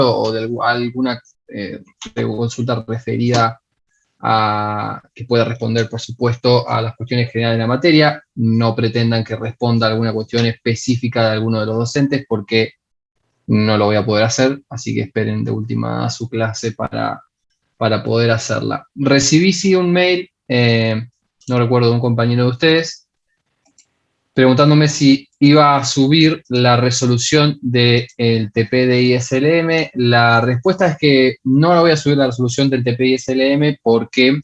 o de alguna consulta referida a que pueda responder, por supuesto, a las cuestiones generales de la materia. No pretendan que responda a alguna cuestión específica de alguno de los docentes, porque no lo voy a poder hacer, así que esperen de última a su clase para poder hacerla. Recibí sí un mail, no recuerdo, de un compañero de ustedes, preguntándome si iba a subir la resolución del TP de ISLM. La respuesta es que no la voy a subir la resolución del TP de ISLM porque,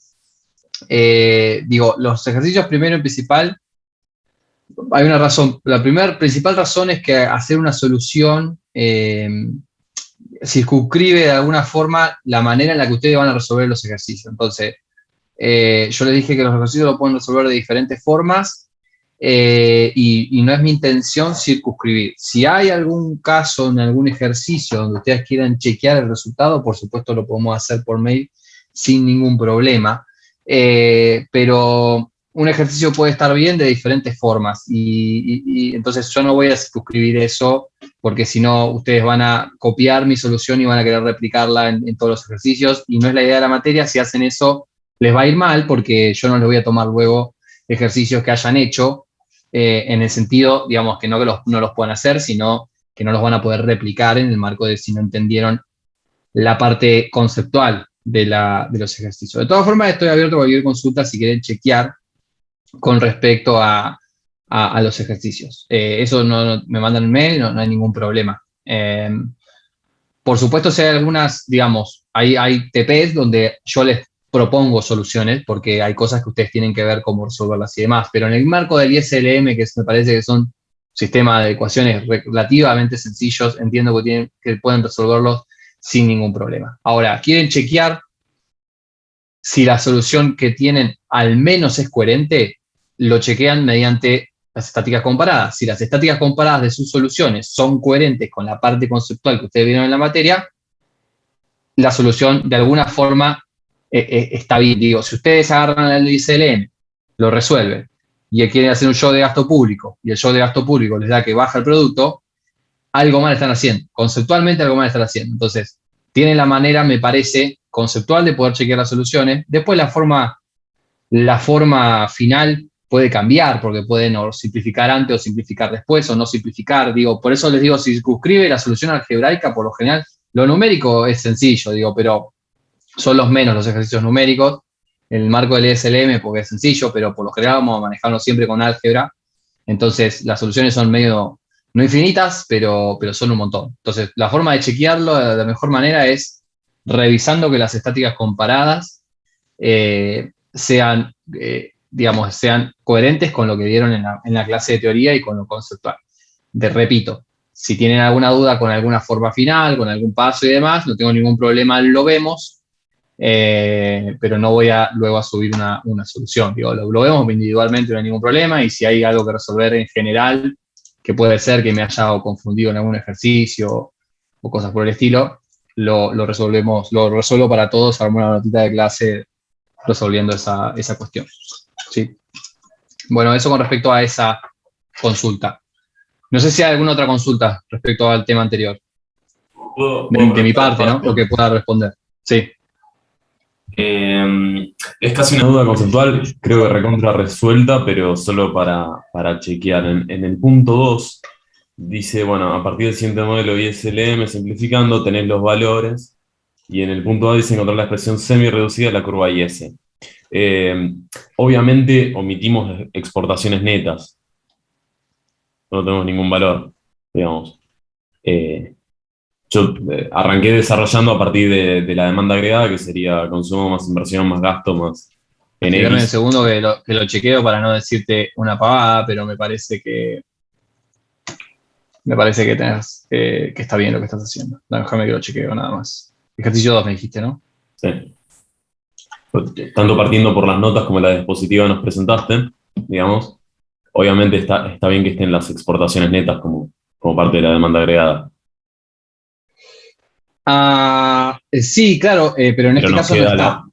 los ejercicios primero y principal, hay una razón. La principal razón es que hacer una solución circunscribe de alguna forma la manera en la que ustedes van a resolver los ejercicios. Entonces, yo les dije que los ejercicios lo pueden resolver de diferentes formas. Y no es mi intención circunscribir. Si hay algún caso en algún ejercicio donde ustedes quieran chequear el resultado, por supuesto lo podemos hacer por mail sin ningún problema. Pero un ejercicio puede estar bien de diferentes formas y entonces yo no voy a circunscribir eso, porque si no ustedes van a copiar mi solución y van a querer replicarla en todos los ejercicios, y no es la idea de la materia. Si hacen eso les va a ir mal, porque yo no les voy a tomar luego ejercicios que hayan hecho, en el sentido, digamos, que no los puedan hacer, sino que no los van a poder replicar en el marco de si no entendieron la parte conceptual de los ejercicios. De todas formas, estoy abierto a cualquier consulta si quieren chequear con respecto a los ejercicios. Eso no me mandan un mail, no hay ningún problema. Por supuesto, si hay algunas, digamos, hay TPs donde yo les propongo soluciones, porque hay cosas que ustedes tienen que ver cómo resolverlas y demás, pero en el marco del ISLM, que me parece que son sistemas de ecuaciones relativamente sencillos, entiendo que pueden resolverlos sin ningún problema. Ahora, ¿quieren chequear si la solución que tienen al menos es coherente? Lo chequean mediante las estadísticas comparadas. Si las estadísticas comparadas de sus soluciones son coherentes con la parte conceptual que ustedes vieron en la materia, la solución de alguna forma está bien. Digo, si ustedes agarran el ISLM, lo resuelven, y quieren hacer un show de gasto público, y el show de gasto público les da que baja el producto, algo mal están haciendo. Conceptualmente algo mal están haciendo. Entonces, tienen la manera, me parece, conceptual de poder chequear las soluciones. Después la forma final puede cambiar, porque pueden o simplificar antes o simplificar después, o no simplificar. Digo, por eso les digo, si circunscribe la solución algebraica, por lo general, lo numérico es sencillo, digo, pero son los menos los ejercicios numéricos. En el marco del ESLM, porque es sencillo, pero por lo general vamos a manejarlo siempre con álgebra. Entonces, las soluciones son medio, no infinitas, pero son un montón. Entonces, la forma de chequearlo de la mejor manera es revisando que las estadísticas comparadas sean coherentes con lo que dieron en la clase de teoría y con lo conceptual. Repito, si tienen alguna duda con alguna forma final, con algún paso y demás, no tengo ningún problema, lo vemos. Pero no voy luego a subir una solución. Digo, lo vemos individualmente, no hay ningún problema, y si hay algo que resolver en general, que puede ser que me haya confundido en algún ejercicio o cosas por el estilo, lo resuelvo para todos, armo una notita de clase resolviendo esa cuestión. ¿Sí? Bueno, eso con respecto a esa consulta. No sé si hay alguna otra consulta respecto al tema anterior. De mi parte, ¿no? Lo que pueda responder. Sí. Es casi una duda conceptual, creo que recontra resuelta, pero solo para chequear. En el punto 2 dice, bueno, a partir del siguiente modelo ISLM, simplificando, tenés los valores, y en el punto A dice encontrar la expresión semi-reducida de la curva IS. Obviamente omitimos exportaciones netas, no tenemos ningún valor, digamos. Yo arranqué desarrollando a partir de la demanda agregada, que sería consumo más inversión más gasto más en X. Espérame un segundo que lo chequeo para no decirte una pavada, pero me parece que está bien lo que estás haciendo. Déjame que lo chequeo nada más. Ejercicio 2 me dijiste, ¿no? Sí. Tanto partiendo por las notas como la dispositiva que nos presentaste, digamos, obviamente está bien que estén las exportaciones netas como parte de la demanda agregada. Sí, claro, pero en este caso no está.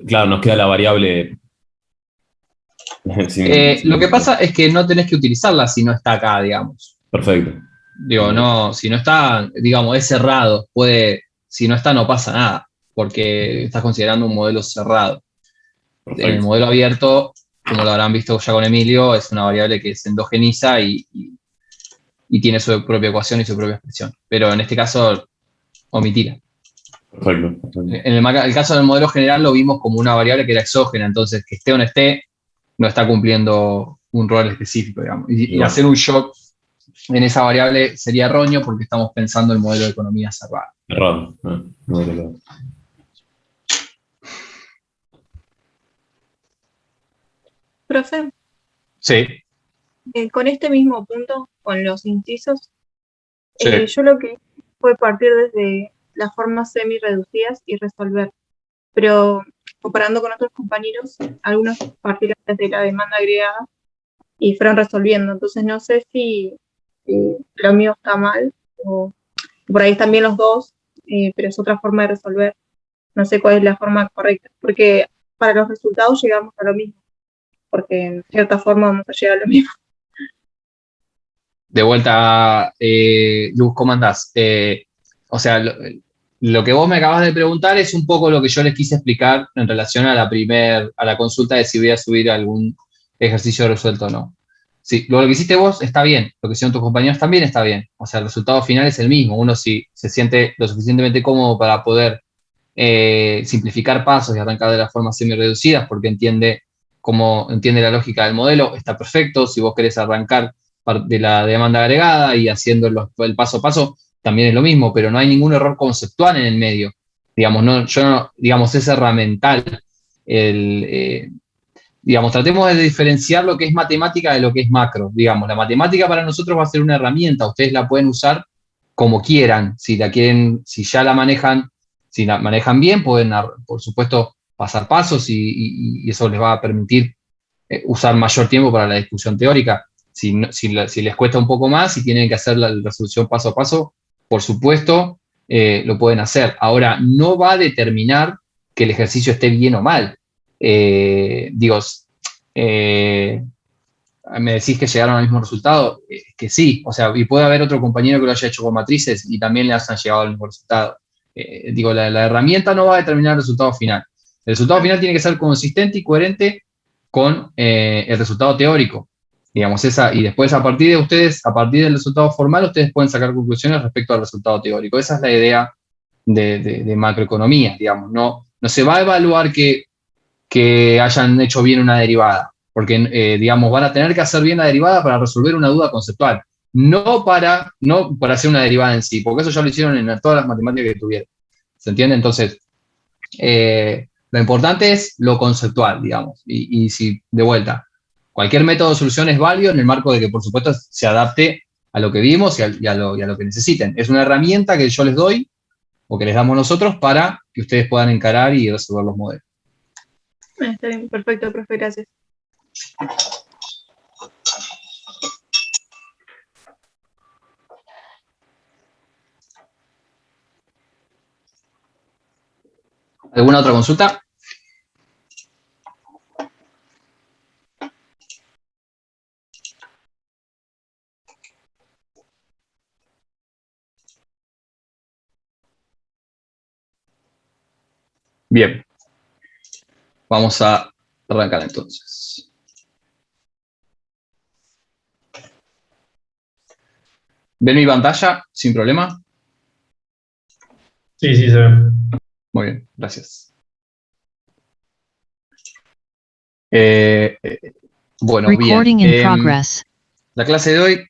Claro, nos queda la variable. Lo que pasa es que no tenés que utilizarla si no está acá, digamos. Perfecto. Digo, no, si no está, digamos, es cerrado, si no está no pasa nada, porque estás considerando un modelo cerrado. En el Perfecto. modelo abierto, como lo habrán visto ya con Emilio, es una variable que se endogeniza y tiene su propia ecuación y su propia expresión. Pero en este caso, omitirla. Perfecto. Perfecto. En el caso del modelo general lo vimos como una variable que era exógena, entonces que esté o no esté, no está cumpliendo un rol específico, digamos. Y Igual. hacer un shock en esa variable sería erróneo porque estamos pensando en el modelo de economía cerrada. Errado. No, no. Profe, Sí, con este mismo punto, con los incisos, sí. yo lo que hice fue partir desde las formas semi-reducidas y resolver. Pero comparando con otros compañeros, algunos partieron desde la demanda agregada y fueron resolviendo. Entonces no sé si lo mío está mal o por ahí están bien los dos, pero es otra forma de resolver. No sé cuál es la forma correcta, porque para los resultados llegamos a lo mismo, porque en cierta forma vamos a llegar a lo mismo. De vuelta, Luz, ¿cómo andás? O sea, lo que vos me acabas de preguntar es un poco lo que yo les quise explicar en relación a la consulta de si voy a subir algún ejercicio resuelto o no. Sí, lo que hiciste vos está bien, lo que hicieron tus compañeros también está bien. O sea, el resultado final es el mismo. Uno si se siente lo suficientemente cómodo para poder simplificar pasos y arrancar de las formas semi-reducidas porque entiende la lógica del modelo, está perfecto. Si vos querés arrancar de la demanda agregada y haciendo el paso a paso, también es lo mismo, pero no hay ningún error conceptual en el medio. Digamos, digamos, es herramental. Digamos, tratemos de diferenciar lo que es matemática de lo que es macro. Digamos, la matemática para nosotros va a ser una herramienta, ustedes la pueden usar como quieran, si ya la manejan, si la manejan bien, pueden, por supuesto, pasar pasos y eso les va a permitir usar mayor tiempo para la discusión teórica. Si les cuesta un poco más, si tienen que hacer la resolución paso a paso, por supuesto, lo pueden hacer. Ahora, no va a determinar que el ejercicio esté bien o mal. Digo, eh, me decís que llegaron al mismo resultado, que sí, o sea, y puede haber otro compañero que lo haya hecho con matrices y también le hayan llegado al mismo resultado. Digo, la herramienta no va a determinar el resultado final. El resultado final tiene que ser consistente y coherente con el resultado teórico. Digamos, y después a partir de ustedes, a partir del resultado formal, ustedes pueden sacar conclusiones respecto al resultado teórico. Esa es la idea de macroeconomía, digamos. No se va a evaluar que hayan hecho bien una derivada, porque, digamos, van a tener que hacer bien la derivada para resolver una duda conceptual, no para hacer una derivada en sí, porque eso ya lo hicieron en todas las matemáticas que tuvieron. ¿Se entiende? Entonces, lo importante es lo conceptual, digamos, y si, de vuelta, cualquier método de solución es válido en el marco de que, por supuesto, se adapte a lo que vimos y a lo que necesiten. Es una herramienta que yo les doy o que les damos nosotros para que ustedes puedan encarar y resolver los modelos. Está bien, perfecto, profe, gracias. ¿Alguna otra consulta? Bien, vamos a arrancar entonces. ¿Ven mi pantalla sin problema? Sí, sí, se ve. Muy bien, gracias. Bueno, Recording bien. in progress. La clase de hoy,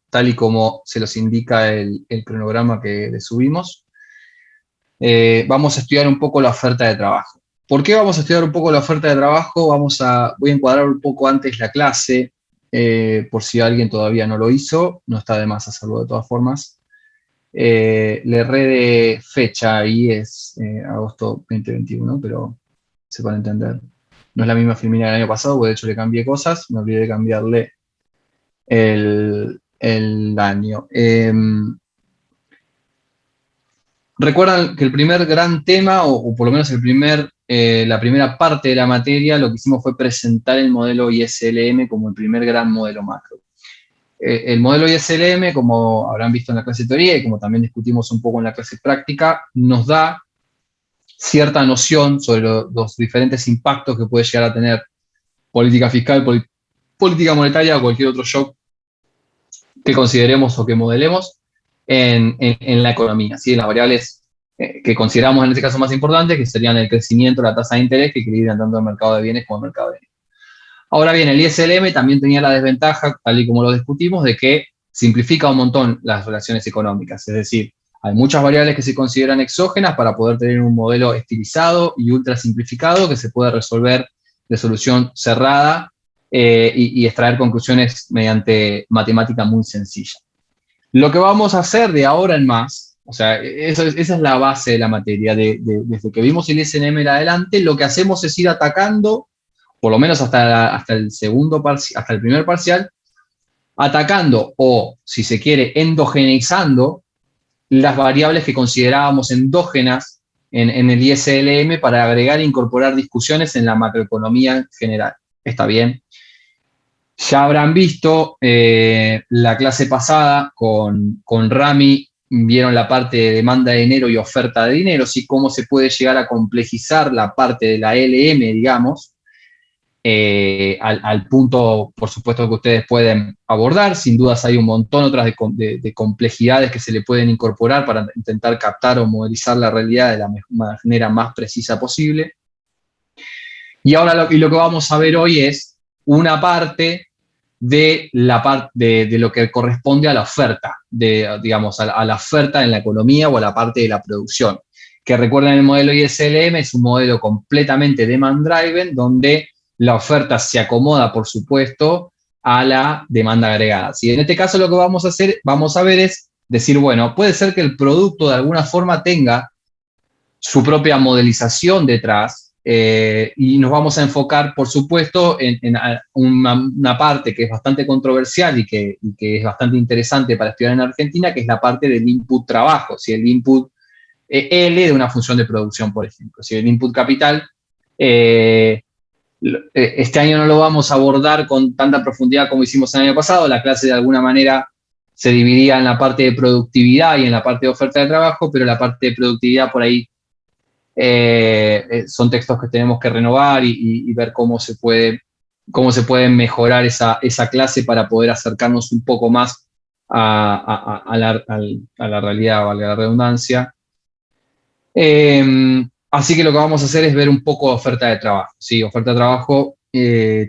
tal y como se los indica el cronograma que le subimos, vamos a estudiar un poco la oferta de trabajo. ¿Por qué vamos a estudiar un poco la oferta de trabajo? Voy a encuadrar un poco antes la clase, por si alguien todavía no lo hizo, no está de más hacerlo de todas formas. Le erré de fecha, ahí es agosto 2021, pero se puede entender. No es la misma filmina del año pasado, porque de hecho le cambié cosas, me olvidé de cambiarle el año. Recuerdan que el primer gran tema, o por lo menos la primera parte de la materia, lo que hicimos fue presentar el modelo ISLM como el primer gran modelo macro. el modelo ISLM, como habrán visto en la clase de teoría y como también discutimos un poco en la clase práctica, nos da cierta noción sobre los diferentes impactos que puede llegar a tener política fiscal, política monetaria o cualquier otro shock que consideremos o que modelemos en la economía, ¿sí? En las variables que consideramos en este caso más importantes, que serían el crecimiento, la tasa de interés, que equilibran tanto el mercado de bienes como el mercado de bienes. Ahora bien, el ISLM también tenía la desventaja, tal y como lo discutimos, de que simplifica un montón las relaciones económicas. Es decir, hay muchas variables que se consideran exógenas para poder tener un modelo estilizado y ultra simplificado que se puede resolver de solución cerrada y extraer conclusiones mediante matemática muy sencilla. Lo que vamos a hacer de ahora en más, o sea, esa es la base de la materia, desde que vimos el ISLM en adelante, lo que hacemos es ir atacando, por lo menos hasta el primer parcial, atacando o, si se quiere, endogeneizando las variables que considerábamos endógenas en el ISLM para agregar e incorporar discusiones en la macroeconomía en general. ¿Está bien? Ya habrán visto la clase pasada con Rami, vieron la parte de demanda de dinero y oferta de dinero, ¿sí? Cómo se puede llegar a complejizar la parte de la LM, digamos, al punto, por supuesto, que ustedes pueden abordar. Sin dudas hay un montón otras de complejidades que se le pueden incorporar para intentar captar o modelizar la realidad de la manera más precisa posible. Y ahora lo que vamos a ver hoy es una parte de lo que corresponde a la oferta, digamos, a la oferta en la economía o a la parte de la producción. Que recuerden, el modelo ISLM es un modelo completamente demand-driven, donde la oferta se acomoda, por supuesto, a la demanda agregada. Si en este caso lo que vamos a ver es decir, bueno, puede ser que el producto de alguna forma tenga su propia modelización detrás, y nos vamos a enfocar, por supuesto, en una parte que es bastante controversial y que es bastante interesante para estudiar en Argentina, que es la parte del input trabajo, si el input L de una función de producción, por ejemplo. Si el input capital, este año no lo vamos a abordar con tanta profundidad como hicimos el año pasado. La clase de alguna manera se dividía en la parte de productividad y en la parte de oferta de trabajo, pero la parte de productividad por ahí son textos que tenemos que renovar y ver cómo se puede mejorar esa clase para poder acercarnos un poco más a la realidad, valga la redundancia. Así que lo que vamos a hacer es ver un poco de oferta de trabajo. Sí, oferta de trabajo,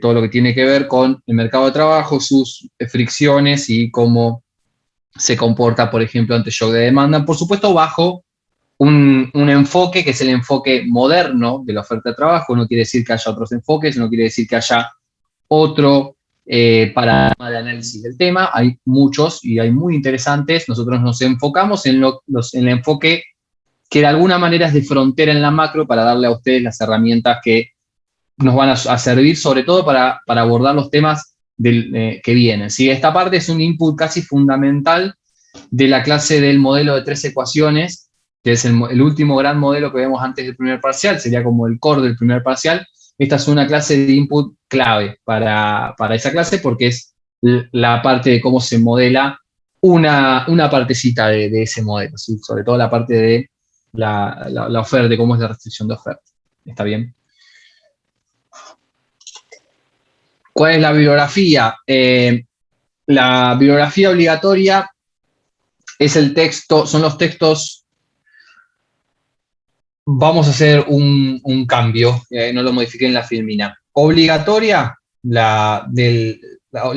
todo lo que tiene que ver con el mercado de trabajo, sus fricciones y cómo se comporta, por ejemplo, ante shock de demanda. Por supuesto, bajo un enfoque que es el enfoque moderno de la oferta de trabajo. No quiere decir que haya otros enfoques, no quiere decir que haya otro paradigma de análisis del tema. Hay muchos y hay muy interesantes. Nosotros nos enfocamos en el enfoque que de alguna manera es de frontera en la macro para darle a ustedes las herramientas que nos van a servir sobre todo para abordar los temas que vienen. ¿Sí? Esta parte es un input casi fundamental de la clase del modelo de 3 ecuaciones, que es el último gran modelo que vemos antes del primer parcial, sería como el core del primer parcial. Esta es una clase de input clave para esa clase porque es la parte de cómo se modela una partecita de ese modelo, ¿sí? Sobre todo la parte de la oferta, de cómo es la restricción de oferta. ¿Está bien? ¿Cuál es la bibliografía? La bibliografía obligatoria es el texto, son los textos. Vamos a hacer un cambio, no lo modifiqué en la filmina. Obligatoria, la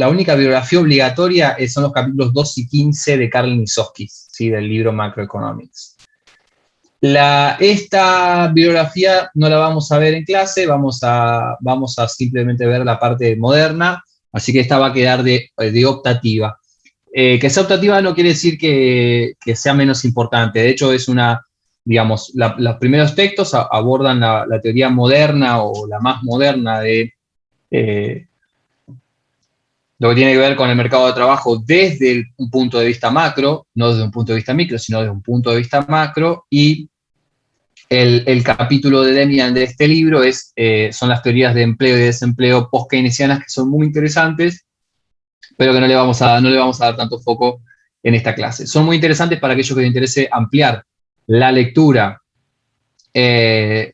única bibliografía obligatoria son los capítulos 2 y 15 de Karl Nisoskis, ¿sí? Del libro Macroeconomics. Esta bibliografía no la vamos a ver en clase, vamos a simplemente ver la parte moderna, así que esta va a quedar de optativa. Que sea optativa no quiere decir que sea menos importante, de hecho es digamos, los primeros textos abordan la teoría moderna o la más moderna de lo que tiene que ver con el mercado de trabajo desde un punto de vista macro, no desde un punto de vista micro, sino desde un punto de vista macro, y el capítulo de Demian de este libro son las teorías de empleo y desempleo post-keynesianas, que son muy interesantes, pero que no le vamos a dar tanto foco en esta clase. Son muy interesantes para aquellos que les interese ampliar la lectura de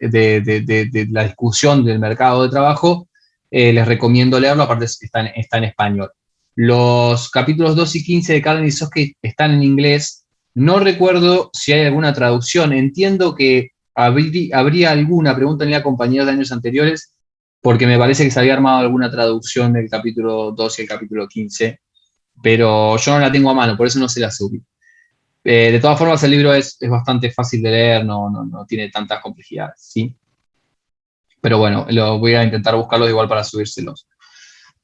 la discusión del mercado de trabajo. Les recomiendo leerlo, aparte está en español. Los capítulos 2 y 15 de Carden y Sosky están en inglés. No recuerdo si hay alguna traducción. Entiendo que habría alguna, pregúntenle a compañeros de años anteriores, porque me parece que se había armado alguna traducción del capítulo 2 y el capítulo 15, pero yo no la tengo a mano, por eso no se la subí. De todas formas, el libro es bastante fácil de leer, no tiene tantas complejidades, ¿sí? Pero bueno, lo voy a intentar buscarlos igual para subírselos.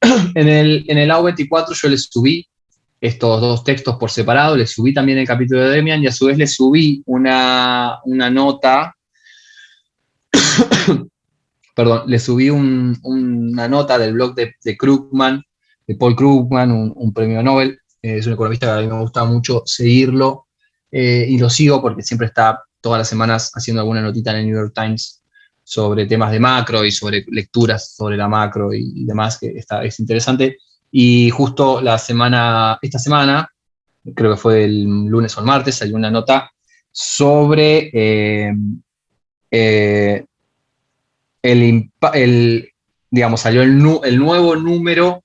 En el AU24 yo les subí estos dos textos por separado, les subí también el capítulo de Demian y a su vez les subí una nota, perdón, les subí una nota del blog de Krugman, de Paul Krugman, un premio Nobel. Es un economista que a mí me gusta mucho seguirlo, y lo sigo porque siempre está todas las semanas haciendo alguna notita en el New York Times sobre temas de macro y sobre lecturas sobre la macro y demás, que es interesante. Y justo esta semana, creo que fue el lunes o el martes, salió una nota sobre digamos, salió el nuevo número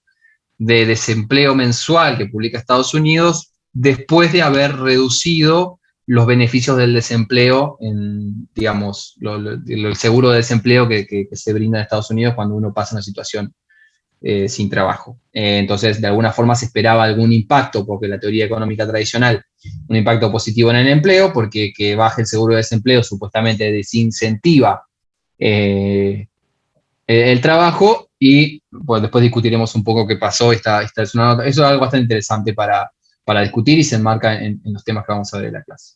de desempleo mensual que publica Estados Unidos después de haber reducido los beneficios del desempleo, digamos, el seguro de desempleo que se brinda en Estados Unidos cuando uno pasa una situación sin trabajo. Entonces, de alguna forma se esperaba algún impacto, porque la teoría económica tradicional, un impacto positivo en el empleo, porque que baje el seguro de desempleo supuestamente desincentiva el trabajo, y pues después discutiremos un poco qué pasó. Esta es una nota, eso es algo bastante interesante para discutir y se enmarca en los temas que vamos a ver en la clase.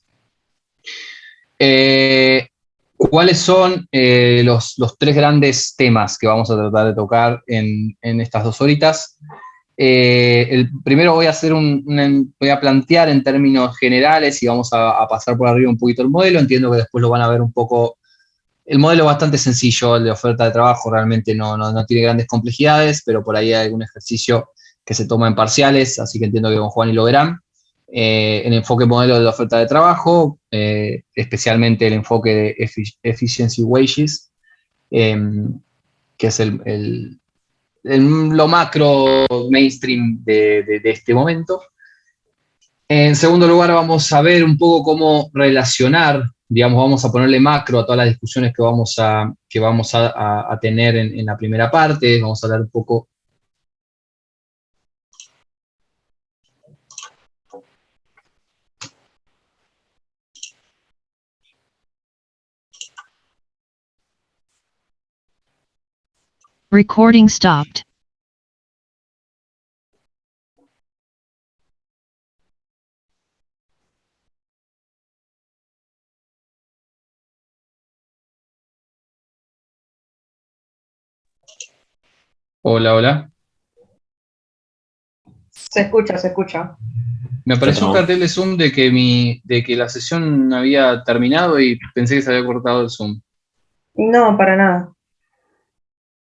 ¿Cuáles son los tres grandes temas que vamos a tratar de tocar en estas 2 horitas? El primero voy a plantear en términos generales y vamos a pasar por arriba un poquito el modelo. Entiendo que después lo van a ver un poco. El modelo es bastante sencillo, el de oferta de trabajo, realmente no tiene grandes complejidades, pero por ahí hay algún ejercicio que se toma en parciales, así que entiendo que con Juan y lo verán. El enfoque modelo de la oferta de trabajo, especialmente el enfoque de efficiency wages, que es lo macro mainstream de este momento. En segundo lugar, vamos a ver un poco cómo relacionar, digamos, vamos a ponerle macro a todas las discusiones que vamos a tener en la primera parte. Vamos a hablar un poco. Recording stopped. Hola, hola. Se escucha, se escucha. Me apareció un cartel de Zoom de que la sesión había terminado y pensé que se había cortado el Zoom. No, para nada.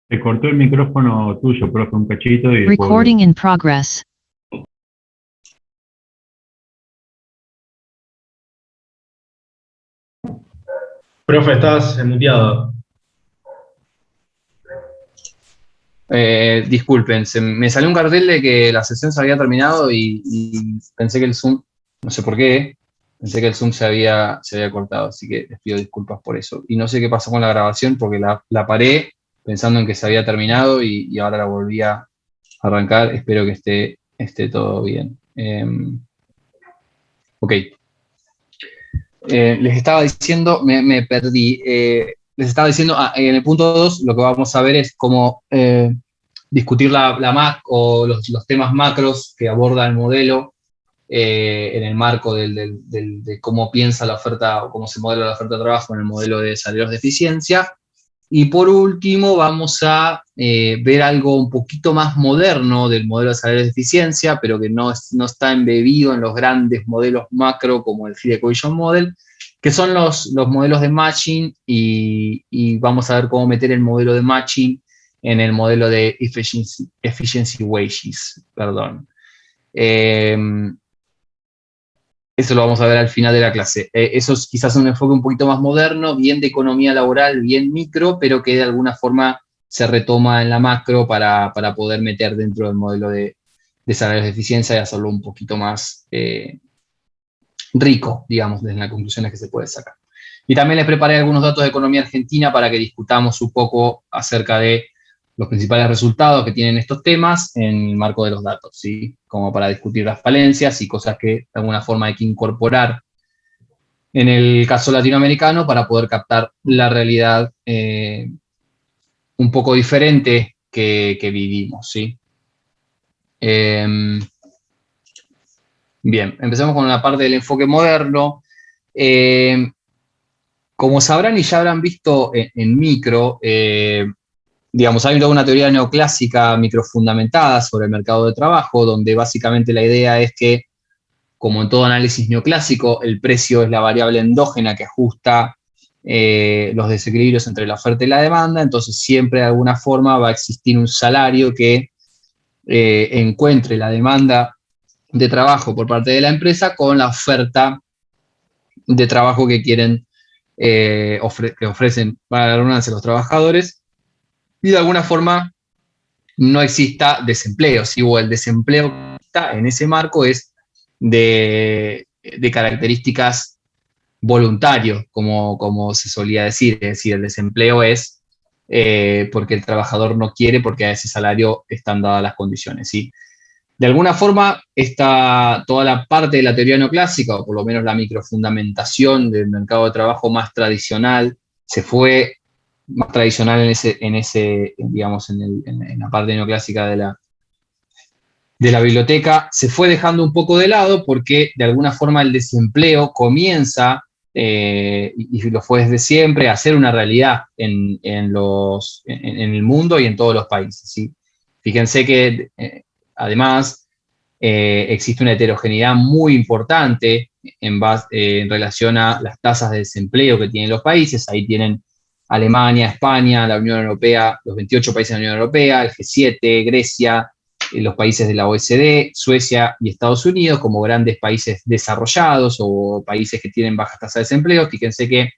Se cortó el micrófono tuyo, profe, un cachito y después... Recording in progress. Profe, estás muteado. Disculpen, me salió un cartel de que la sesión se había terminado y pensé que el Zoom, no sé por qué, pensé que el Zoom se había cortado, así que les pido disculpas por eso. Y no sé qué pasó con la grabación porque la paré pensando en que se había terminado y ahora la volví a arrancar. Espero que esté todo bien. Ok. Les estaba diciendo, me perdí. Les estaba diciendo, en el punto 2 lo que vamos a ver es cómo discutir la MAC o los temas macros que aborda el modelo en el marco de cómo piensa la oferta o cómo se modela la oferta de trabajo en el modelo de salarios de eficiencia. Y por último vamos a ver algo un poquito más moderno del modelo de salarios de eficiencia, pero que no está embebido en los grandes modelos macro como el Field Equation Model, que son los modelos de matching, y vamos a ver cómo meter el modelo de matching en el modelo de efficiency wages, perdón. Eso lo vamos a ver al final de la clase. Eso es quizás un enfoque un poquito más moderno, bien de economía laboral, bien micro, pero que de alguna forma se retoma en la macro para poder meter dentro del modelo de salarios de eficiencia y hacerlo un poquito más rico, digamos, desde las conclusiones que se puede sacar. Y también les preparé algunos datos de economía argentina para que discutamos un poco acerca de los principales resultados que tienen estos temas en el marco de los datos, ¿sí? Como para discutir las falencias y cosas que de alguna forma hay que incorporar en el caso latinoamericano para poder captar la realidad un poco diferente que vivimos, ¿sí? Bien, empecemos con la parte del enfoque moderno. Como sabrán y ya habrán visto en micro, digamos, hay toda una teoría neoclásica microfundamentada sobre el mercado de trabajo, donde básicamente la idea es que, como en todo análisis neoclásico, el precio es la variable endógena que ajusta los desequilibrios entre la oferta y la demanda, entonces siempre de alguna forma va a existir un salario que encuentre la demanda de trabajo por parte de la empresa con la oferta de trabajo que quieren, que ofrecen, para la redundancia, los trabajadores, y de alguna forma no exista desempleo, ¿sí? O el desempleo que está en ese marco es de características voluntario, como se solía decir, es decir, el desempleo es porque el trabajador no quiere, porque a ese salario están dadas las condiciones, ¿sí? De alguna forma, toda la parte de la teoría neoclásica, o por lo menos la microfundamentación del mercado de trabajo más tradicional, se fue más tradicional digamos, en la parte neoclásica de la biblioteca, se fue dejando un poco de lado porque de alguna forma el desempleo comienza, y lo fue desde siempre, a ser una realidad en el mundo y en todos los países, ¿sí? Fíjense que además existe una heterogeneidad muy importante en relación a las tasas de desempleo que tienen los países. Ahí tienen Alemania, España, la Unión Europea, los 28 países de la Unión Europea, el G7, Grecia, los países de la OECD, Suecia y Estados Unidos como grandes países desarrollados o países que tienen bajas tasas de desempleo. Fíjense que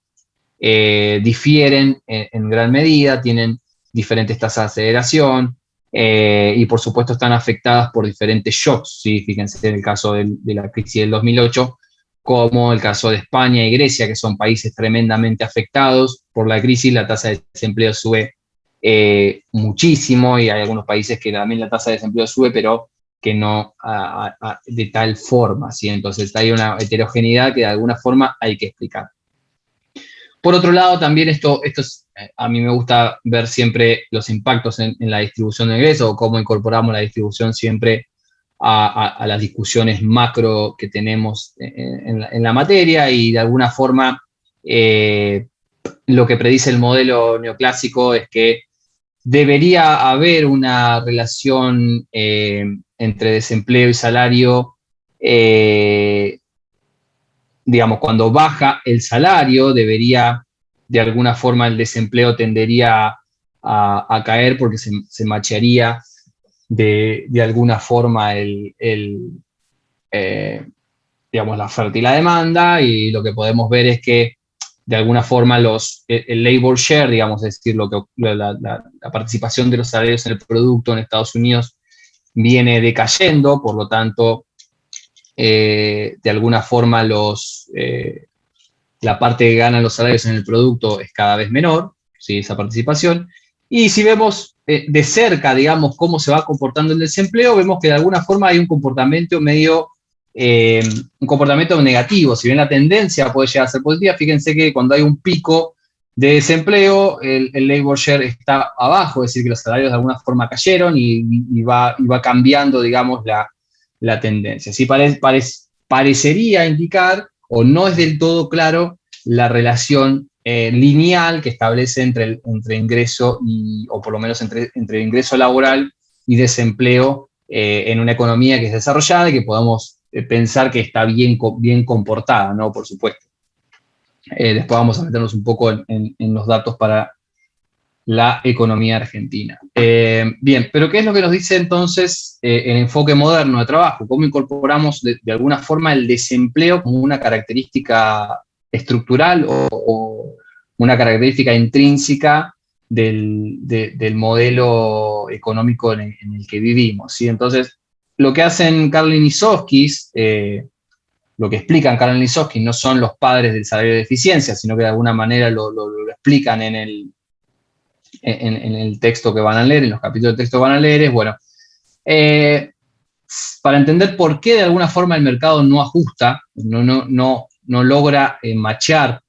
difieren en gran medida, tienen diferentes tasas de aceleración y por supuesto están afectadas por diferentes shocks, ¿sí? Fíjense en el caso de la crisis del 2008, como el caso de España y Grecia, que son países tremendamente afectados por la crisis. La tasa de desempleo sube muchísimo y hay algunos países que también la tasa de desempleo sube, pero que no de tal forma, ¿sí? Entonces hay una heterogeneidad que de alguna forma hay que explicar. Por otro lado, también esto es, a mí me gusta ver siempre los impactos en la distribución de ingresos o cómo incorporamos la distribución siempre a las discusiones macro que tenemos en la materia, y de alguna forma lo que predice el modelo neoclásico es que debería haber una relación entre desempleo y salario. Digamos, cuando baja el salario, de alguna forma el desempleo tendería a caer porque se machearía de alguna forma digamos, la oferta y la demanda, y lo que podemos ver es que de alguna forma el labor share, digamos, es decir, la participación de los salarios en el producto en Estados Unidos viene decayendo, por lo tanto, de alguna forma la parte que ganan los salarios en el producto es cada vez menor, ¿sí? Esa participación. Y si vemos de cerca, digamos, cómo se va comportando el desempleo, vemos que de alguna forma hay un comportamiento negativo. Si bien la tendencia puede llegar a ser positiva, fíjense que cuando hay un pico de desempleo, el labor share está abajo, es decir, que los salarios de alguna forma cayeron y va cambiando, digamos, la tendencia. ¿Sí? Parecería indicar, o no es del todo claro, la relación lineal que establece entre ingreso o por lo menos entre ingreso laboral y desempleo en una economía que es desarrollada y que podamos pensar que está bien comportada, ¿no? Por supuesto. Después vamos a meternos un poco en los datos para la economía argentina. Bien, pero ¿qué es lo que nos dice entonces el enfoque moderno de trabajo? ¿Cómo incorporamos de alguna forma el desempleo como una característica estructural o una característica intrínseca del modelo económico en el que vivimos, ¿sí? Entonces, lo que hacen Carlin y Soskis, lo que explican Carlin y Soskis no son los padres del salario de eficiencia, sino que de alguna manera lo explican en el texto que van a leer, en los capítulos de texto que van a leer, es, bueno, para entender por qué de alguna forma el mercado no ajusta, no logra machear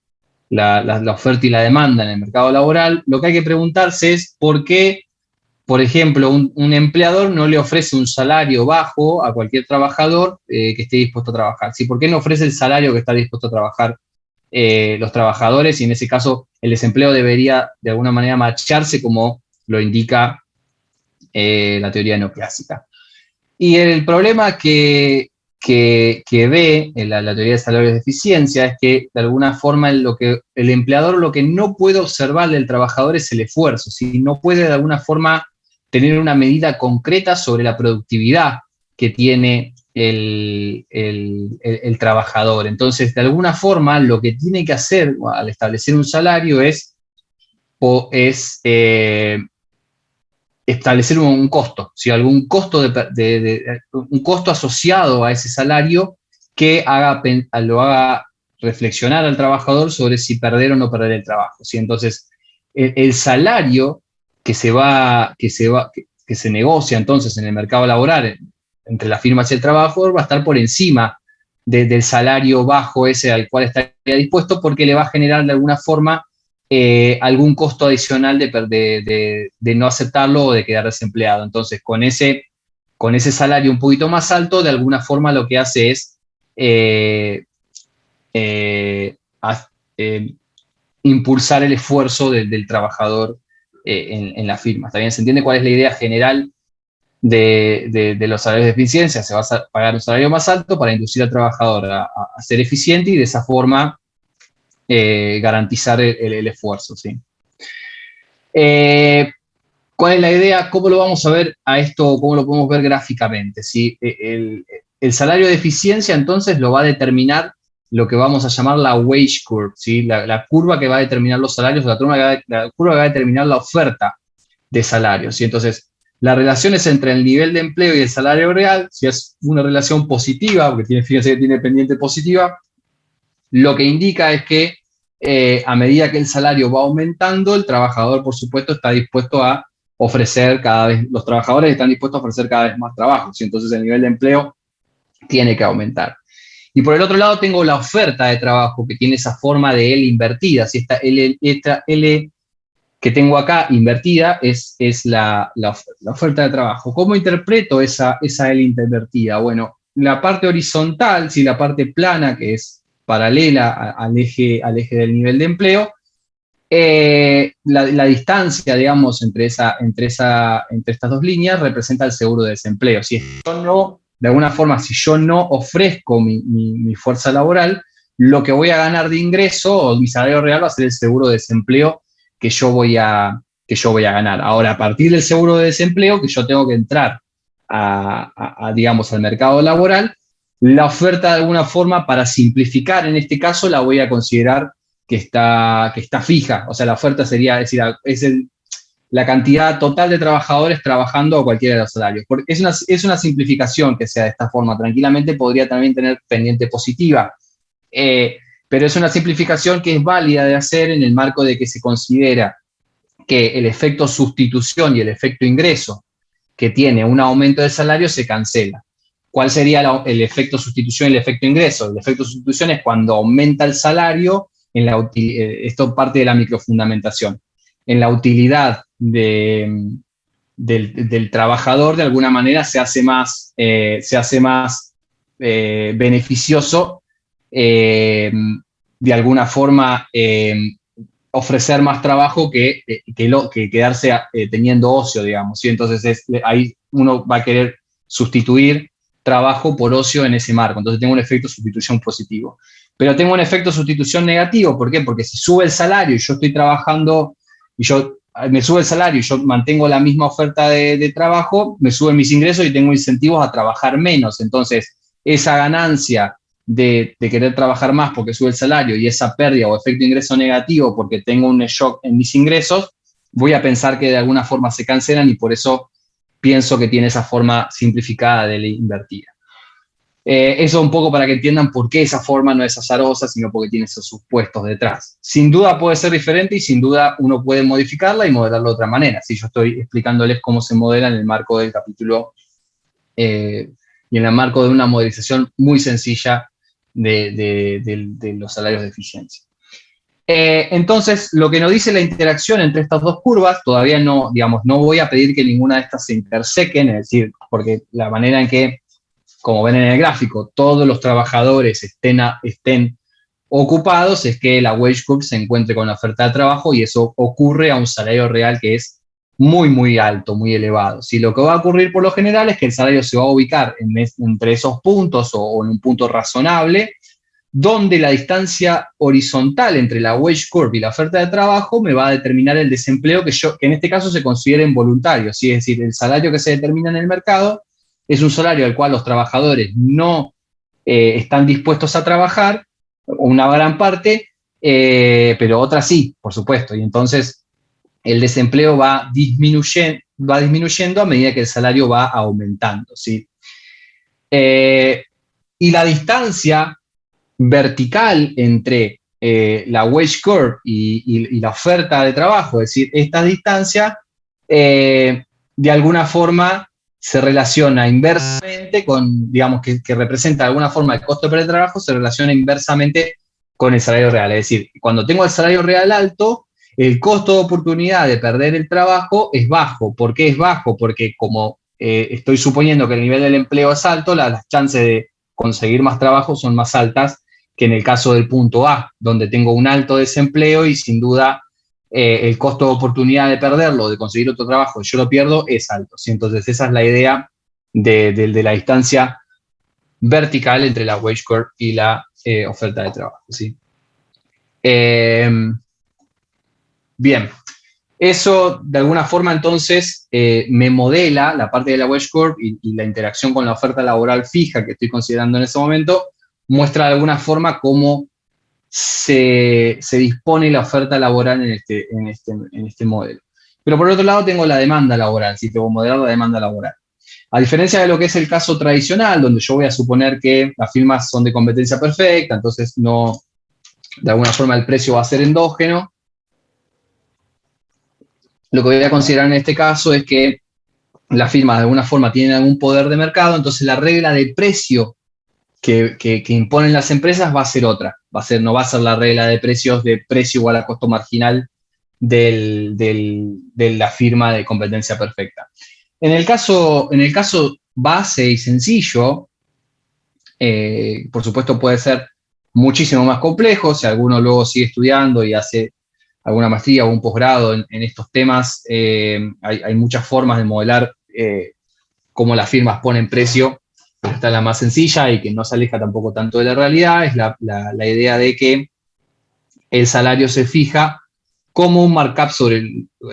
la oferta y la demanda en el mercado laboral, lo que hay que preguntarse es por qué, por ejemplo, un empleador no le ofrece un salario bajo a cualquier trabajador que esté dispuesto a trabajar. ¿Sí? ¿Por qué no ofrece el salario que está dispuesto a trabajar los trabajadores? Y en ese caso el desempleo debería de alguna manera macharse como lo indica la teoría neoclásica. Y el problema que ve en la teoría de salarios de eficiencia es que de alguna forma el empleador lo que no puede observar del trabajador es el esfuerzo, ¿sí? No puede de alguna forma tener una medida concreta sobre la productividad que tiene el trabajador. Entonces, de alguna forma, lo que tiene que hacer al establecer un salario es establecer un costo, ¿sí? Algún costo, un costo asociado a ese salario que lo haga reflexionar al trabajador sobre si perder o no perder el trabajo, ¿sí? Entonces, el salario que se negocia entonces en el mercado laboral entre las firmas y el trabajador va a estar por encima del salario bajo ese al cual estaría dispuesto, porque le va a generar de alguna forma algún costo adicional de no aceptarlo o de quedar desempleado. Entonces, con ese salario un poquito más alto, de alguna forma lo que hace es impulsar el esfuerzo del trabajadar en la firma. ¿Está bien? ¿Se entiende cuál es la idea general de los salarios de eficiencia? Se va a pagar un salario más alto para inducir al trabajador a ser eficiente y de esa forma garantizar el esfuerzo, ¿sí? ¿Cuál es la idea? ¿Cómo lo vamos a ver a esto? ¿Cómo lo podemos ver gráficamente? ¿Sí? El salario de eficiencia entonces lo va a determinar lo que vamos a llamar la wage curve, ¿sí? La curva que va a determinar los salarios, la curva que va a determinar la oferta de salarios, ¿sí? Entonces, las relaciones entre el nivel de empleo y el salario real, si es una relación positiva, porque fíjense que tiene pendiente positiva, lo que indica es que a medida que el salario va aumentando, el trabajador, por supuesto, está dispuesto a ofrecer los trabajadores están dispuestos a ofrecer cada vez más trabajo, ¿sí? Entonces el nivel de empleo tiene que aumentar. Y por el otro lado tengo la oferta de trabajo, que tiene esa forma de L invertida. Si esta L que tengo acá invertida es la oferta de trabajo. ¿Cómo interpreto esa L invertida? Bueno, la parte horizontal, si la parte plana, que es paralela al eje del nivel de empleo, la distancia, digamos, entre estas dos líneas representa el seguro de desempleo. Si yo no, de alguna forma, si yo no ofrezco mi fuerza laboral, lo que voy a ganar de ingreso o mi salario real va a ser el seguro de desempleo que yo voy a ganar. Ahora, a partir del seguro de desempleo, que yo tengo que entrar digamos, al mercado laboral, la oferta de alguna forma, para simplificar en este caso, la voy a considerar que está fija. O sea, la oferta sería, es decir, la cantidad total de trabajadores trabajando a cualquiera de los salarios. Porque es una simplificación que sea de esta forma. Tranquilamente podría también tener pendiente positiva. Pero es una simplificación que es válida de hacer en el marco de que se considera que el efecto sustitución y el efecto ingreso que tiene un aumento de salario se cancela. ¿Cuál sería el efecto sustitución y el efecto ingreso? El efecto sustitución es cuando aumenta el salario, esto parte de la microfundamentación, en la utilidad del trabajador, de alguna manera se hace más beneficioso, de alguna forma, ofrecer más trabajo que quedarse teniendo ocio, digamos, ¿sí? Entonces ahí uno va a querer sustituir trabajo por ocio en ese marco. Entonces tengo un efecto sustitución positivo. Pero tengo un efecto sustitución negativo. ¿Por qué? Porque si sube el salario y yo estoy trabajando y yo me sube el salario y yo mantengo la misma oferta de trabajo, me suben mis ingresos y tengo incentivos a trabajar menos. Entonces, esa ganancia de querer trabajar más porque sube el salario y esa pérdida o efecto ingreso negativo porque tengo un shock en mis ingresos, voy a pensar que de alguna forma se cancelan y por eso pienso que tiene esa forma simplificada de la invertida. Eso un poco para que entiendan por qué esa forma no es azarosa, sino porque tiene esos supuestos detrás. Sin duda puede ser diferente y sin duda uno puede modificarla y modelarla de otra manera. Si yo estoy explicándoles cómo se modela en el marco del capítulo y en el marco de una modelización muy sencilla de los salarios de eficiencia. Entonces, lo que nos dice la interacción entre estas dos curvas, todavía no, digamos, no voy a pedir que ninguna de estas se intersequen, es decir, porque la manera en que, como ven en el gráfico, todos los trabajadores estén ocupados es que la wage curve se encuentre con la oferta de trabajo y eso ocurre a un salario real que es muy, muy alto, muy elevado. Si lo que va a ocurrir por lo general es que el salario se va a ubicar entre esos puntos o en un punto razonable, donde la distancia horizontal entre la wage curve y la oferta de trabajo me va a determinar el desempleo que en este caso se considera involuntario, ¿sí? Es decir, el salario que se determina en el mercado es un salario al cual los trabajadores no están dispuestos a trabajar, una gran parte, pero otras sí, por supuesto, y entonces el desempleo va disminuyendo a medida que el salario va aumentando, ¿sí? Y la distancia vertical entre la wage curve y la oferta de trabajo, es decir, esta distancia de alguna forma se relaciona inversamente con, digamos, que representa de alguna forma el costo per trabajo, se relaciona inversamente con el salario real. Es decir, cuando tengo el salario real alto, el costo de oportunidad de perder el trabajo es bajo. ¿Por qué es bajo? Porque como estoy suponiendo que el nivel del empleo es alto, las chances de conseguir más trabajo son más altas que en el caso del punto A, donde tengo un alto desempleo y sin duda el costo de oportunidad de perderlo, de conseguir otro trabajo, yo lo pierdo, es alto, ¿sí? Entonces esa es la idea de la distancia vertical entre la wage curve y la oferta de trabajo, ¿sí? Bien, eso de alguna forma entonces me modela la parte de la wage curve y la interacción con la oferta laboral fija que estoy considerando en ese momento, muestra de alguna forma cómo se dispone la oferta laboral en este modelo. Pero por otro lado tengo la demanda laboral, si tengo que modelar la demanda laboral. A diferencia de lo que es el caso tradicional, donde yo voy a suponer que las firmas son de competencia perfecta, entonces no, de alguna forma el precio va a ser endógeno, lo que voy a considerar en este caso es que las firmas de alguna forma tienen algún poder de mercado, entonces la regla de precio que imponen las empresas va a ser otra. No va a ser la regla de precios de precio igual a costo marginal de la firma de competencia perfecta. En el caso base y sencillo, por supuesto puede ser muchísimo más complejo. Si alguno luego sigue estudiando y hace alguna maestría o un posgrado en estos temas, hay muchas formas de modelar cómo las firmas ponen precio. Esta es la más sencilla y que no se aleja tampoco tanto de la realidad, es la idea de que el salario se fija como un markup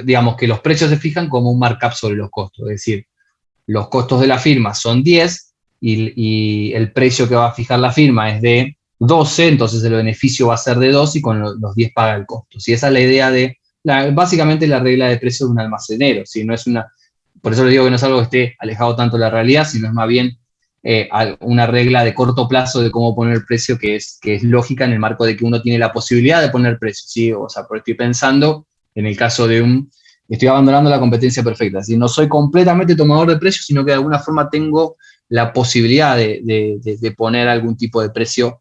digamos que los precios se fijan como un markup sobre los costos, es decir, los costos de la firma son 10 y el precio que va a fijar la firma es de 12, entonces el beneficio va a ser de 2 y con los 10 paga el costo. ¿Sí? Esa es la idea básicamente la regla de precio de un almacenero, ¿sí? No es por eso les digo que no es algo que esté alejado tanto de la realidad, sino es más bien una regla de corto plazo de cómo poner el precio que es lógica en el marco de que uno tiene la posibilidad de poner precio, ¿sí? O sea, estoy pensando en el caso estoy abandonando la competencia perfecta, ¿sí? No soy completamente tomador de precios, sino que de alguna forma tengo la posibilidad de poner algún tipo de precio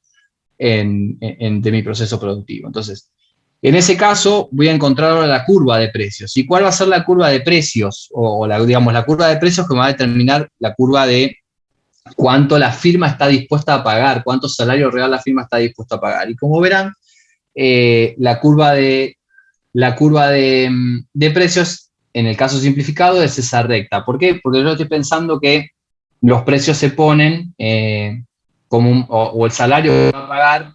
de mi proceso productivo. Entonces, en ese caso voy a encontrar ahora la curva de precios. ¿Y cuál va a ser la curva de precios? Digamos, la curva de precios que me va a determinar la curva de cuánto la firma está dispuesta a pagar, cuánto salario real la firma está dispuesta a pagar. Y como verán, la curva de precios, en el caso simplificado, es esa recta. ¿Por qué? Porque yo estoy pensando que los precios se ponen o el salario que va a pagar,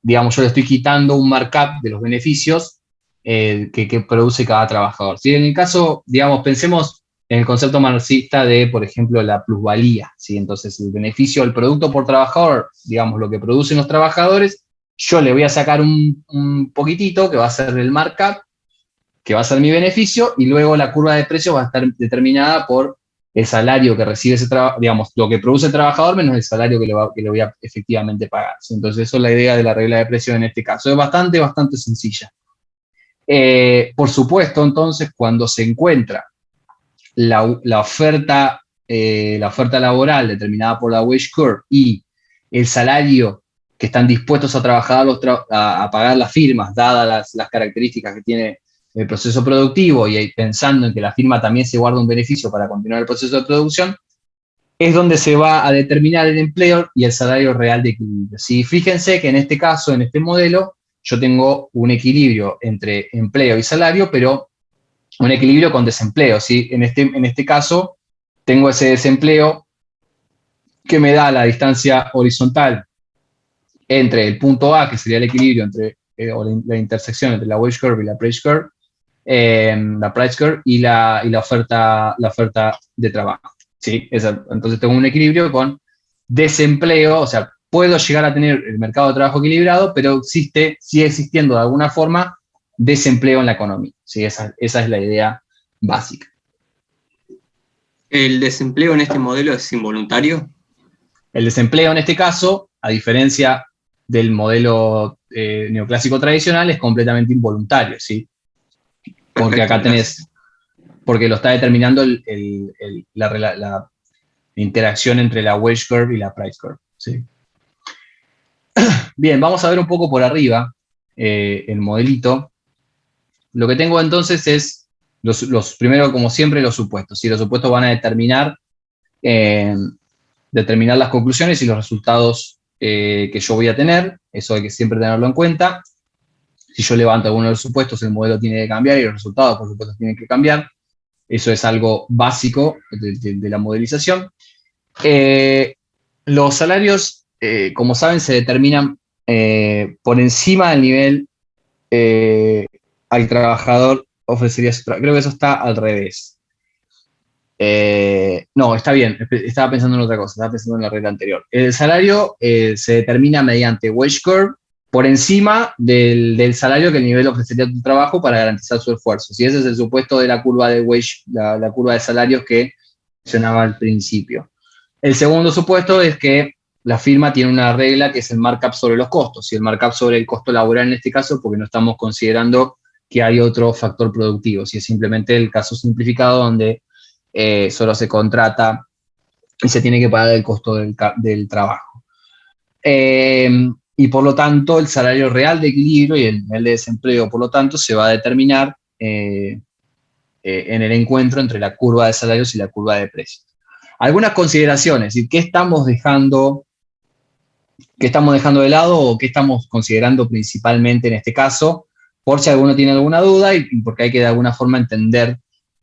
digamos, yo le estoy quitando un markup de los beneficios que produce cada trabajador. ¿Sí? En el caso, digamos, pensemos en el concepto marxista de, por ejemplo, la plusvalía. ¿Sí? Entonces, el beneficio del producto por trabajador, digamos, lo que producen los trabajadores, yo le voy a sacar un poquitito, que va a ser el markup, que va a ser mi beneficio, y luego la curva de precios va a estar determinada por el salario que recibe ese trabajo, digamos, lo que produce el trabajador menos el salario que le voy a efectivamente pagar. Entonces, eso es la idea de la regla de precios en este caso. Es bastante sencilla. Por supuesto, entonces, cuando se encuentra la oferta laboral determinada por la wage curve y el salario que están dispuestos a trabajar a pagar las firmas, dadas las características que tiene el proceso productivo y pensando en que la firma también se guarda un beneficio para continuar el proceso de producción, es donde se va a determinar el empleo y el salario real de equilibrio. ¿Sí? Fíjense que en este caso, en este modelo, yo tengo un equilibrio entre empleo y salario, pero un equilibrio con desempleo. ¿Sí? En este caso, tengo ese desempleo que me da la distancia horizontal entre el punto A, que sería el equilibrio entre o la intersección entre la wage curve y la price curve, y la oferta de trabajo. ¿Sí? Entonces tengo un equilibrio con desempleo, o sea, puedo llegar a tener el mercado de trabajo equilibrado, pero sigue existiendo de alguna forma desempleo en la economía. ¿Sí? Esa es la idea básica. ¿El desempleo en este modelo es involuntario? El desempleo en este caso, a diferencia del modelo neoclásico tradicional, es completamente involuntario, ¿sí? Porque acá porque lo está determinando la interacción entre la wage curve y la price curve, ¿sí? Bien, vamos a ver un poco por arriba el modelito. Lo que tengo entonces es, primero, como siempre, los supuestos. ¿Sí? Los supuestos van a determinar las conclusiones y los resultados que yo voy a tener. Eso hay que siempre tenerlo en cuenta. Si yo levanto alguno de los supuestos, el modelo tiene que cambiar y los resultados, por supuesto, tienen que cambiar. Eso es algo básico de la modelización. Los salarios, como saben, se determinan por encima del nivel al trabajador ofrecería su trabajo. Creo que eso está al revés. No, está bien, estaba pensando en otra cosa, estaba pensando en la regla anterior. El salario se determina mediante wage curve por encima del salario que el nivel ofrecería tu trabajo para garantizar su esfuerzo. Si ese es el supuesto de la curva de wage, la curva de salarios que mencionaba al principio. El segundo supuesto es que la firma tiene una regla que es el markup sobre los costos, y el markup sobre el costo laboral en este caso, porque no estamos considerando que hay otro factor productivo, si es simplemente el caso simplificado donde solo se contrata y se tiene que pagar el costo del trabajo. Y por lo tanto, el salario real de equilibrio y el nivel de desempleo, por lo tanto, se va a determinar en el encuentro entre la curva de salarios y la curva de precios. Algunas consideraciones, ¿qué estamos dejando de lado o qué estamos considerando principalmente en este caso? Por si alguno tiene alguna duda y porque hay que de alguna forma entender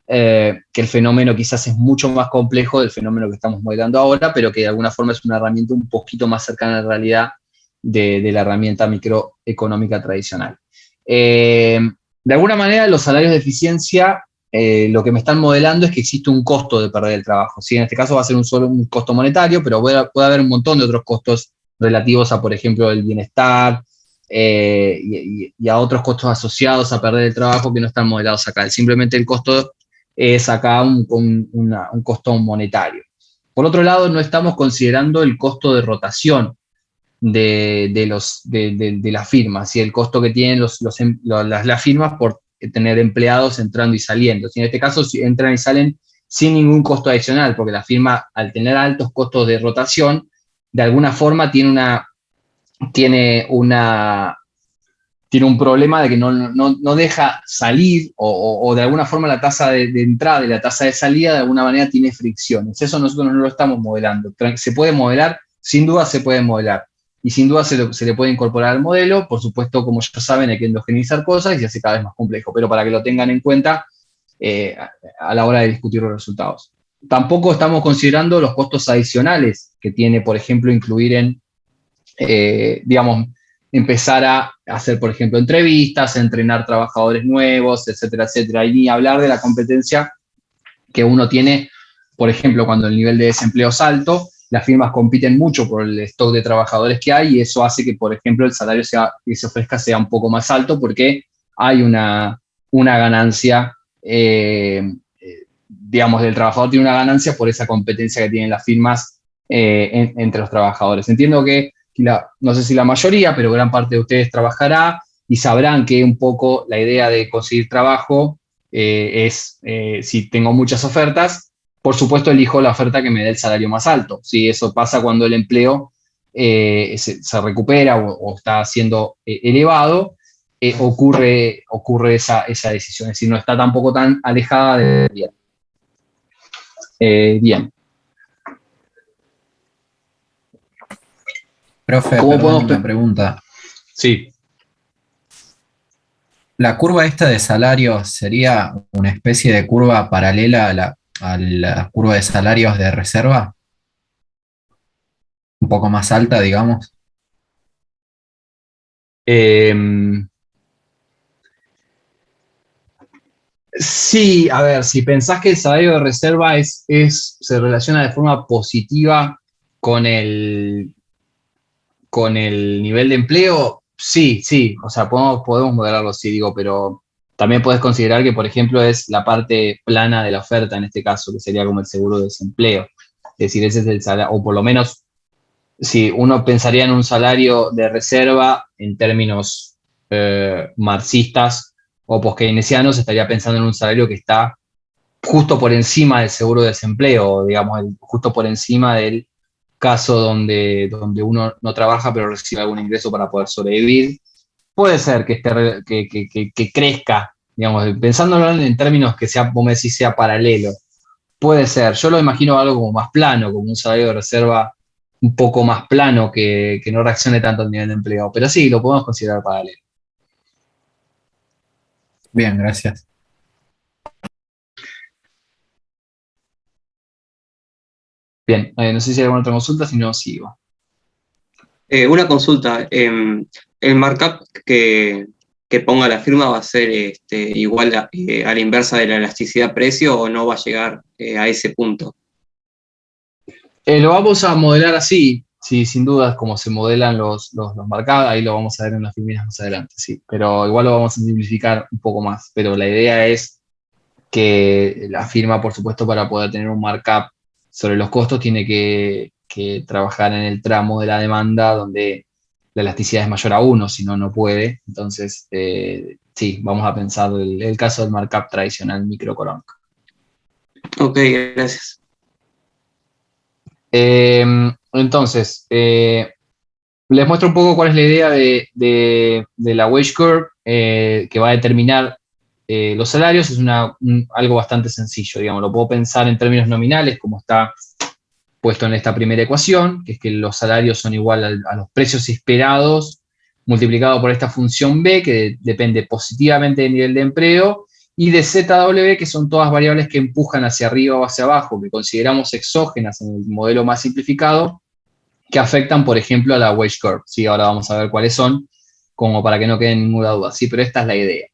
que el fenómeno quizás es mucho más complejo del fenómeno que estamos modelando ahora, pero que de alguna forma es una herramienta un poquito más cercana a la realidad de la herramienta microeconómica tradicional. De alguna manera, los salarios de eficiencia, lo que me están modelando es que existe un costo de perder el trabajo. ¿Sí? En este caso va a ser un costo monetario, pero puede haber un montón de otros costos relativos a, por ejemplo, el bienestar, y a otros costos asociados a perder el trabajo que no están modelados acá. Simplemente el costo es acá un costo monetario. Por otro lado, no estamos considerando el costo de rotación de las firmas, y el costo que tienen las firmas por tener empleados entrando y saliendo. En este caso, entran y salen sin ningún costo adicional, porque la firma, al tener altos costos de rotación, de alguna forma tiene un problema de que no deja salir, o de alguna forma la tasa de entrada y la tasa de salida de alguna manera tiene fricciones. Eso nosotros no lo estamos modelando. ¿Se puede modelar? Sin duda se puede modelar. Y sin duda se le puede incorporar al modelo. Por supuesto, como ya saben, hay que endogenizar cosas y se hace cada vez más complejo. Pero para que lo tengan en cuenta a la hora de discutir los resultados. Tampoco estamos considerando los costos adicionales que tiene, por ejemplo, incluir empezar a hacer, por ejemplo, entrevistas, entrenar trabajadores nuevos, etcétera, etcétera. Y ni hablar de la competencia que uno tiene, por ejemplo, cuando el nivel de desempleo es alto, las firmas compiten mucho por el stock de trabajadores que hay y eso hace que, por ejemplo, el salario que se ofrezca sea un poco más alto porque hay una ganancia, digamos, del trabajador tiene una ganancia por esa competencia que tienen las firmas entre los trabajadores. Entiendo que, no sé si la mayoría, pero gran parte de ustedes trabajará y sabrán que un poco la idea de conseguir trabajo es, si tengo muchas ofertas, por supuesto elijo la oferta que me dé el salario más alto. ¿Sí? Eso pasa cuando el empleo se recupera o está siendo elevado, ocurre esa decisión. Es decir, no está tampoco tan alejada de bien. Bien. Profe, ¿Cómo perdón, podemos una pregunta. Sí. ¿La curva esta de salario sería una especie de curva paralela a la curva de salarios de reserva? Un poco más alta, digamos. Sí, a ver, si pensás que el salario de reserva se relaciona de forma positiva con el nivel de empleo, sí, o sea, podemos modelarlo así, digo, pero también puedes considerar que, por ejemplo, es la parte plana de la oferta en este caso, que sería como el seguro de desempleo. Es decir, ese es el salario, o por lo menos, si uno pensaría en un salario de reserva en términos marxistas o poskeynesianos, estaría pensando en un salario que está justo por encima del seguro de desempleo, digamos, justo por encima del caso donde uno no trabaja pero recibe algún ingreso para poder sobrevivir. Puede ser que crezca, digamos, pensándolo en términos que sea, como decís, sea paralelo. Puede ser. Yo lo imagino algo como más plano, como un salario de reserva un poco más plano que no reaccione tanto al nivel de empleo. Pero sí, lo podemos considerar paralelo. Bien, gracias. Bien, no sé si hay alguna otra consulta, si no, sigo. Una consulta. ¿El markup que ponga la firma va a ser igual a la inversa de la elasticidad precio o no va a llegar a ese punto? Lo vamos a modelar así, sí, sin dudas, como se modelan los marcados, ahí lo vamos a ver en las figuras más adelante, sí, pero igual lo vamos a simplificar un poco más, pero la idea es que la firma, por supuesto, para poder tener un markup sobre los costos, tiene que trabajar en el tramo de la demanda donde la elasticidad es mayor a 1, si no, no puede. Entonces, sí, vamos a pensar el caso del markup tradicional microcoronc. Ok, gracias. Entonces, les muestro un poco cuál es la idea de la wage curve que va a determinar los salarios. Es algo bastante sencillo, digamos, lo puedo pensar en términos nominales, como está puesto en esta primera ecuación, que es que los salarios son igual a los precios esperados multiplicado por esta función B, que depende positivamente del nivel de empleo, y de ZW, que son todas variables que empujan hacia arriba o hacia abajo, que consideramos exógenas en el modelo más simplificado, que afectan, por ejemplo, a la wage curve. ¿Sí? Ahora vamos a ver cuáles son, como para que no quede ninguna duda. Sí, pero esta es la idea.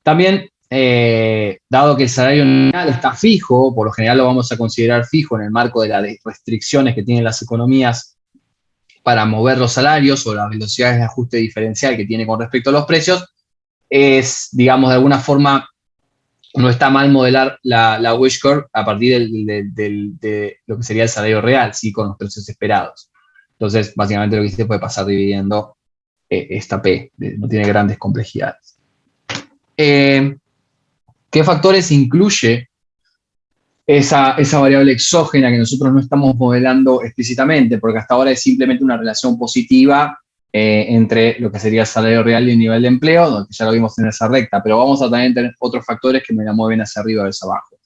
También, dado que el salario nominal está fijo, por lo general lo vamos a considerar fijo en el marco de las restricciones que tienen las economías para mover los salarios o las velocidades de ajuste diferencial que tiene con respecto a los precios, es, digamos, de alguna forma, no está mal modelar la wage curve a partir de lo que sería el salario real, ¿sí? Con los precios esperados. Entonces, básicamente lo que se puede pasar dividiendo esta P, no tiene grandes complejidades. ¿Qué factores incluye esa variable exógena que nosotros no estamos modelando explícitamente? Porque hasta ahora es simplemente una relación positiva entre lo que sería el salario real y el nivel de empleo, donde ya lo vimos en esa recta, pero vamos a también tener otros factores que me la mueven hacia arriba o hacia abajo.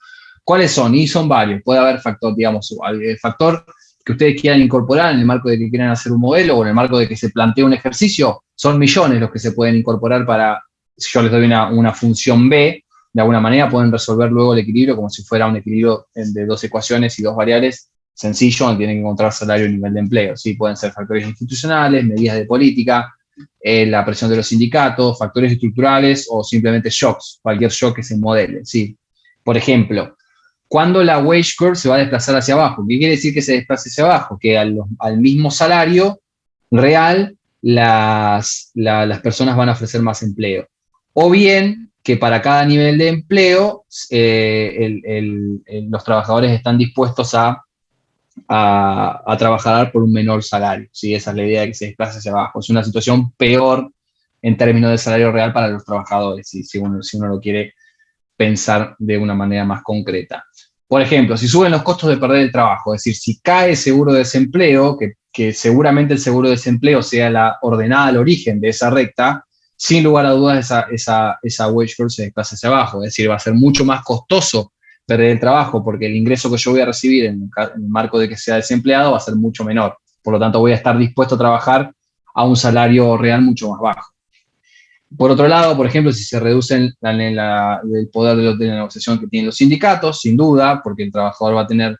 ¿Cuáles son? Y son varios. Puede haber factor, digamos, el factor que ustedes quieran incorporar en el marco de que quieran hacer un modelo o en el marco de que se plantee un ejercicio. Son millones los que se pueden incorporar para, si yo les doy una función B, de alguna manera pueden resolver luego el equilibrio como si fuera un equilibrio de dos ecuaciones y dos variables sencillo, donde tienen que encontrar salario y nivel de empleo. ¿Sí? Pueden ser factores institucionales, medidas de política, la presión de los sindicatos, factores estructurales o simplemente shocks, cualquier shock que se modele, ¿sí? Por ejemplo, ¿cuándo la wage curve se va a desplazar hacia abajo? ¿Qué quiere decir que se desplace hacia abajo? Que al mismo salario real las personas van a ofrecer más empleo. O bien que para cada nivel de empleo los trabajadores están dispuestos a trabajar por un menor salario, ¿sí? Esa es la idea de que se desplace hacia abajo. Es una situación peor en términos de salario real para los trabajadores, ¿sí? Si uno lo quiere pensar de una manera más concreta. Por ejemplo, si suben los costos de perder el trabajo, es decir, si cae el seguro de desempleo, que seguramente el seguro de desempleo sea la ordenada al origen de esa recta, sin lugar a dudas esa wage curve se desplaza hacia abajo, es decir, va a ser mucho más costoso perder el trabajo porque el ingreso que yo voy a recibir en el marco de que sea desempleado va a ser mucho menor. Por lo tanto, voy a estar dispuesto a trabajar a un salario real mucho más bajo. Por otro lado, por ejemplo, si se reduce el poder de la negociación que tienen los sindicatos, sin duda, porque el trabajador va a tener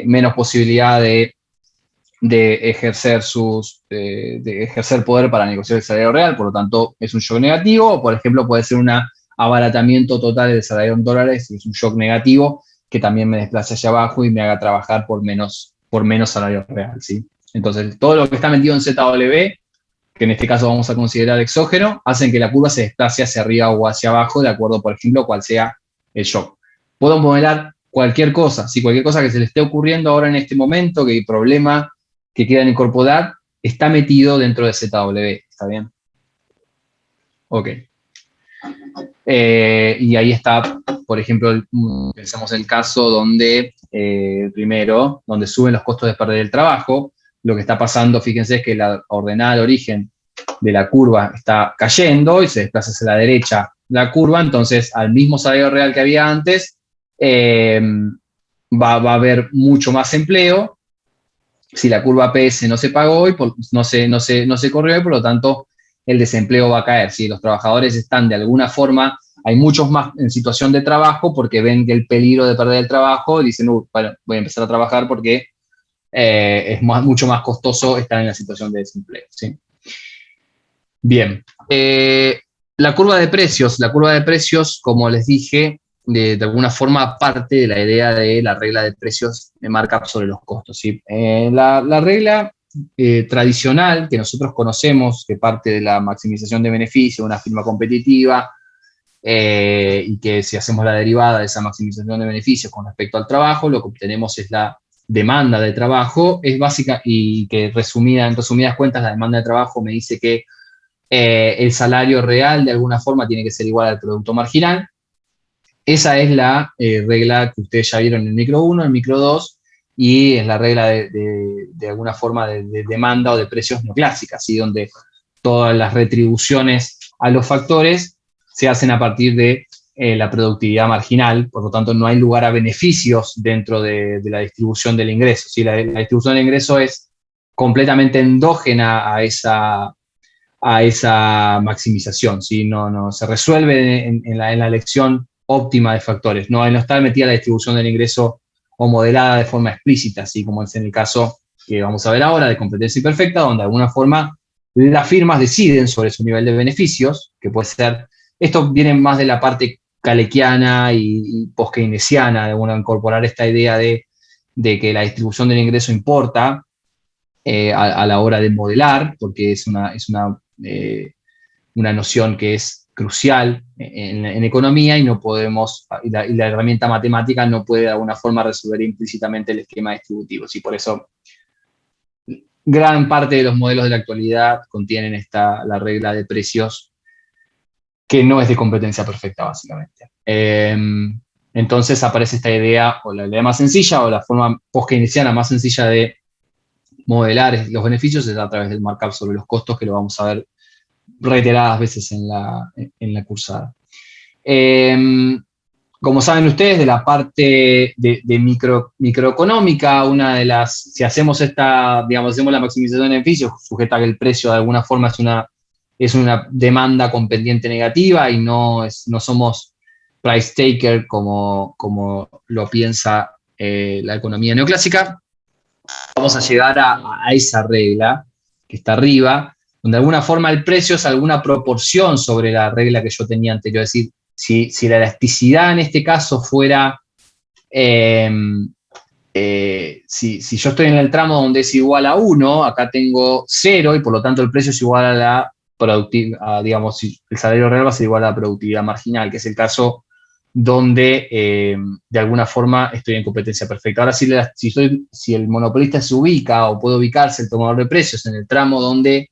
menos posibilidad de ejercer poder para negociar el salario real, por lo tanto es un shock negativo, o por ejemplo puede ser un abaratamiento total del salario en dólares, es un shock negativo que también me desplace hacia abajo y me haga trabajar por menos salario real, ¿sí? Entonces, todo lo que está metido en ZW, que en este caso vamos a considerar exógeno, hacen que la curva se desplace hacia arriba o hacia abajo, de acuerdo, por ejemplo, cuál sea el shock. Puedo modelar cualquier cosa, ¿sí? Cualquier cosa que se le esté ocurriendo ahora en este momento, que hay problema que quieran incorporar, está metido dentro de ZW, ¿está bien? Ok. Y ahí está, por ejemplo, pensamos el caso donde, primero, donde suben los costos de perder el trabajo. Lo que está pasando, fíjense, es que la ordenada al origen de la curva está cayendo y se desplaza hacia la derecha la curva, entonces al mismo salario real que había antes, va a haber mucho más empleo. Si la curva PS no se pagó y no se corrió y por lo tanto el desempleo va a caer. Si los trabajadores están de alguna forma, hay muchos más en situación de trabajo porque ven que el peligro de perder el trabajo y dicen, bueno, voy a empezar a trabajar porque es mucho más costoso estar en la situación de desempleo, ¿sí? Bien. La curva de precios, como les dije, de alguna forma parte de la idea de la regla de precios de markup sobre los costos, ¿sí? La regla tradicional que nosotros conocemos, que parte de la maximización de beneficio de una firma competitiva, y que si hacemos la derivada de esa maximización de beneficios con respecto al trabajo, lo que obtenemos es la demanda de trabajo, es básica y que en resumidas cuentas la demanda de trabajo me dice que el salario real de alguna forma tiene que ser igual al producto marginal. Esa es la regla que ustedes ya vieron en el micro 1, en el micro 2, y es la regla de alguna forma de demanda o de precios neoclásicas, ¿sí? Donde todas las retribuciones a los factores se hacen a partir de la productividad marginal, por lo tanto no hay lugar a beneficios dentro de la distribución del ingreso, ¿sí? La distribución del ingreso es completamente endógena a esa maximización, ¿sí? No se resuelve en la elección óptima de factores, no está metida la distribución del ingreso o modelada de forma explícita, ¿sí? Como es en el caso que vamos a ver ahora de competencia imperfecta, donde de alguna forma las firmas deciden sobre su nivel de beneficios, que puede ser, esto viene más de la parte kalekiana y post-keynesiana, de incorporar esta idea de que la distribución del ingreso importa a la hora de modelar, porque es una noción que es crucial en economía y no podemos, y la herramienta matemática no puede de alguna forma resolver implícitamente el esquema distributivo. ¿Sí? Por eso, gran parte de los modelos de la actualidad contienen la regla de precios que no es de competencia perfecta, básicamente. Entonces aparece esta idea, o la idea más sencilla, o la forma post-keynesiana más sencilla de modelar los beneficios es a través del markup sobre los costos, que lo vamos a ver reiteradas veces en la cursada. Como saben ustedes, de la parte de microeconómica, si hacemos hacemos la maximización de beneficios, sujeta a que el precio de alguna forma es una demanda con pendiente negativa y no somos price taker como lo piensa la economía neoclásica, vamos a llegar a esa regla que está arriba, donde de alguna forma el precio es alguna proporción sobre la regla que yo tenía anterior. Es decir, si la elasticidad en este caso fuera, si yo estoy en el tramo donde es igual a 1, acá tengo 0 y por lo tanto el precio es igual a la productividad, digamos, si el salario real va a ser igual a la productividad marginal, que es el caso donde de alguna forma estoy en competencia perfecta. Ahora, si el monopolista se ubica o puede ubicarse el tomador de precios en el tramo donde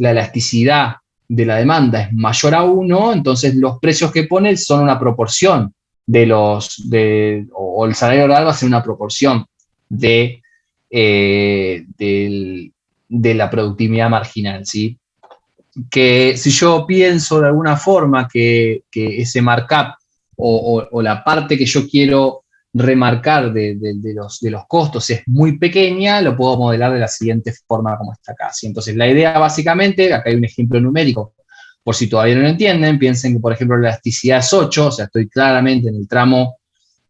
la elasticidad de la demanda es mayor a 1, entonces los precios que pone son una proporción o el salario real va a ser una proporción de la productividad marginal, ¿sí? Que si yo pienso de alguna forma que ese markup o la parte que yo quiero remarcar de los costos es muy pequeña, lo puedo modelar de la siguiente forma como está acá, ¿sí? Entonces la idea básicamente, acá hay un ejemplo numérico, por si todavía no lo entienden, piensen que por ejemplo la elasticidad es 8, o sea, estoy claramente en el tramo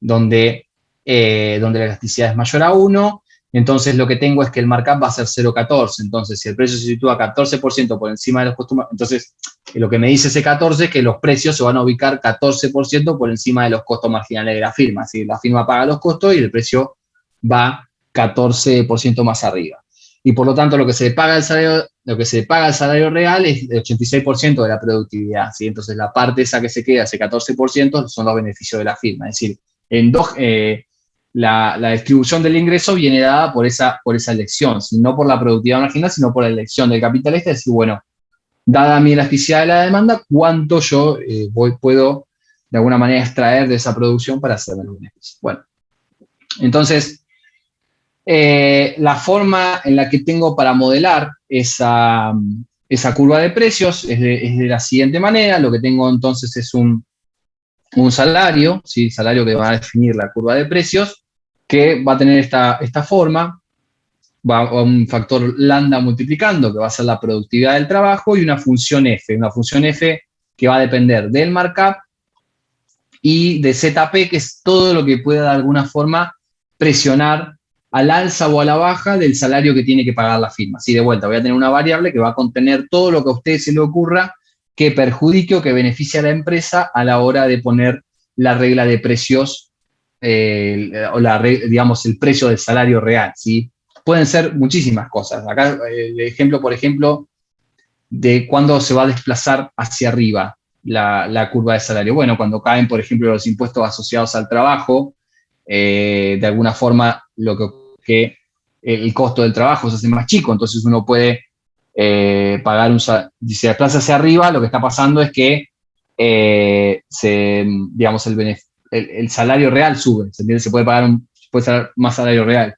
donde la elasticidad es mayor a 1, entonces lo que tengo es que el markup va a ser 0,14, entonces si el precio se sitúa 14% por encima de los costos, entonces lo que me dice ese 14 es que los precios se van a ubicar 14% por encima de los costos marginales de la firma, así la firma paga los costos y el precio va 14% más arriba. Y por lo tanto lo que se paga al salario real es el 86% de la productividad, ¿sí? Entonces la parte esa que se queda, ese 14%, son los beneficios de la firma, es decir, la distribución del ingreso viene dada por esa elección, no por la productividad marginal, sino por la elección del capitalista, es decir, bueno, dada mi elasticidad de la demanda, cuánto yo puedo de alguna manera extraer de esa producción para hacerme los beneficios. Bueno, entonces, la forma en la que tengo para modelar esa curva de precios es de la siguiente manera. Lo que tengo entonces es un salario, ¿sí? Salario que va a definir la curva de precios, que va a tener esta forma, va a un factor lambda multiplicando, que va a ser la productividad del trabajo, y una función F que va a depender del markup y de ZP, que es todo lo que pueda de alguna forma presionar al alza o a la baja del salario que tiene que pagar la firma. Así de vuelta, voy a tener una variable que va a contener todo lo que a usted se le ocurra que perjudique o que beneficie a la empresa a la hora de poner la regla de precios digamos, el precio del salario real, ¿sí? Pueden ser muchísimas cosas. Acá el ejemplo, por ejemplo, de cuándo se va a desplazar hacia arriba la curva de salario. Bueno, cuando caen, por ejemplo, los impuestos asociados al trabajo, de alguna forma que el costo del trabajo se hace más chico, entonces uno puede pagar si se desplaza hacia arriba, lo que está pasando es que digamos, el salario real sube, se puede ser más salario real.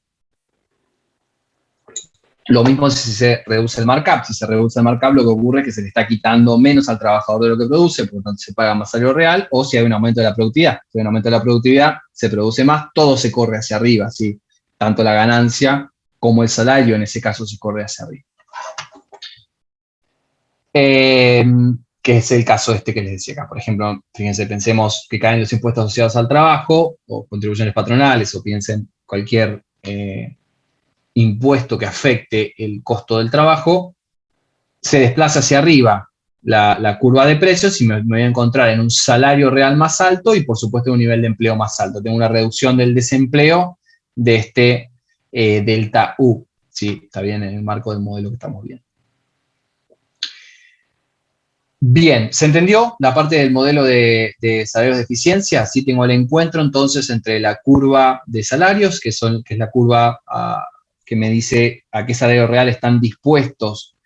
Lo mismo si se reduce el markup. Si se reduce el markup, lo que ocurre es que se le está quitando menos al trabajador de lo que produce, por lo tanto se paga más salario real, o si hay un aumento de la productividad. Si hay un aumento de la productividad, se produce más, todo se corre hacia arriba, ¿sí? Tanto la ganancia como el salario, en ese caso, se corre hacia arriba. Que es el caso que les decía acá. Por ejemplo, fíjense, pensemos que caen los impuestos asociados al trabajo, o contribuciones patronales, o piensen cualquier impuesto que afecte el costo del trabajo, se desplaza hacia arriba la curva de precios y me voy a encontrar en un salario real más alto y, por supuesto, un nivel de empleo más alto. Tengo una reducción del desempleo de este delta U. ¿Sí? Está bien en el marco del modelo que estamos viendo. Bien, ¿se entendió la parte del modelo de salarios de eficiencia? Sí, tengo el encuentro entonces entre la curva de salarios, que es la curva que me dice a qué salario real están dispuestos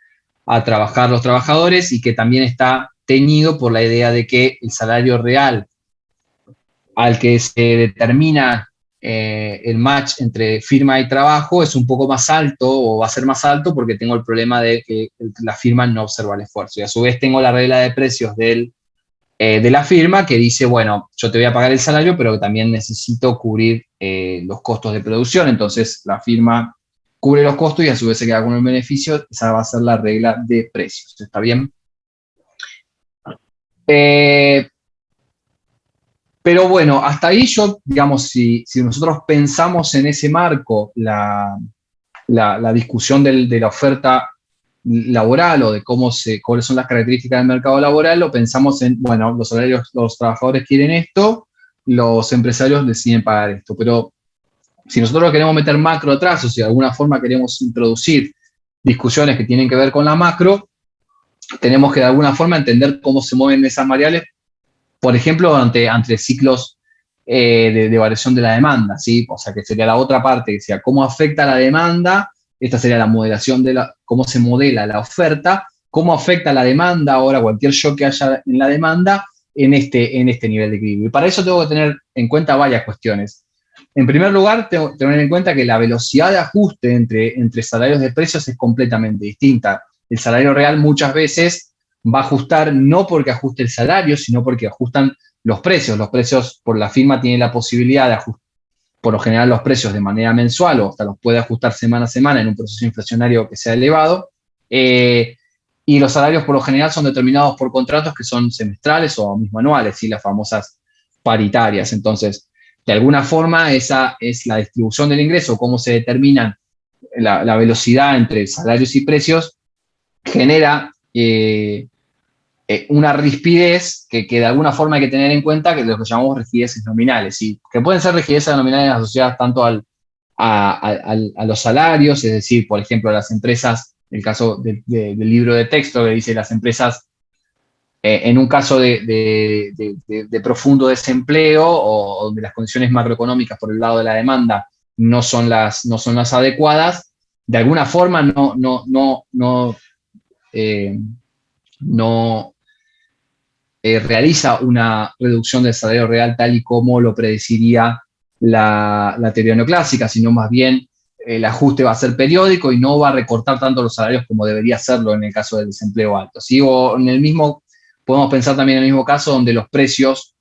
a trabajar los trabajadores, y que también está teñido por la idea de que el salario real al que se determina el match entre firma y trabajo es un poco más alto, o va a ser más alto, porque tengo el problema de que la firma no observa el esfuerzo. Y a su vez tengo la regla de precios de la firma que dice, bueno, yo te voy a pagar el salario, pero también necesito cubrir los costos de producción. Entonces la firma cubre los costos y a su vez se queda con el beneficio. Esa va a ser la regla de precios. ¿Está bien? Pero bueno, hasta ahí yo, digamos, si nosotros pensamos en ese marco, la discusión de la oferta laboral o de cuáles son las características del mercado laboral, lo pensamos en, bueno, los trabajadores quieren esto, los empresarios deciden pagar esto. Pero si nosotros queremos meter macro atrás, o si de alguna forma queremos introducir discusiones que tienen que ver con la macro, tenemos que de alguna forma entender cómo se mueven esas variables, por ejemplo, ante ciclos de variación de la demanda, ¿sí? O sea, que sería la otra parte, que sea cómo afecta la demanda. Esta sería la modelación cómo se modela la oferta, cómo afecta la demanda ahora, cualquier shock que haya en la demanda en este nivel de equilibrio. Y para eso tengo que tener en cuenta varias cuestiones. En primer lugar, tengo que tener en cuenta que la velocidad de ajuste entre salarios de precios es completamente distinta. El salario real muchas veces va a ajustar no porque ajuste el salario, sino porque ajustan los precios. Los precios por la firma tienen la posibilidad de ajustar, por lo general, los precios de manera mensual o hasta los puede ajustar semana a semana en un proceso inflacionario que sea elevado. Y los salarios por lo general son determinados por contratos que son semestrales o mismo anuales, ¿sí? Las famosas paritarias. Entonces, de alguna forma, esa es la distribución del ingreso, cómo se determina la velocidad entre salarios y precios, genera una rispidez que de alguna forma hay que tener en cuenta, que es lo que llamamos rigideces nominales, ¿sí? Que pueden ser rigideces nominales asociadas tanto a los salarios, es decir, por ejemplo, las empresas, el caso del libro de texto que dice las empresas, en un caso de profundo desempleo o donde las condiciones macroeconómicas por el lado de la demanda no son las adecuadas, de alguna forma no realiza una reducción del salario real tal y como lo predeciría la teoría neoclásica, sino más bien el ajuste va a ser periódico y no va a recortar tanto los salarios como debería hacerlo en el caso del desempleo alto, ¿sí? O podemos pensar también en el mismo caso donde los precios,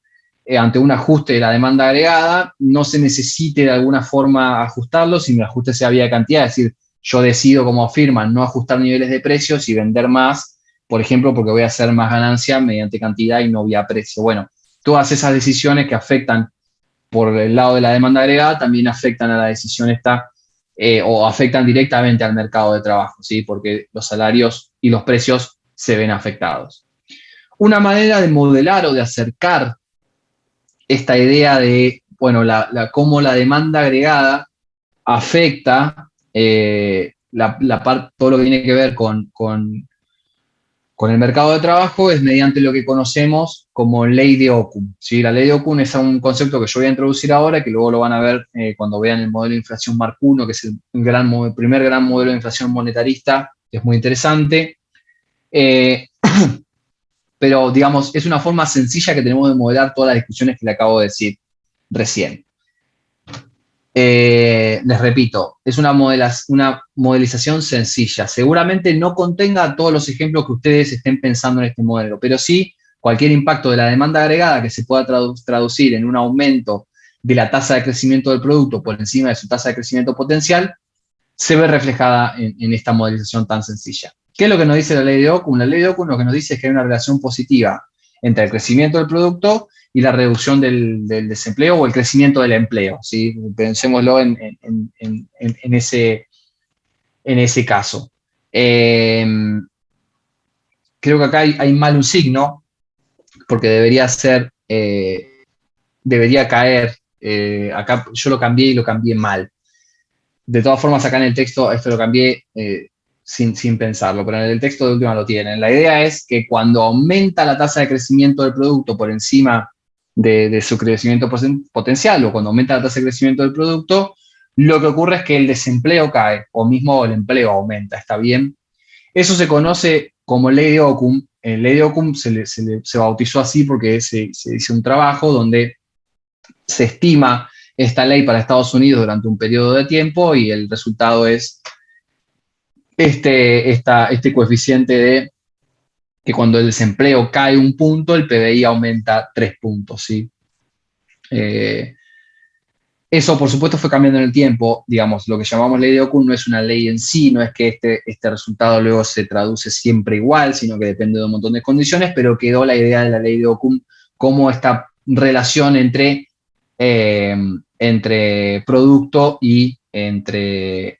ante un ajuste de la demanda agregada, no se necesite de alguna forma ajustarlos, sino el ajuste sea vía de cantidad, es decir, yo decido como firma no ajustar niveles de precios y vender más, por ejemplo, porque voy a hacer más ganancia mediante cantidad y no vía precio. Bueno, todas esas decisiones que afectan por el lado de la demanda agregada también afectan a la decisión o afectan directamente al mercado de trabajo, ¿sí? Porque los salarios y los precios se ven afectados. Una manera de modelar o de acercar esta idea de, bueno, cómo la demanda agregada afecta todo lo que tiene que ver con el mercado de trabajo es mediante lo que conocemos como ley de Occam, ¿sí? La ley de Occam es un concepto que yo voy a introducir ahora, que luego lo van a ver cuando vean el modelo de inflación Mark I, que es el primer gran modelo de inflación monetarista, que es muy interesante. Pero, digamos, es una forma sencilla que tenemos de modelar todas las discusiones que le acabo de decir recién. Les repito, es una modelización sencilla. Seguramente no contenga todos los ejemplos que ustedes estén pensando en este modelo, pero sí cualquier impacto de la demanda agregada que se pueda traducir en un aumento de la tasa de crecimiento del producto por encima de su tasa de crecimiento potencial, se ve reflejada en esta modelización tan sencilla. ¿Qué es lo que nos dice la ley de Occam? La ley de Occam lo que nos dice es que hay una relación positiva entre el crecimiento del producto y la reducción del desempleo o el crecimiento del empleo, ¿sí? Pensémoslo en ese caso. Creo que acá hay mal un signo, porque debería caer, acá yo lo cambié y lo cambié mal. De todas formas, acá en el texto esto lo cambié sin pensarlo, pero en el texto de última lo tienen. La idea es que cuando aumenta la tasa de crecimiento del producto por encima de su crecimiento potencial, o cuando aumenta la tasa de crecimiento del producto, lo que ocurre es que el desempleo cae, o mismo el empleo aumenta, ¿está bien? Eso se conoce como ley de Occam. En ley de Occam se bautizó así porque se hizo un trabajo donde se estima esta ley para Estados Unidos durante un periodo de tiempo y el resultado es este coeficiente de que cuando el desempleo cae un punto, el PBI aumenta 3 puntos, ¿sí? Eso, por supuesto, fue cambiando en el tiempo. Digamos, lo que llamamos ley de Occam no es una ley en sí, no es que este resultado luego se traduce siempre igual, sino que depende de un montón de condiciones, pero quedó la idea de la ley de Occam como esta relación entre producto y entre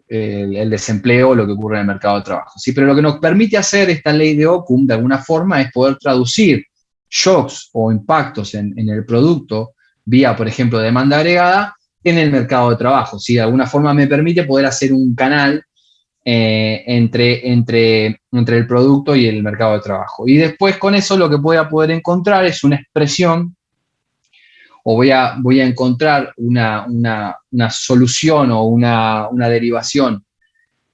el desempleo o lo que ocurre en el mercado de trabajo. ¿Sí? Pero lo que nos permite hacer esta ley de Occam, de alguna forma, es poder traducir shocks o impactos en el producto vía, por ejemplo, demanda agregada en el mercado de trabajo. ¿Sí? De alguna forma me permite poder hacer un canal entre el producto y el mercado de trabajo. Y después con eso lo que voy a poder encontrar es una expresión o voy a encontrar una solución o una derivación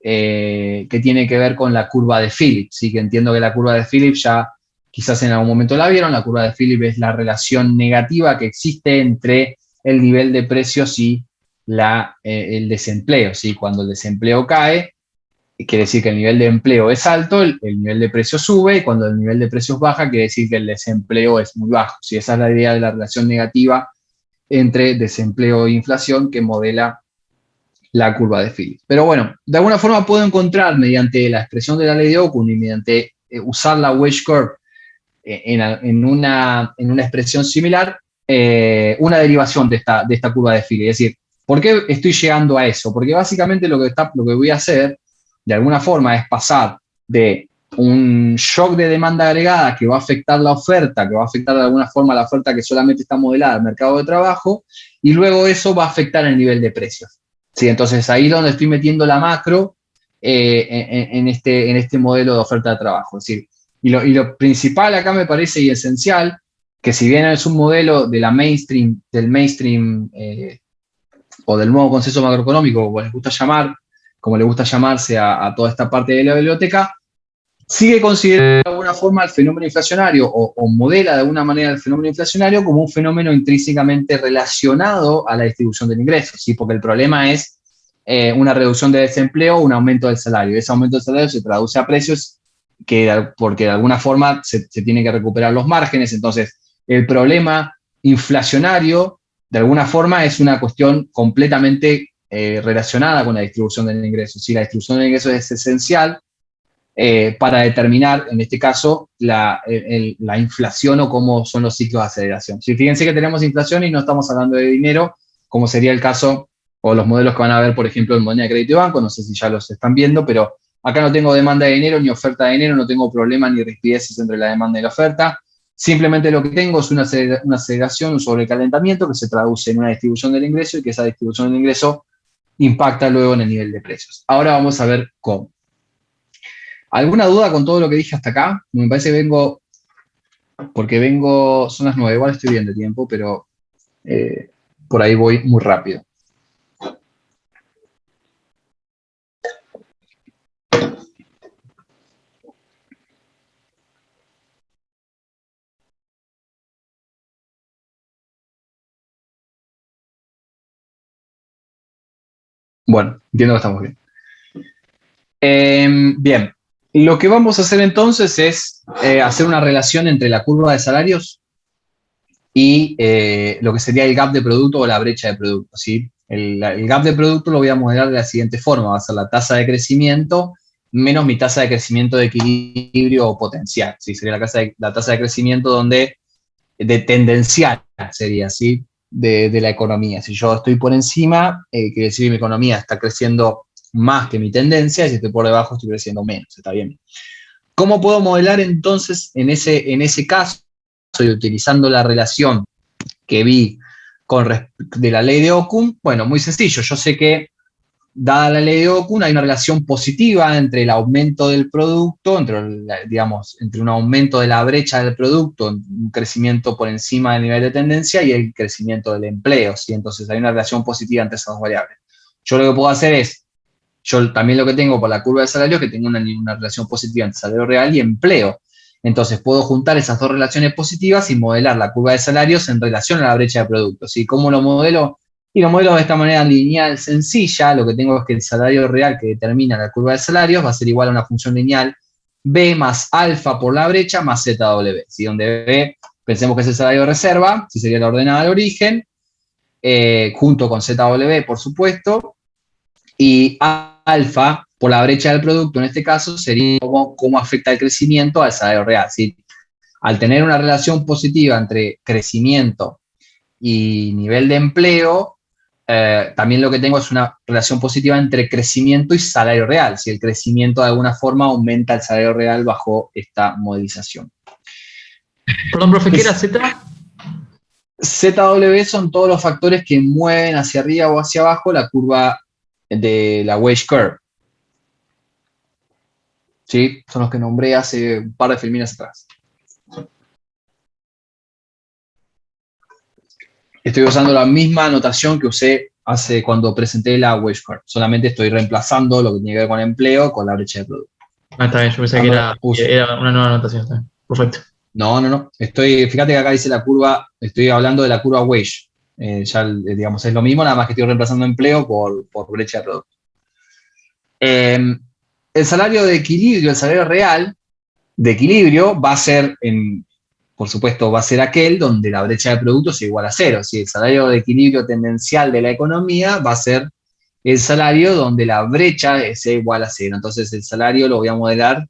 que tiene que ver con la curva de Phillips. ¿Sí? Que entiendo que la curva de Phillips ya quizás en algún momento la vieron. La curva de Phillips es la relación negativa que existe entre el nivel de precios y el desempleo. ¿Sí? Cuando el desempleo cae, quiere decir que el nivel de empleo es alto, el nivel de precios sube, y cuando el nivel de precios baja, quiere decir que el desempleo es muy bajo. ¿Sí? Esa es la idea de la relación negativa entre desempleo e inflación que modela la curva de Phillips. Pero bueno, de alguna forma puedo encontrar mediante la expresión de la ley de Occam y mediante usar la wage curve en una expresión similar, una derivación de esta curva de Phillips. Es decir, ¿por qué estoy llegando a eso? Porque básicamente lo que voy a hacer de alguna forma es pasar de un shock de demanda agregada que va a afectar la oferta, que va a afectar de alguna forma la oferta que solamente está modelada al mercado de trabajo, y luego eso va a afectar el nivel de precios. ¿Sí? Entonces ahí es donde estoy metiendo la macro en este modelo de oferta de trabajo. Es decir, y lo principal acá me parece y esencial, que si bien es un modelo del mainstream o del nuevo consenso macroeconómico, como les gusta llamarse a toda esta parte de la biblioteca, sigue considerando de alguna forma el fenómeno inflacionario o modela de alguna manera el fenómeno inflacionario como un fenómeno intrínsecamente relacionado a la distribución del ingreso, ¿sí? Porque el problema es una reducción de desempleo o un aumento del salario. Ese aumento del salario se traduce a precios porque de alguna forma se tienen que recuperar los márgenes. Entonces, el problema inflacionario de alguna forma es una cuestión completamente relacionada con la distribución del ingreso. ¿Sí? La distribución del ingreso es esencial para determinar, en este caso, la inflación o cómo son los ciclos de aceleración. Si fíjense que tenemos inflación y no estamos hablando de dinero, como sería el caso o los modelos que van a ver, por ejemplo, en moneda de crédito y banco, no sé si ya los están viendo, pero acá no tengo demanda de dinero ni oferta de dinero, no tengo problemas ni rispideces entre la demanda y la oferta. Simplemente lo que tengo es una aceleración, un sobrecalentamiento que se traduce en una distribución del ingreso y que esa distribución del ingreso impacta luego en el nivel de precios. Ahora vamos a ver cómo. ¿Alguna duda con todo lo que dije hasta acá? Me parece que son las 9, igual estoy bien de tiempo, pero por ahí voy muy rápido. Bueno, entiendo que estamos bien. Bien, lo que vamos a hacer entonces es hacer una relación entre la curva de salarios y lo que sería el gap de producto o la brecha de producto. ¿Sí? El gap de producto lo voy a modelar de la siguiente forma. Va a ser la tasa de crecimiento menos mi tasa de crecimiento de equilibrio o potencial. ¿Sí? Sería la tasa de crecimiento de tendencial sería, ¿sí? De la economía. Si yo estoy por encima, quiere decir que mi economía está creciendo más que mi tendencia, y si estoy por debajo estoy creciendo menos. Está bien. ¿Cómo puedo modelar entonces en ese caso, y utilizando la relación que vi de la ley de Occam? Bueno, muy sencillo. Yo sé que, dada la ley de Occam, hay una relación positiva entre el aumento del producto, entre un aumento de la brecha del producto, un crecimiento por encima del nivel de tendencia y el crecimiento del empleo. ¿Sí? Entonces hay una relación positiva entre esas dos variables. Yo lo que puedo hacer es, yo también lo que tengo por la curva de salario es que tengo una relación positiva entre salario real y empleo. Entonces puedo juntar esas dos relaciones positivas y modelar la curva de salarios en relación a la brecha de productos. ¿Sí? ¿Cómo lo modelo? Y lo modelo de esta manera lineal sencilla. Lo que tengo es que el salario real que determina la curva de salarios va a ser igual a una función lineal B más alfa por la brecha más ZW. ¿Sí? Donde B, pensemos que es el salario de reserva, si sería la ordenada de origen, junto con ZW, por supuesto, y alfa por la brecha del producto, en este caso, sería cómo afecta el crecimiento al salario real. ¿Sí? Al tener una relación positiva entre crecimiento y nivel de empleo, también lo que tengo es una relación positiva entre crecimiento y salario real. Si el crecimiento de alguna forma aumenta el salario real bajo esta modelización. Perdón, profe, ¿qué era Z? ZW son todos los factores que mueven hacia arriba o hacia abajo la curva de la wage curve. ¿Sí? Son los que nombré hace un par de filminas atrás. Estoy usando la misma notación que usé hace cuando presenté la wage curve. Solamente estoy reemplazando lo que tiene que ver con empleo con la brecha de producto. Ah, está bien, yo pensé que era una nueva anotación. Está bien. Perfecto. No. Fíjate que acá dice la curva, estoy hablando de la curva wage. Ya, digamos, es lo mismo, nada más que estoy reemplazando empleo por brecha de producto. El salario de equilibrio, el salario real de equilibrio va a ser, por supuesto, va a ser aquel donde la brecha de producto sea igual a cero. Si el salario de equilibrio tendencial de la economía va a ser el salario donde la brecha sea igual a cero. Entonces el salario lo voy a modelar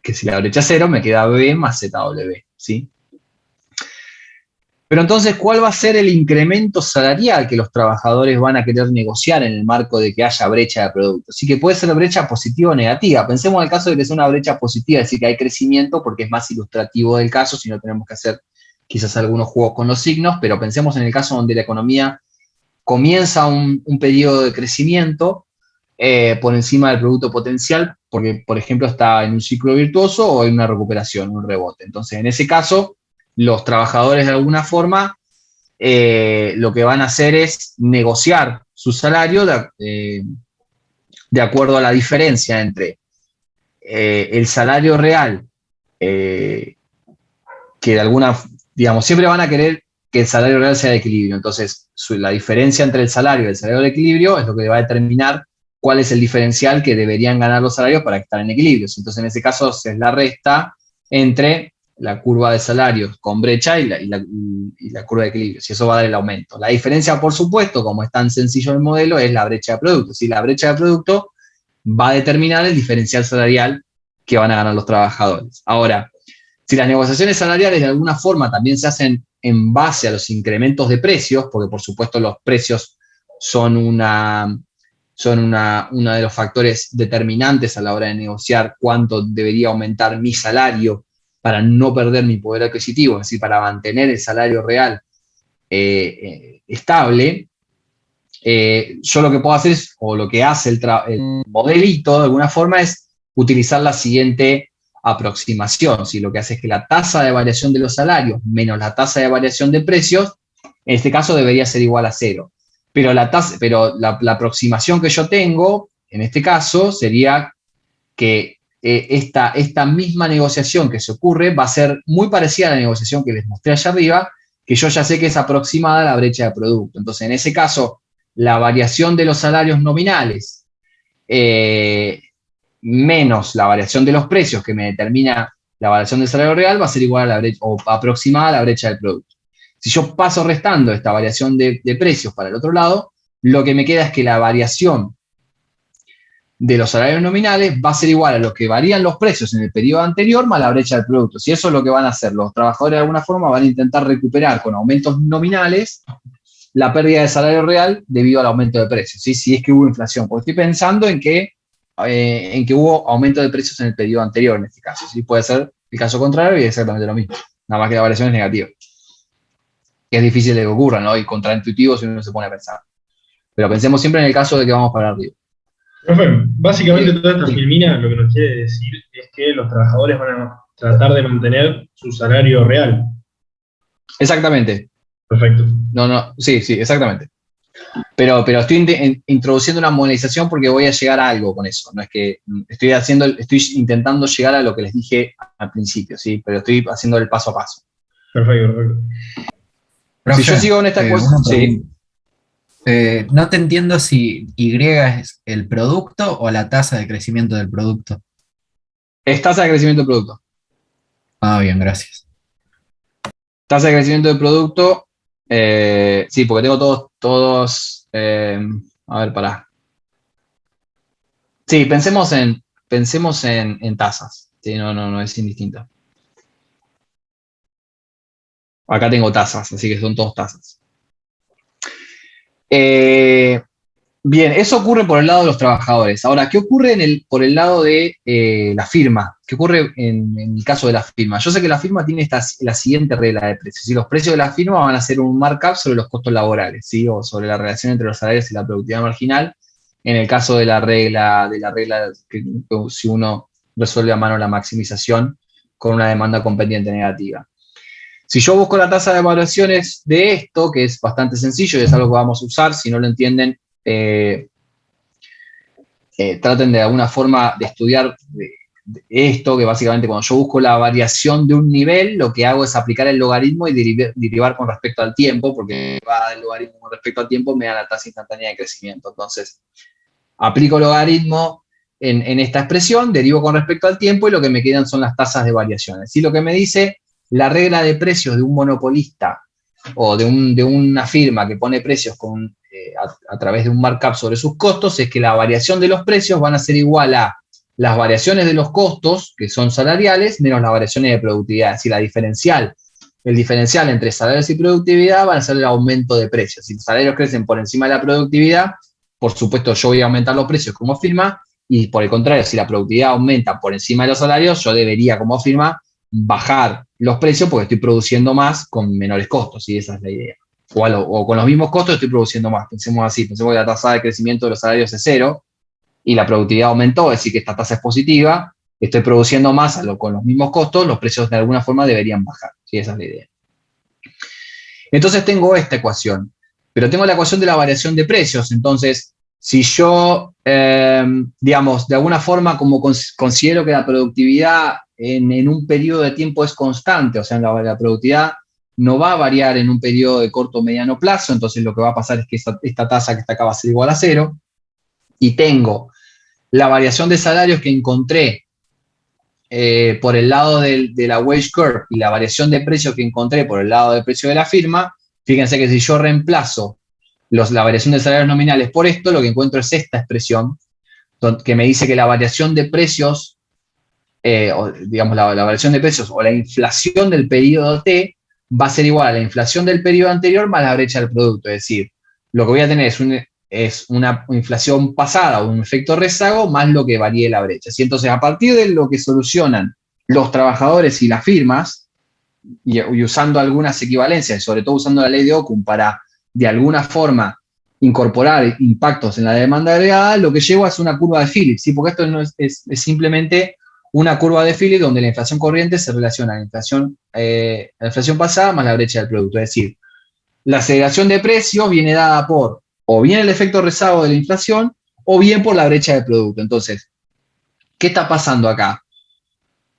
que si la brecha es cero me queda B más ZW, ¿sí? Pero entonces, ¿cuál va a ser el incremento salarial que los trabajadores van a querer negociar en el marco de que haya brecha de producto? Así que puede ser brecha positiva o negativa. Pensemos en el caso de que sea una brecha positiva, es decir, que hay crecimiento, porque es más ilustrativo del caso, si no tenemos que hacer quizás algunos juegos con los signos, pero pensemos en el caso donde la economía comienza un periodo de crecimiento por encima del producto potencial, porque, por ejemplo, está en un ciclo virtuoso o en una recuperación, un rebote. Entonces, en ese caso, los trabajadores de alguna forma lo que van a hacer es negociar su salario de acuerdo a la diferencia entre el salario real, que de alguna, digamos, siempre van a querer que el salario real sea de equilibrio. Entonces, la diferencia entre el salario y el salario de equilibrio es lo que va a determinar cuál es el diferencial que deberían ganar los salarios para estar en equilibrio. Entonces, en ese caso, es la resta entre la curva de salarios con brecha y la curva de equilibrio, si eso va a dar el aumento. La diferencia, por supuesto, como es tan sencillo el modelo, es la brecha de producto. Si la brecha de producto va a determinar el diferencial salarial que van a ganar los trabajadores. Ahora, si las negociaciones salariales de alguna forma también se hacen en base a los incrementos de precios, porque por supuesto los precios son uno de los factores determinantes a la hora de negociar cuánto debería aumentar mi salario para no perder mi poder adquisitivo, es decir, para mantener el salario real estable, yo lo que puedo hacer es, o lo que hace el modelito de alguna forma es utilizar la siguiente aproximación. ¿Sí? Lo que hace es que la tasa de variación de los salarios menos la tasa de variación de precios, en este caso debería ser igual a cero. Pero la aproximación que yo tengo, en este caso, sería que esta misma negociación que se ocurre va a ser muy parecida a la negociación que les mostré allá arriba, que yo ya sé que es aproximada a la brecha de producto. Entonces, en ese caso, la variación de los salarios nominales menos la variación de los precios que me determina la variación del salario real va a ser igual a la brecha, o aproximada a la brecha del producto. Si yo paso restando esta variación de precios para el otro lado, lo que me queda es que la variación de los salarios nominales va a ser igual a lo que varían los precios en el periodo anterior más la brecha del producto. Si eso es lo que van a hacer los trabajadores de alguna forma, van a intentar recuperar con aumentos nominales la pérdida de salario real debido al aumento de precios, ¿sí? Si es que hubo inflación. Porque estoy pensando en que hubo aumento de precios en el periodo anterior, en este caso. ¿Sí? Puede ser el caso contrario y es exactamente lo mismo. Nada más que la variación es negativa. Que es difícil de que ocurra, ¿no? Y contraintuitivo si uno se pone a pensar. Pero pensemos siempre en el caso de que vamos para arriba. Profe, básicamente toda esta filmina lo que nos quiere decir es que los trabajadores van a tratar de mantener su salario real. Exactamente. Perfecto. Sí, exactamente. Pero estoy introduciendo una monetización porque voy a llegar a algo con eso. No es que estoy intentando llegar a lo que les dije al principio, ¿sí? Pero estoy haciendo el paso a paso. Perfecto. Profe, si yo sigo en esta cosa, sí. No te entiendo si Y es el producto o la tasa de crecimiento del producto. Es tasa de crecimiento del producto. Ah, bien, gracias. Tasa de crecimiento del producto, sí, porque tengo todos, a ver, pará. Sí, pensemos en tasas. Sí, no es indistinto. Acá tengo tasas, así que son todos tasas. Bien, eso ocurre por el lado de los trabajadores. Ahora, ¿qué ocurre por el lado de la firma? ¿Qué ocurre en el caso de la firma? Yo sé que la firma tiene la siguiente regla de precios. ¿Sí? Los precios de la firma van a ser un markup sobre los costos laborales, ¿sí? O sobre la relación entre los salarios y la productividad marginal. En el caso de la regla que si uno resuelve a mano la maximización con una demanda con pendiente negativa. Si yo busco la tasa de evaluaciones de esto, que es bastante sencillo y es algo que vamos a usar, si no lo entienden, traten de alguna forma de estudiar esto, que básicamente cuando yo busco la variación de un nivel, lo que hago es aplicar el logaritmo y derivar con respecto al tiempo, porque va el logaritmo con respecto al tiempo me da la tasa instantánea de crecimiento. Entonces, aplico logaritmo en esta expresión, derivo con respecto al tiempo y lo que me quedan son las tasas de variaciones. Y lo que me dice la regla de precios de un monopolista o de una firma que pone precios a través de un markup sobre sus costos es que la variación de los precios van a ser igual a las variaciones de los costos, que son salariales, menos las variaciones de productividad. Es decir, el diferencial entre salarios y productividad van a ser el aumento de precios. Si los salarios crecen por encima de la productividad, por supuesto yo voy a aumentar los precios como firma, y por el contrario, si la productividad aumenta por encima de los salarios, yo debería como firma bajar los precios porque estoy produciendo más con menores costos, y esa es la idea. O con los mismos costos estoy produciendo más. Pensemos así, pensemos que la tasa de crecimiento de los salarios es 0 y la productividad aumentó, es decir, que esta tasa es positiva, estoy produciendo más con los mismos costos, los precios de alguna forma deberían bajar. ¿Sí? Esa es la idea. Entonces tengo esta ecuación, pero tengo la ecuación de la variación de precios. Entonces, si yo, digamos, de alguna forma como considero que la productividad en un periodo de tiempo es constante, o sea, la productividad no va a variar en un periodo de corto o mediano plazo, entonces lo que va a pasar es que esta tasa que está acá va a ser igual a 0, y tengo la variación de salarios que encontré por el lado de la wage curve y la variación de precios que encontré por el lado del precio de la firma. Fíjense que si yo reemplazo la variación de salarios nominales por esto, lo que encuentro es esta expresión que me dice que la variación de precios, digamos la variación de precios o la inflación del periodo T va a ser igual a la inflación del periodo anterior más la brecha del producto. Es decir, lo que voy a tener es una inflación pasada o un efecto rezago más lo que varíe la brecha. ¿Sí? Entonces, a partir de lo que solucionan los trabajadores y las firmas, y usando algunas equivalencias, sobre todo usando la ley de Occam para, de alguna forma, incorporar impactos en la demanda agregada, lo que llevo es una curva de Phillips, ¿sí? Porque esto no es simplemente una curva de Phillips donde la inflación corriente se relaciona a la inflación pasada más la brecha del producto. Es decir, la aceleración de precios viene dada por o bien el efecto rezago de la inflación o bien por la brecha del producto. Entonces, ¿qué está pasando acá?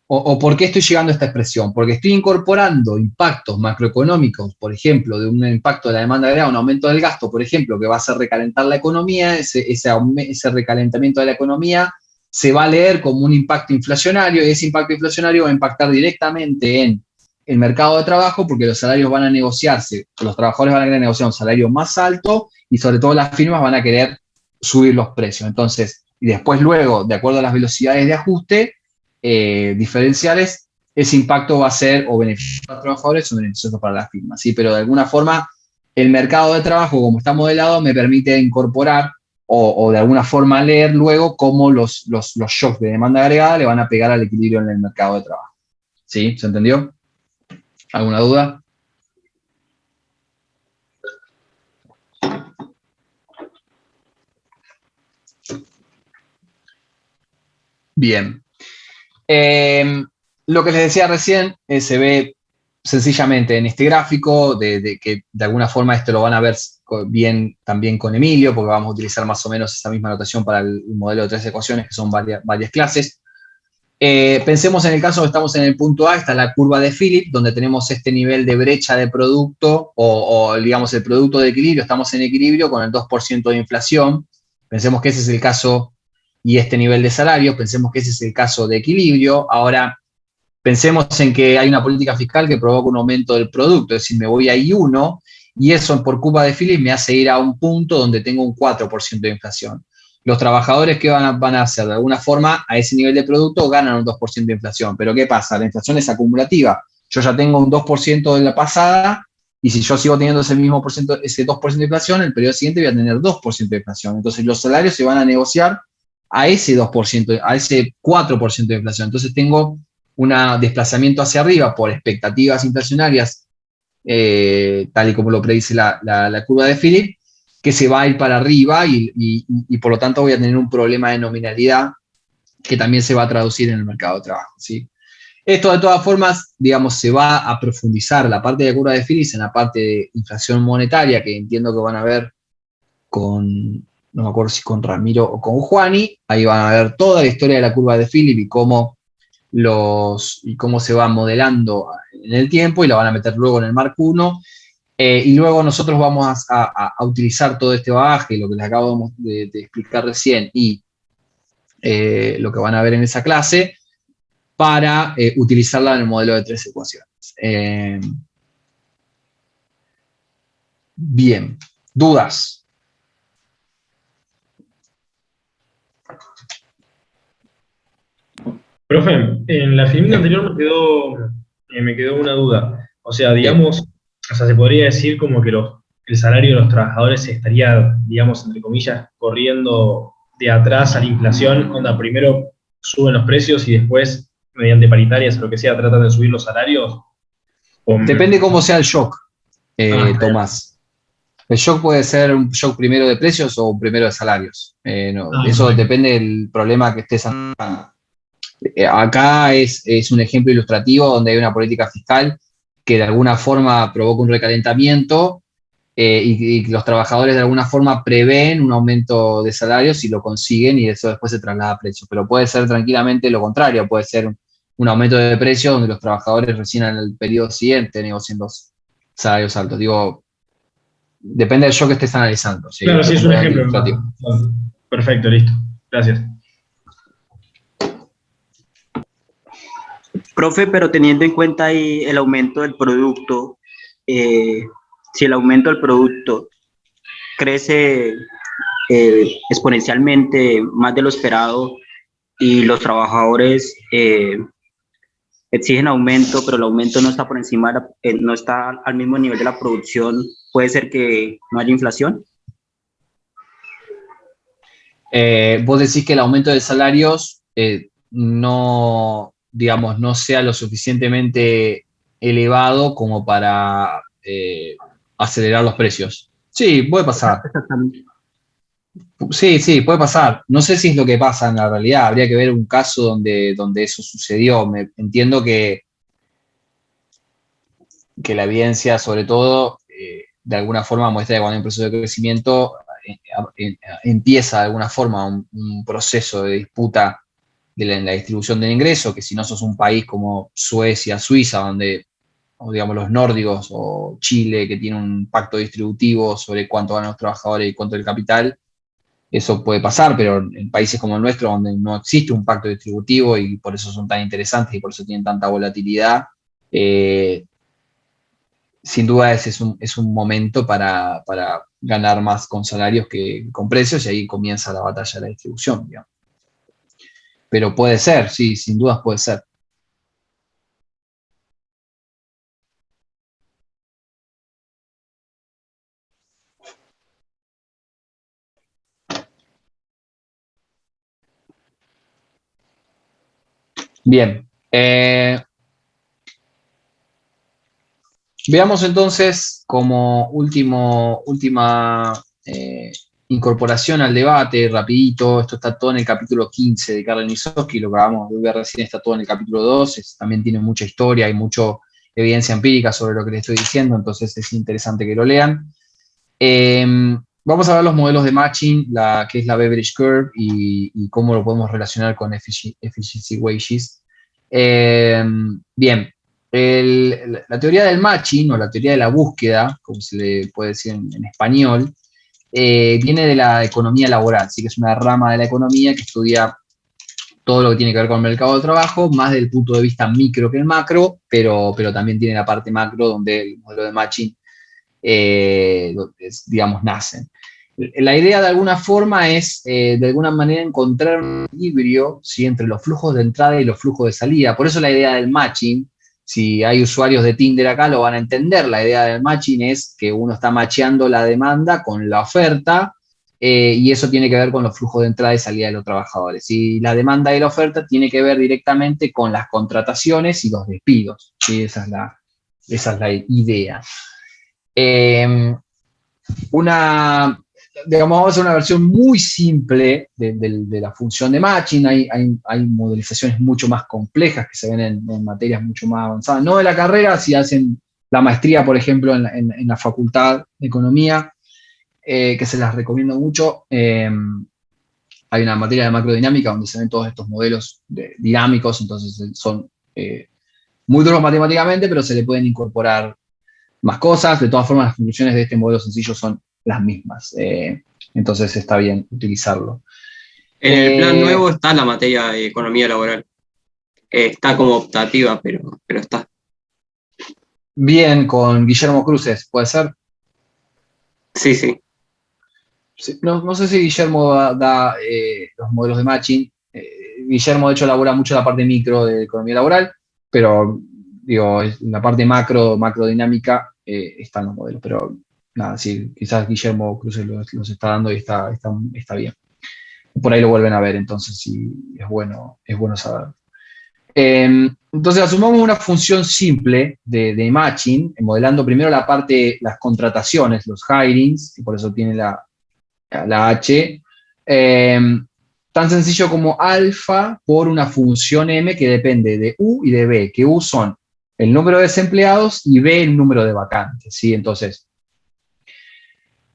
¿O por qué estoy llegando a esta expresión? Porque estoy incorporando impactos macroeconómicos, por ejemplo, de un impacto de la demanda agregada, un aumento del gasto, por ejemplo, que va a hacer recalentar la economía. Ese recalentamiento de la economía se va a leer como un impacto inflacionario, y ese impacto inflacionario va a impactar directamente en el mercado de trabajo, porque los salarios van a negociarse, los trabajadores van a querer negociar un salario más alto y sobre todo las firmas van a querer subir los precios. Entonces, y después luego, de acuerdo a las velocidades de ajuste diferenciales, ese impacto va a ser o beneficioso para los trabajadores o beneficioso para las firmas, ¿sí? Pero de alguna forma, el mercado de trabajo, como está modelado, me permite incorporar o de alguna forma leer luego cómo los shocks de demanda agregada le van a pegar al equilibrio en el mercado de trabajo. ¿Sí? ¿Se entendió? ¿Alguna duda? Bien. Lo que les decía recién se ve sencillamente en este gráfico, de que de alguna forma esto lo van a ver bien también con Emilio, porque vamos a utilizar más o menos esa misma notación para el modelo de 3 ecuaciones, que son varias clases. Pensemos en el caso que estamos en el punto A, está la curva de Phillips, donde tenemos este nivel de brecha de producto, o digamos el producto de equilibrio, estamos en equilibrio con el 2% de inflación. Pensemos que ese es el caso, y este nivel de salario, pensemos que ese es el caso de equilibrio. Ahora, pensemos en que hay una política fiscal que provoca un aumento del producto, es decir, me voy a I1, y eso por curva de Phillips me hace ir a un punto donde tengo un 4% de inflación. Los trabajadores que van a hacer de alguna forma a ese nivel de producto ganan un 2% de inflación. Pero ¿qué pasa? La inflación es acumulativa. Yo ya tengo un 2% de la pasada Y si yo sigo teniendo ese mismo ese 2% de inflación, el periodo siguiente voy a tener 2% de inflación. Entonces los salarios se van a negociar a ese 2%, a ese 4% de inflación. Entonces tengo un desplazamiento hacia arriba por expectativas inflacionarias, tal y como lo predice la curva de Philip, que se va a ir para arriba y por lo tanto voy a tener un problema de nominalidad que también se va a traducir en el mercado de trabajo, ¿sí? Esto, de todas formas, digamos, se va a profundizar la parte de curva de Phillips en la parte de inflación monetaria, que entiendo que van a ver no me acuerdo si con Ramiro o con Juani. Ahí van a ver toda la historia de la curva de Phillips y cómo se va modelando en el tiempo, y la van a meter luego en el Mark 1. Y luego nosotros vamos a utilizar todo este bagaje, lo que les acabo de explicar recién, y lo que van a ver en esa clase, para utilizarla en el modelo de 3 ecuaciones. Bien, ¿dudas? Profe, en la filmina anterior me quedó una duda. O sea, digamos, o sea, se podría decir como que el salario de los trabajadores estaría, digamos, entre comillas, corriendo de atrás a la inflación. Onda, primero suben los precios y después, mediante paritarias o lo que sea, tratan de subir los salarios. Depende cómo sea el shock, Tomás. El shock puede ser un shock primero de precios o un primero de salarios. Eso depende del problema que estés analizando. Acá es un ejemplo ilustrativo donde hay una política fiscal que de alguna forma provoca un recalentamiento, y los trabajadores de alguna forma prevén un aumento de salarios y lo consiguen, y eso después se traslada a precios. Pero puede ser tranquilamente lo contrario, puede ser un aumento de precios donde los trabajadores recién en el periodo siguiente negocian los salarios altos. Digo, depende del shock que estés analizando. ¿Sí? Claro, sí, es un ejemplo. Perfecto, listo. Gracias. Profe, pero teniendo en cuenta ahí el aumento del producto, si el aumento del producto crece exponencialmente más de lo esperado y los trabajadores exigen aumento, pero el aumento no está por encima, no está al mismo nivel de la producción, ¿puede ser que no haya inflación? Vos decís que el aumento de salarios no sea lo suficientemente elevado como para acelerar los precios. Sí, puede pasar. Sí, puede pasar. No sé si es lo que pasa en la realidad. Habría que ver un caso donde eso sucedió. Entiendo que la evidencia, sobre todo, de alguna forma muestra que cuando hay un proceso de crecimiento empieza de alguna forma un proceso de disputa en la distribución del ingreso, que si no sos un país como Suecia, Suiza, o digamos los nórdicos, o Chile, que tiene un pacto distributivo sobre cuánto ganan los trabajadores y cuánto el capital, eso puede pasar, pero en países como el nuestro, donde no existe un pacto distributivo y por eso son tan interesantes y por eso tienen tanta volatilidad, sin duda es un momento para ganar más con salarios que con precios, y ahí comienza la batalla de la distribución, digamos. Pero puede ser, sí, sin dudas puede ser. Bien. Veamos entonces como última incorporación al debate, rapidito. Esto está todo en el capítulo 15 de Karl Nisoski, lo que acabamos de ver recién está todo en el capítulo 2, también tiene mucha historia y mucha evidencia empírica sobre lo que les estoy diciendo, entonces es interesante que lo lean. Vamos a ver los modelos de matching, que es la Beveridge Curve, y cómo lo podemos relacionar con efficiency wages. Bien, la teoría del matching, o la teoría de la búsqueda, como se le puede decir en español, viene de la economía laboral, así que es una rama de la economía que estudia todo lo que tiene que ver con el mercado de trabajo, más desde el punto de vista micro que el macro, pero también tiene la parte macro donde el modelo de matching, digamos, nacen. La idea de alguna forma es, de alguna manera, encontrar un equilibrio, ¿sí?, entre los flujos de entrada y los flujos de salida. Por eso la idea del matching, si hay usuarios de Tinder acá, lo van a entender. La idea del matching es que uno está macheando la demanda con la oferta, y eso tiene que ver con los flujos de entrada y salida de los trabajadores. Y la demanda y la oferta tiene que ver directamente con las contrataciones y los despidos, ¿sí? Esa es la idea. Digamos, vamos a hacer una versión muy simple de la función de matching. Hay modelizaciones mucho más complejas que se ven en materias mucho más avanzadas. No de la carrera, si hacen la maestría, por ejemplo, en la Facultad de Economía, que se las recomiendo mucho. Hay una materia de macrodinámica donde se ven todos estos modelos dinámicos, entonces son muy duros matemáticamente, pero se le pueden incorporar más cosas. De todas formas, las conclusiones de este modelo sencillo son las mismas. Entonces está bien utilizarlo. En el plan nuevo está la materia de economía laboral. Está como optativa, pero está. Bien, con Guillermo Cruces, ¿puede ser? Sí, sí. Sí, no sé si Guillermo da los modelos de matching. Guillermo, de hecho, elabora mucho la parte micro de economía laboral, pero digo, en la parte macrodinámica están los modelos. Pero nada, sí, quizás Guillermo Cruces los está dando y está bien. Por ahí lo vuelven a ver, entonces sí, es bueno saber. Entonces asumamos una función simple de matching, modelando primero la parte, las contrataciones, los hirings, y por eso tiene la H, tan sencillo como alfa por una función M que depende de U y de B, que U son el número de desempleados y B el número de vacantes, ¿sí? Entonces,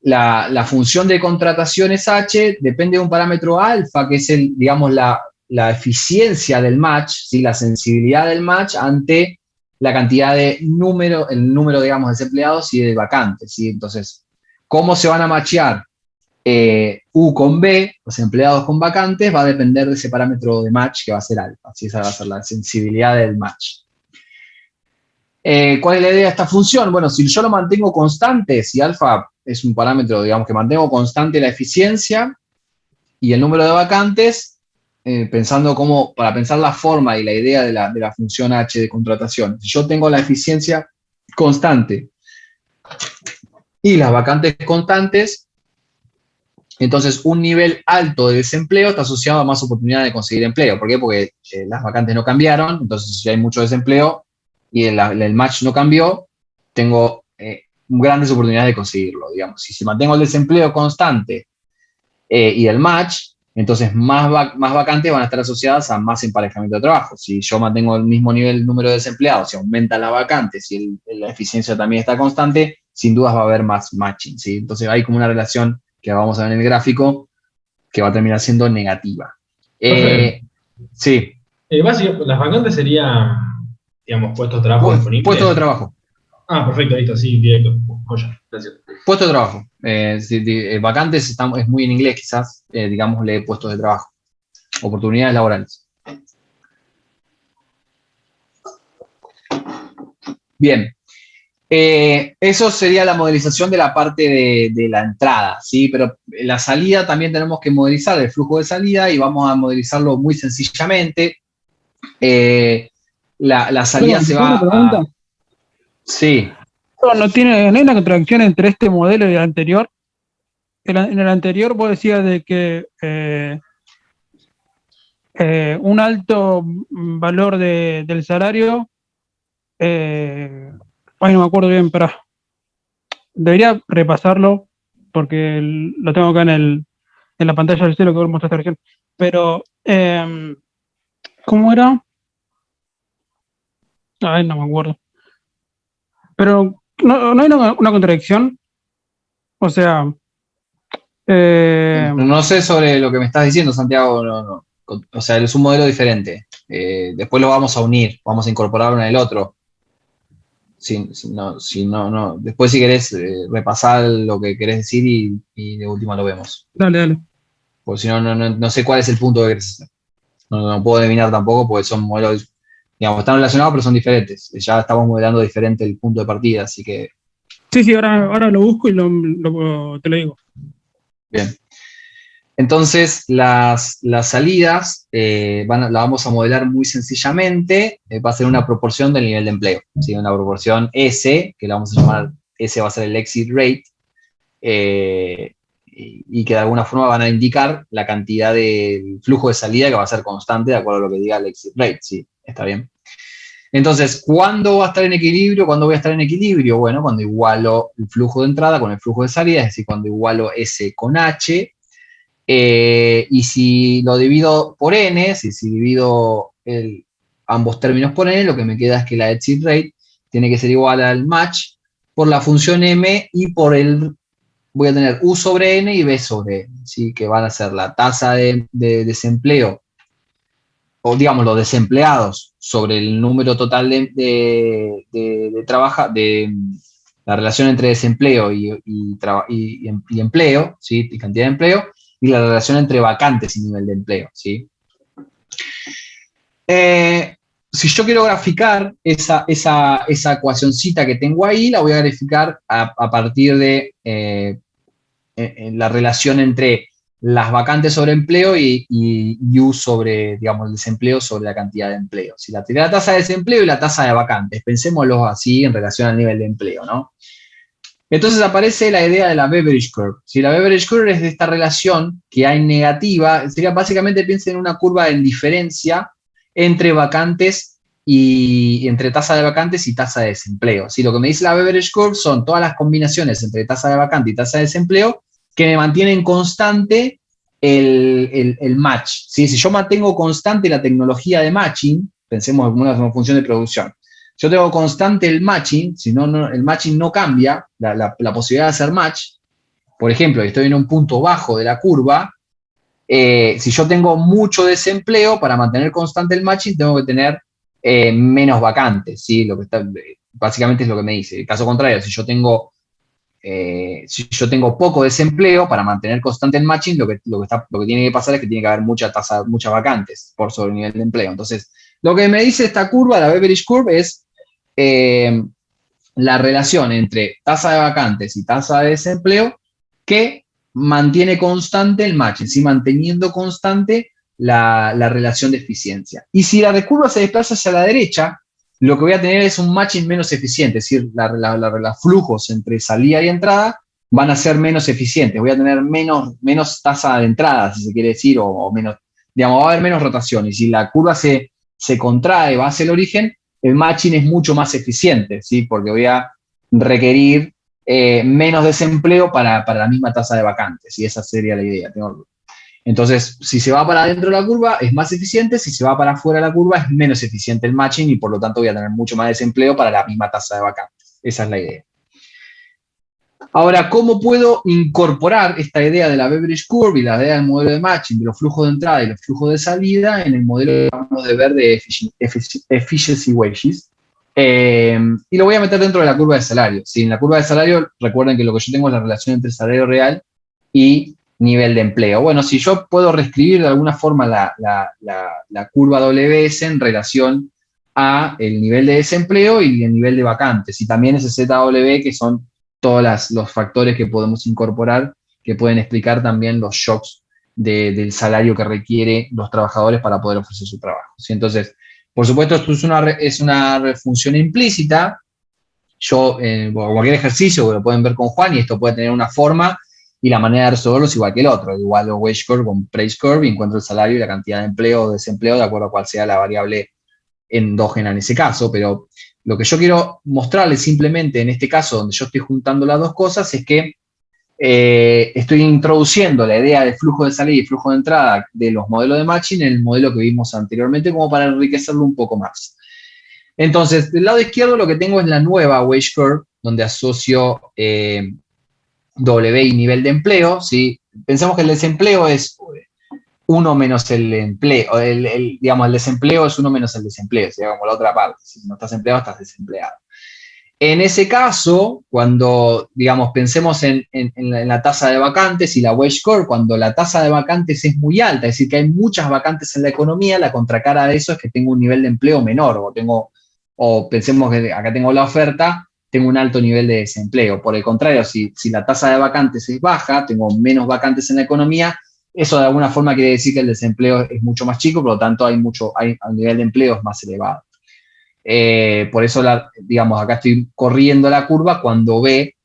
la función de contrataciones H depende de un parámetro alfa, que es digamos, la eficiencia del match, ¿sí? La sensibilidad del match ante la cantidad de el número, digamos, de desempleados y de vacantes, ¿sí? Entonces, ¿cómo se van a matchear U con B, los empleados con vacantes? Va a depender de ese parámetro de match que va a ser alfa, ¿sí? Esa va a ser la sensibilidad del match. ¿Cuál es la idea de esta función? Bueno, si yo lo mantengo constante, si alfa es un parámetro, digamos, que mantengo constante la eficiencia y el número de vacantes, para pensar la forma y la idea de la función H de contratación. Si yo tengo la eficiencia constante y las vacantes constantes, entonces un nivel alto de desempleo está asociado a más oportunidad de conseguir empleo. ¿Por qué? Porque las vacantes no cambiaron, entonces si hay mucho desempleo y el match no cambió, tengo grandes oportunidades de conseguirlo, digamos. Si mantengo el desempleo constante y el match, entonces más vacantes van a estar asociadas a más emparejamiento de trabajo. Si yo mantengo el mismo número de desempleados, si aumenta las vacantes y la eficiencia también está constante, sin dudas va a haber más matching, ¿sí? Entonces hay como una relación que vamos a ver en el gráfico que va a terminar siendo negativa. Sí. Básicamente, las vacantes serían, digamos, puestos de trabajo disponibles. Puestos de trabajo. Ah, perfecto, listo, sí, directo. Joya, gracias. Puesto de trabajo. Vacantes es muy en inglés, quizás, digámosle puestos de trabajo. Oportunidades laborales. Bien. Eso sería la modelización de la parte de la entrada, ¿sí? Pero la salida también tenemos que modelizar el flujo de salida y vamos a modelizarlo muy sencillamente. La salida se va a... Sí. No hay una contradicción entre este modelo y el anterior. En el anterior vos decías de que un alto valor del salario, no me acuerdo bien, pero debería repasarlo porque lo tengo acá en la pantalla del cielo que vos mostraste recién. Pero, ¿cómo era? Ay, no me acuerdo. Pero, ¿no hay una contradicción? O sea... No sé sobre lo que me estás diciendo, Santiago. No. O sea, es un modelo diferente. Después lo vamos a unir, vamos a incorporar uno en el otro. No. Después, si querés repasar lo que querés decir y de última lo vemos. Dale. Porque si no sé cuál es el punto que querés hacer. No puedo adivinar tampoco porque son modelos, digamos, están relacionados pero son diferentes. Ya estamos modelando diferente el punto de partida, así que... Sí, ahora lo busco y te lo digo. Bien. Entonces, las salidas la vamos a modelar muy sencillamente, va a ser una proporción del nivel de empleo, ¿sí? Una proporción S, que la vamos a llamar, S va a ser el exit rate, y que de alguna forma van a indicar la cantidad de flujo de salida que va a ser constante de acuerdo a lo que diga el exit rate, ¿sí? Está bien. Entonces, ¿cuándo va a estar en equilibrio? ¿Cuándo voy a estar en equilibrio? Bueno, cuando igualo el flujo de entrada con el flujo de salida, es decir, cuando igualo S con H, y si lo divido por N, si divido ambos términos por N, lo que me queda es que la exit rate tiene que ser igual al match por la función M y por voy a tener U sobre N y B sobre N, ¿sí? Que van a ser la tasa de desempleo, o digamos los desempleados sobre el número total de la relación entre desempleo y empleo, ¿sí? Y cantidad de empleo, y la relación entre vacantes y nivel de empleo, ¿sí? Si yo quiero graficar esa ecuacioncita que tengo ahí, la voy a graficar a partir de la relación entre las vacantes sobre empleo y U sobre, digamos, el desempleo sobre la cantidad de empleo. Si la tasa de desempleo y la tasa de vacantes, pensémoslo así en relación al nivel de empleo, ¿no? Entonces aparece la idea de la Beveridge Curve. Si la Beveridge Curve es de esta relación que hay negativa, sería básicamente, piensen en una curva de diferencia entre vacantes y entre tasa de vacantes y tasa de desempleo. Si lo que me dice la Beveridge Curve son todas las combinaciones entre tasa de vacante y tasa de desempleo que me mantienen constante el match, ¿sí? Si yo mantengo constante la tecnología de matching, pensemos en una función de producción, yo tengo constante el matching, si no, el matching no cambia, la posibilidad de hacer match, por ejemplo, estoy en un punto bajo de la curva, si yo tengo mucho desempleo, para mantener constante el matching, tengo que tener menos vacantes, ¿sí? Básicamente es lo que me dice. En caso contrario, si yo tengo poco desempleo, para mantener constante el matching, lo que tiene que pasar es que tiene que haber muchas vacantes por sobre el nivel de empleo. Entonces, lo que me dice esta curva, la Beveridge Curve, es la relación entre tasa de vacantes y tasa de desempleo que mantiene constante el matching, ¿sí? Manteniendo constante la relación de eficiencia. Y si la curva se desplaza hacia la derecha, lo que voy a tener es un matching menos eficiente, es decir, los flujos entre salida y entrada van a ser menos eficientes, voy a tener menos tasa de entrada, si se quiere decir, o menos, digamos, va a haber menos rotación, y si la curva se contrae, va hacia el origen, el matching es mucho más eficiente, ¿sí? Porque voy a requerir menos desempleo para la misma tasa de vacantes, y esa sería la idea. Entonces, si se va para adentro de la curva, es más eficiente. Si se va para afuera de la curva, es menos eficiente el matching y por lo tanto voy a tener mucho más desempleo para la misma tasa de vacantes. Esa es la idea. Ahora, ¿cómo puedo incorporar esta idea de la Beveridge Curve y la idea del modelo de matching, de los flujos de entrada y los flujos de salida en el modelo que vamos a ver de efficiency wages? Y lo voy a meter dentro de la curva de salario. ¿Sí? En la curva de salario, recuerden que lo que yo tengo es la relación entre salario real y nivel de empleo. Bueno, si yo puedo reescribir de alguna forma la curva WS en relación a el nivel de desempleo y el nivel de vacantes, y también ese ZW, que son todos los factores que podemos incorporar, que pueden explicar también los shocks del salario que requiere los trabajadores para poder ofrecer su trabajo, ¿sí? Entonces, por supuesto, esto es una función implícita. Yo, cualquier ejercicio lo pueden ver con Juan, y esto puede tener una forma, y la manera de resolverlo es igual que el otro. Igual lo wage curve con price curve, y encuentro el salario y la cantidad de empleo o desempleo de acuerdo a cuál sea la variable endógena en ese caso. Pero lo que yo quiero mostrarles simplemente en este caso, donde yo estoy juntando las dos cosas, es que estoy introduciendo la idea de flujo de salida y flujo de entrada de los modelos de matching en el modelo que vimos anteriormente, como para enriquecerlo un poco más. Entonces, del lado izquierdo lo que tengo es la nueva wage curve, donde asocio W y nivel de empleo, ¿sí? Pensemos que el desempleo es 1 menos el empleo, digamos, el desempleo es 1 menos el desempleo, ¿sí? Como la otra parte, si no estás empleado, estás desempleado. En ese caso, cuando, digamos, pensemos en la tasa de vacantes y la wage curve, cuando la tasa de vacantes es muy alta, es decir, que hay muchas vacantes en la economía, la contracara de eso es que tengo un nivel de empleo menor, o pensemos que acá tengo la oferta, tengo un alto nivel de desempleo. Por el contrario, si la tasa de vacantes es baja, tengo menos vacantes en la economía, Eso de alguna forma quiere decir que el desempleo es mucho más chico, por lo tanto el nivel de empleo es más elevado. Por eso, digamos, acá estoy corriendo la curva cuando B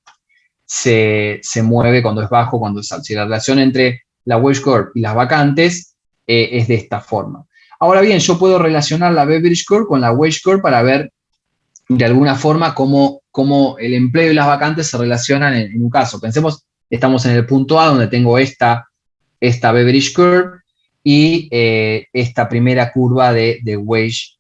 se mueve, cuando es bajo, cuando es alto. Si la relación entre la wage curve y las vacantes es de esta forma. Ahora bien, yo puedo relacionar la Beveridge curve con la wage curve para ver de alguna forma cómo el empleo y las vacantes se relacionan en un caso. Pensemos, estamos en el punto A donde tengo esta Beveridge curve y esta primera curva de wage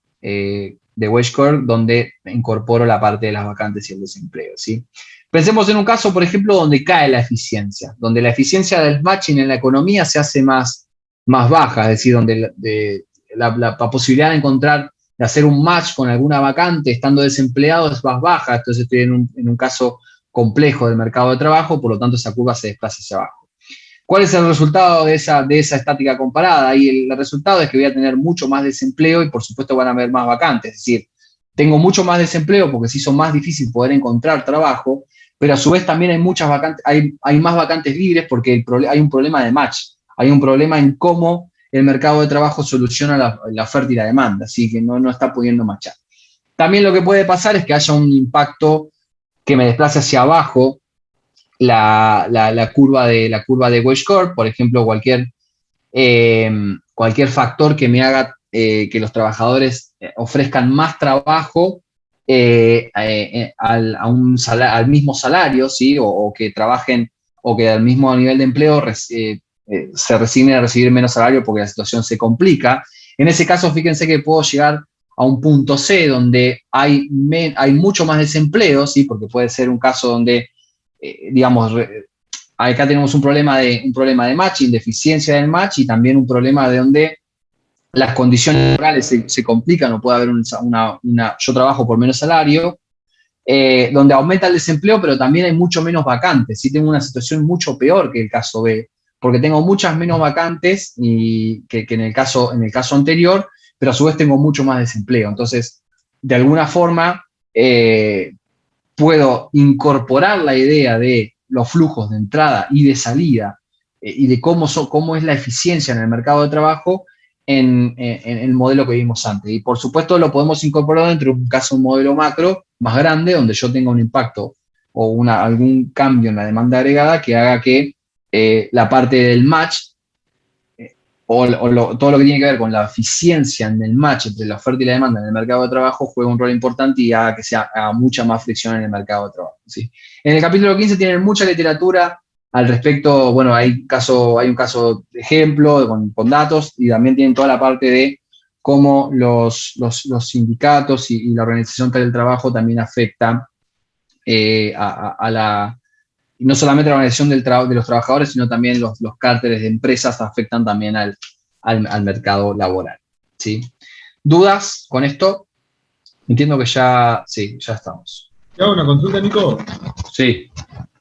curve donde incorporo la parte de las vacantes y el desempleo, ¿sí? Pensemos en un caso, por ejemplo, donde cae la eficiencia, donde la eficiencia del matching en la economía se hace más baja, es decir, donde la posibilidad de hacer un match con alguna vacante estando desempleado es más baja. Entonces estoy en un caso complejo del mercado de trabajo, por lo tanto esa curva se desplaza hacia abajo. ¿Cuál es el resultado de esa estática comparada? Y el resultado es que voy a tener mucho más desempleo y por supuesto van a haber más vacantes. Es decir, tengo mucho más desempleo porque se hizo más difícil poder encontrar trabajo, pero a su vez también hay muchas vacantes, hay más vacantes libres porque hay un problema de match, hay un problema en cómo el mercado de trabajo soluciona la oferta y la demanda, así que no está pudiendo matchar. También lo que puede pasar es que haya un impacto que me desplace hacia abajo la curva de wage curve, por ejemplo, cualquier factor que me haga que los trabajadores ofrezcan más trabajo al mismo salario, ¿sí? O que trabajen, o que al mismo nivel de empleo se resignen a recibir menos salario porque la situación se complica. En ese caso, fíjense que puedo llegar a un punto C donde hay mucho más desempleo, ¿sí? Porque puede ser un caso donde, digamos, acá tenemos un problema de matching, de eficiencia del match, y también un problema de donde las condiciones laborales se complican, o puede haber yo trabajo por menos salario, donde aumenta el desempleo, pero también hay mucho menos vacantes. Sí, tengo una situación mucho peor que el caso B, porque tengo muchas menos vacantes que en el caso anterior, pero a su vez tengo mucho más desempleo. Entonces, de alguna forma, puedo incorporar la idea de los flujos de entrada y de salida y de cómo es la eficiencia en el mercado de trabajo en el modelo que vimos antes. Y por supuesto lo podemos incorporar dentro de un modelo macro más grande, donde yo tenga un impacto o algún cambio en la demanda agregada que haga que la parte del match todo lo que tiene que ver con la eficiencia en el match entre la oferta y la demanda en el mercado de trabajo juegue un rol importante y haga que haga mucha más fricción en el mercado de trabajo, ¿sí? En el capítulo 15 tienen mucha literatura al respecto. Bueno, hay un caso de ejemplo con datos, y también tienen toda la parte de cómo los sindicatos y la organización del trabajo también afectan y no solamente la organización de los trabajadores, sino también los cárteles de empresas afectan también al mercado laboral, ¿sí? ¿Dudas con esto? Entiendo que ya estamos. ¿Te hago una consulta, Nico? Sí.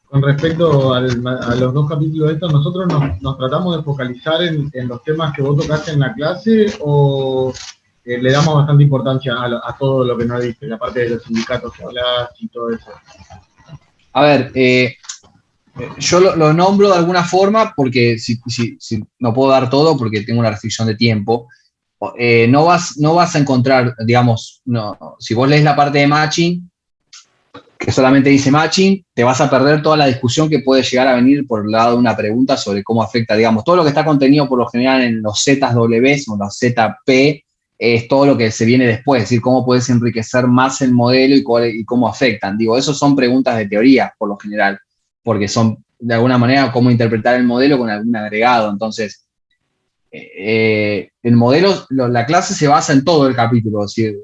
Con respecto a los dos capítulos estos, ¿nosotros nos tratamos de focalizar en los temas que vos tocaste en la clase, o le damos bastante importancia a todo lo que nos diste, la parte de los sindicatos que hablás y todo eso? A ver, yo lo nombro de alguna forma porque si no puedo dar todo porque tengo una restricción de tiempo. No vas a encontrar, digamos, si vos lees la parte de matching, que solamente dice matching, te vas a perder toda la discusión que puede llegar a venir por el lado de una pregunta sobre cómo afecta, digamos, todo lo que está contenido por lo general en los ZW o los ZP, es todo lo que se viene después, es decir, cómo puedes enriquecer más el modelo y cómo afectan. Digo, esos son preguntas de teoría, por lo general, porque son, de alguna manera, cómo interpretar el modelo con algún agregado. Entonces, el modelo, la clase se basa en todo el capítulo, es decir,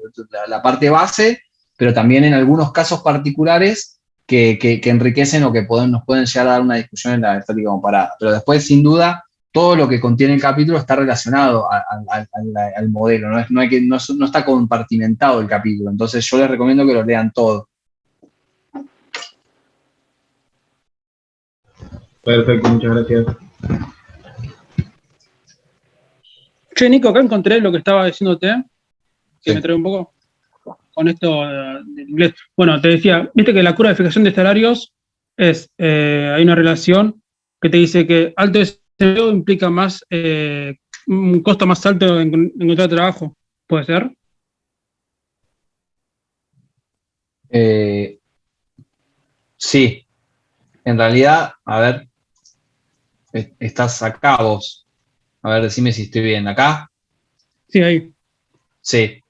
la parte base, pero también en algunos casos particulares que enriquecen o que nos pueden llegar a dar una discusión en la estática comparada. Pero después, sin duda, todo lo que contiene el capítulo está relacionado al modelo, no está compartimentado el capítulo. Entonces yo les recomiendo que lo lean todo. Perfecto, muchas gracias. Che, Nico, acá encontré lo que estaba diciéndote, que Sí. me trae un poco con esto del inglés. Bueno, te decía, viste que la curva de fijación de salarios hay una relación que te dice que alto desempleo implica más un costo más alto en encontrar trabajo. ¿Puede ser? Sí, en realidad, a ver, estás acá vos. A ver, decime si estoy bien. ¿Acá? Sí, ahí. Sí,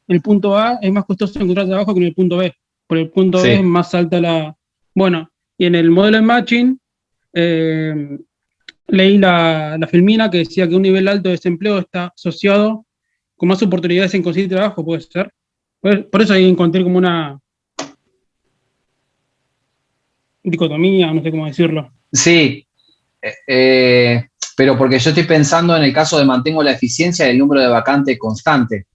El punto A es más costoso encontrar trabajo que en el punto B. Por el punto B es sí. más alta la... Bueno, y en el modelo de matching, leí la filmina que decía que un nivel alto de desempleo está asociado con más oportunidades en conseguir trabajo, ¿puede ser? Por eso ahí encontré como una dicotomía, no sé cómo decirlo. Sí, pero porque yo estoy pensando en el caso de mantengo la eficiencia del número de vacantes constante.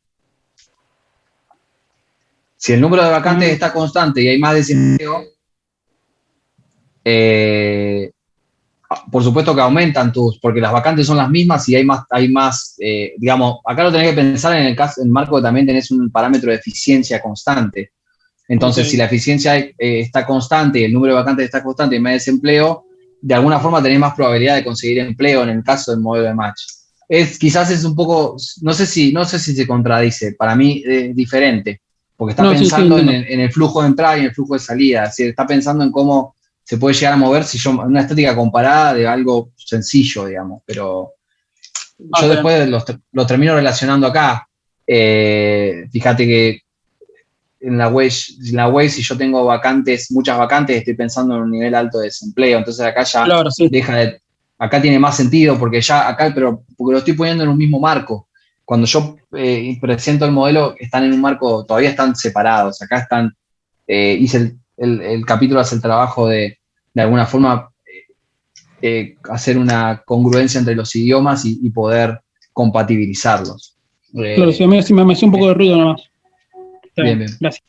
Si el número de vacantes está constante y hay más desempleo, por supuesto que aumentan porque las vacantes son las mismas y hay más, digamos, acá lo tenés que pensar en el marco que también tenés un parámetro de eficiencia constante. Entonces, si la eficiencia está constante y el número de vacantes está constante y hay más desempleo, de alguna forma tenés más probabilidad de conseguir empleo en el caso del modelo de match. Quizás es un poco, no sé si se contradice, para mí es diferente, porque está pensando en el flujo de entrada y en el flujo de salida, es decir, está pensando en cómo se puede llegar a mover si yo, una estática comparada de algo sencillo, digamos, pero yo después lo termino relacionando acá. Fíjate que en la web, si yo tengo muchas vacantes, estoy pensando en un nivel alto de desempleo, entonces acá ya acá tiene más sentido, porque lo estoy poniendo en un mismo marco. Cuando yo presento el modelo, están en un marco, todavía están separados, acá están, hice el capítulo, hace el trabajo de alguna forma, hacer una congruencia entre los idiomas y poder compatibilizarlos. Claro, sí, me hacía un poco de ruido nomás. Bien. Gracias.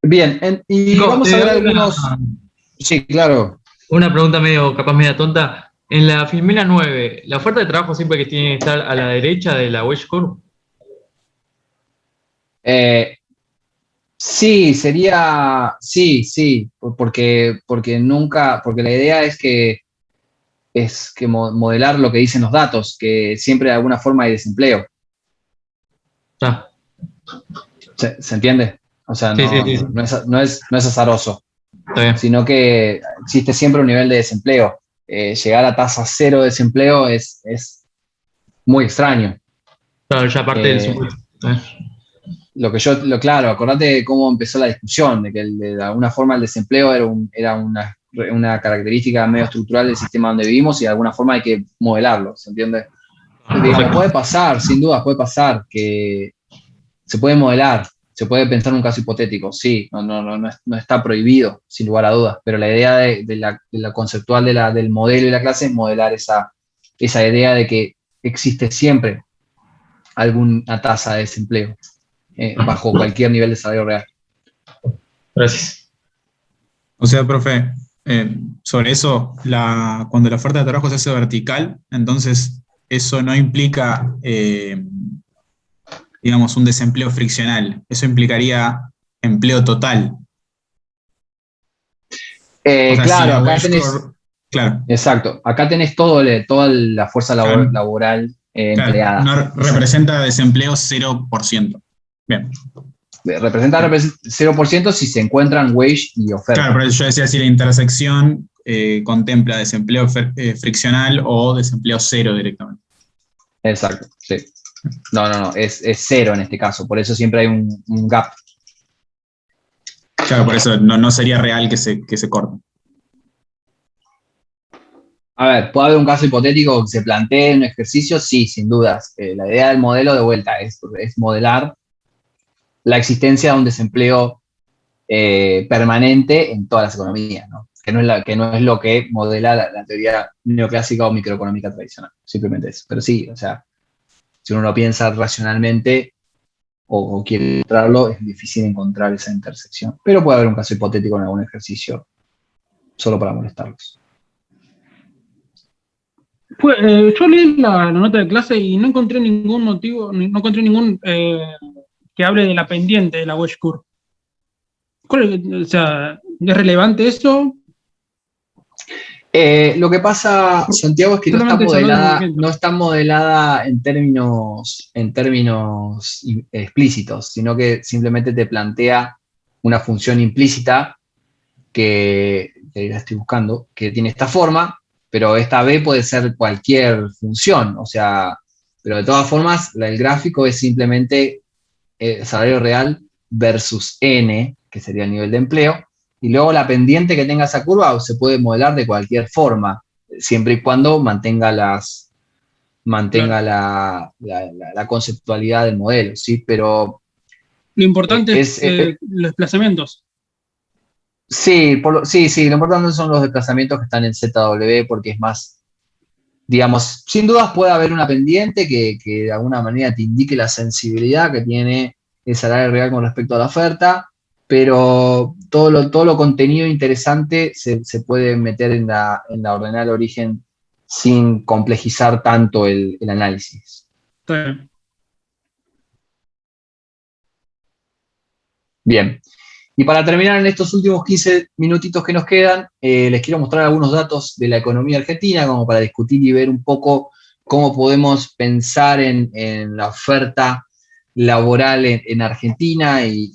Bien, y vamos a ver algunos... Sí, claro. Una pregunta capaz media tonta. En la Filmina 9, ¿la oferta de trabajo siempre que tiene que estar a la derecha de la wage curve? Sí, sería... Sí, porque la idea es que modelar lo que dicen los datos, que siempre de alguna forma hay desempleo. ¿Se entiende? O sea, no es azaroso, sino que existe siempre un nivel de desempleo. Llegar a tasa cero de desempleo es muy extraño. Claro, ya parte del supuesto. Claro, acordate de cómo empezó la discusión, de que de alguna forma el desempleo era una característica medio estructural del sistema donde vivimos y de alguna forma hay que modelarlo, ¿se entiende? Digamos, puede pasar, sin duda puede pasar, que se puede modelar, se puede pensar en un caso hipotético, sí, no está prohibido, sin lugar a dudas, pero la idea de la conceptual del modelo y la clase es modelar esa idea de que existe siempre alguna tasa de desempleo bajo cualquier nivel de salario real. Gracias. O sea, profe, sobre eso, cuando la oferta de trabajo se hace vertical, entonces eso no implica, digamos, un desempleo friccional. Eso implicaría empleo total. Claro, acá tenés... Claro. Exacto, acá tenés toda la fuerza laboral empleada. No representa desempleo 0%. Bien. Representa 0% si se encuentran wage y oferta. Claro, pero yo decía si la intersección contempla desempleo friccional o desempleo cero directamente. Exacto, sí. No, es cero en este caso, por eso siempre hay un gap. Claro, por eso no sería real que se corte. A ver, ¿puede haber un caso hipotético que se plantee en un ejercicio? Sí, sin dudas. La idea del modelo de vuelta es modelar la existencia de un desempleo permanente en todas las economías, ¿no? Que no es lo que modela la teoría neoclásica o microeconómica tradicional, simplemente eso. Pero sí, o sea, si uno lo piensa racionalmente o quiere encontrarlo, es difícil encontrar esa intersección. Pero puede haber un caso hipotético en algún ejercicio, solo para molestarlos. Yo leí la nota de clase y no encontré ningún motivo, no encontré ningún que hable de la pendiente de la wedge curve. O sea, ¿es relevante eso? Lo que pasa, Santiago, es que Solamente eso, hablando de movimiento. no está modelada en términos explícitos, sino que simplemente te plantea una función implícita que la estoy buscando, que tiene esta forma, pero esta B puede ser cualquier función, o sea, pero de todas formas, el gráfico es simplemente salario real versus N, que sería el nivel de empleo, y luego la pendiente que tenga esa curva se puede modelar de cualquier forma, siempre y cuando mantenga la conceptualidad del modelo, ¿sí? Pero Lo importante es los desplazamientos. sí, sí, lo importante son los desplazamientos que están en ZW porque es más, digamos, sin dudas puede haber una pendiente que de alguna manera te indique la sensibilidad que tiene el salario real con respecto a la oferta, pero todo lo contenido interesante se puede meter en la ordenada de origen sin complejizar tanto el análisis. Está bien. Bien. Y para terminar en estos últimos 15 minutitos que nos quedan, les quiero mostrar algunos datos de la economía argentina, como para discutir y ver un poco cómo podemos pensar en la oferta laboral en Argentina y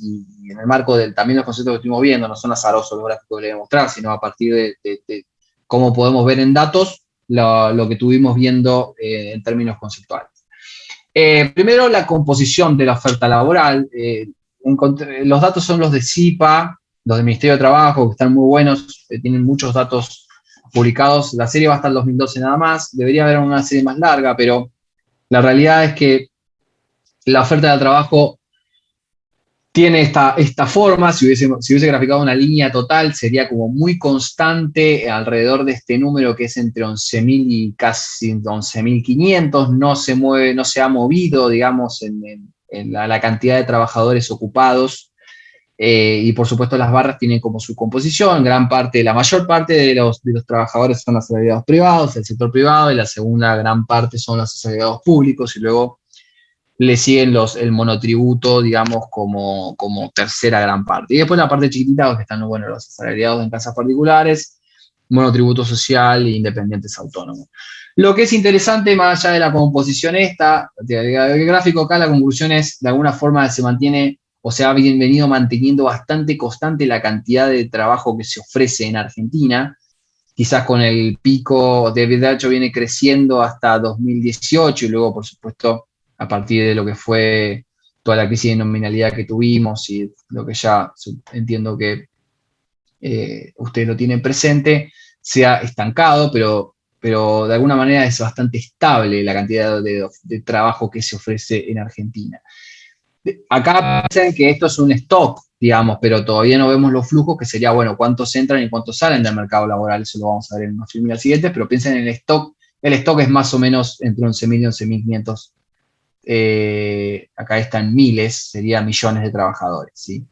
en el marco también los conceptos que estuvimos viendo, no son azarosos los gráficos que les voy a mostrar, sino a partir de cómo podemos ver en datos lo que tuvimos viendo en términos conceptuales. Primero, la composición de la oferta laboral. Los datos son los de CIPA, los del Ministerio de Trabajo, que están muy buenos, tienen muchos datos publicados. La serie va hasta el 2012 nada más, debería haber una serie más larga, pero la realidad es que la oferta de trabajo tiene esta forma. Si hubiese graficado una línea total, sería como muy constante alrededor de este número que es entre 11.000 y casi 11.500, no se mueve, no se ha movido, digamos, en la cantidad de trabajadores ocupados, y por supuesto las barras tienen como su composición, la mayor parte de los trabajadores son asalariados privados, el sector privado, y la segunda gran parte son los asalariados públicos, y luego le siguen el monotributo, digamos, como tercera gran parte. Y después la parte chiquitita, que están los asalariados en casas particulares, monotributo social e independientes autónomos. Lo que es interesante, más allá de la composición del gráfico acá, la conclusión es, de alguna forma se mantiene, o se ha venido manteniendo bastante constante la cantidad de trabajo que se ofrece en Argentina. Quizás con el pico, de hecho viene creciendo hasta 2018 y luego, por supuesto, a partir de lo que fue toda la crisis de nominalidad que tuvimos y lo que ya entiendo que ustedes lo tienen presente, se ha estancado, pero de alguna manera es bastante estable la cantidad de trabajo que se ofrece en Argentina. Acá piensan que esto es un stock, digamos, pero todavía no vemos los flujos, que sería, bueno, cuántos entran y cuántos salen del mercado laboral, eso lo vamos a ver en unos filmes siguientes, pero piensen en el stock es más o menos entre 11.000 y 11.500. Acá están miles, serían millones de trabajadores, ¿sí?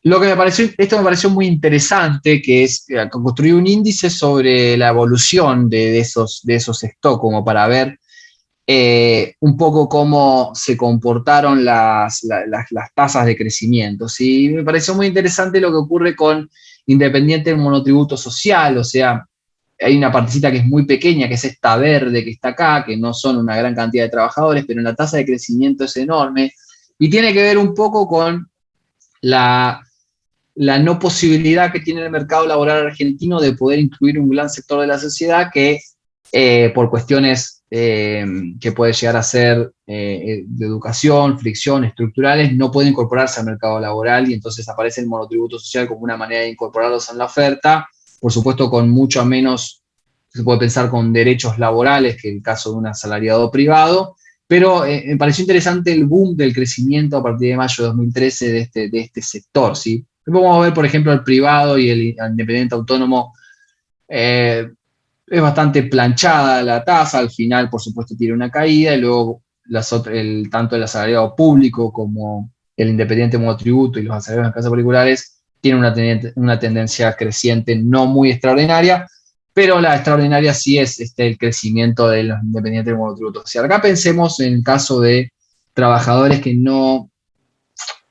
Lo que esto me pareció muy interesante, que es construir un índice sobre la evolución de esos stock, como para ver un poco cómo se comportaron las tasas de crecimiento, ¿sí? Me pareció muy interesante lo que ocurre con Independiente del monotributo social, o sea, hay una partecita que es muy pequeña, que es esta verde que está acá, que no son una gran cantidad de trabajadores, pero la tasa de crecimiento es enorme, y tiene que ver un poco con la no posibilidad que tiene el mercado laboral argentino de poder incluir un gran sector de la sociedad que por cuestiones que puede llegar a ser de educación, fricción, estructurales, no puede incorporarse al mercado laboral, y entonces aparece el monotributo social como una manera de incorporarlos en la oferta, por supuesto con mucho menos, se puede pensar con derechos laborales que el caso de un asalariado privado, pero me pareció interesante el boom del crecimiento a partir de mayo de 2013 de este sector, ¿sí? Vamos a ver, por ejemplo, el privado y el independiente autónomo, es bastante planchada la tasa, al final, por supuesto, tiene una caída, y luego tanto el asalariado público como el independiente monotributo y los asalariados en casas particulares tienen una tendencia creciente no muy extraordinaria, pero la extraordinaria sí es el crecimiento de los independientes monotributos. O sea, acá pensemos en el caso de trabajadores que no,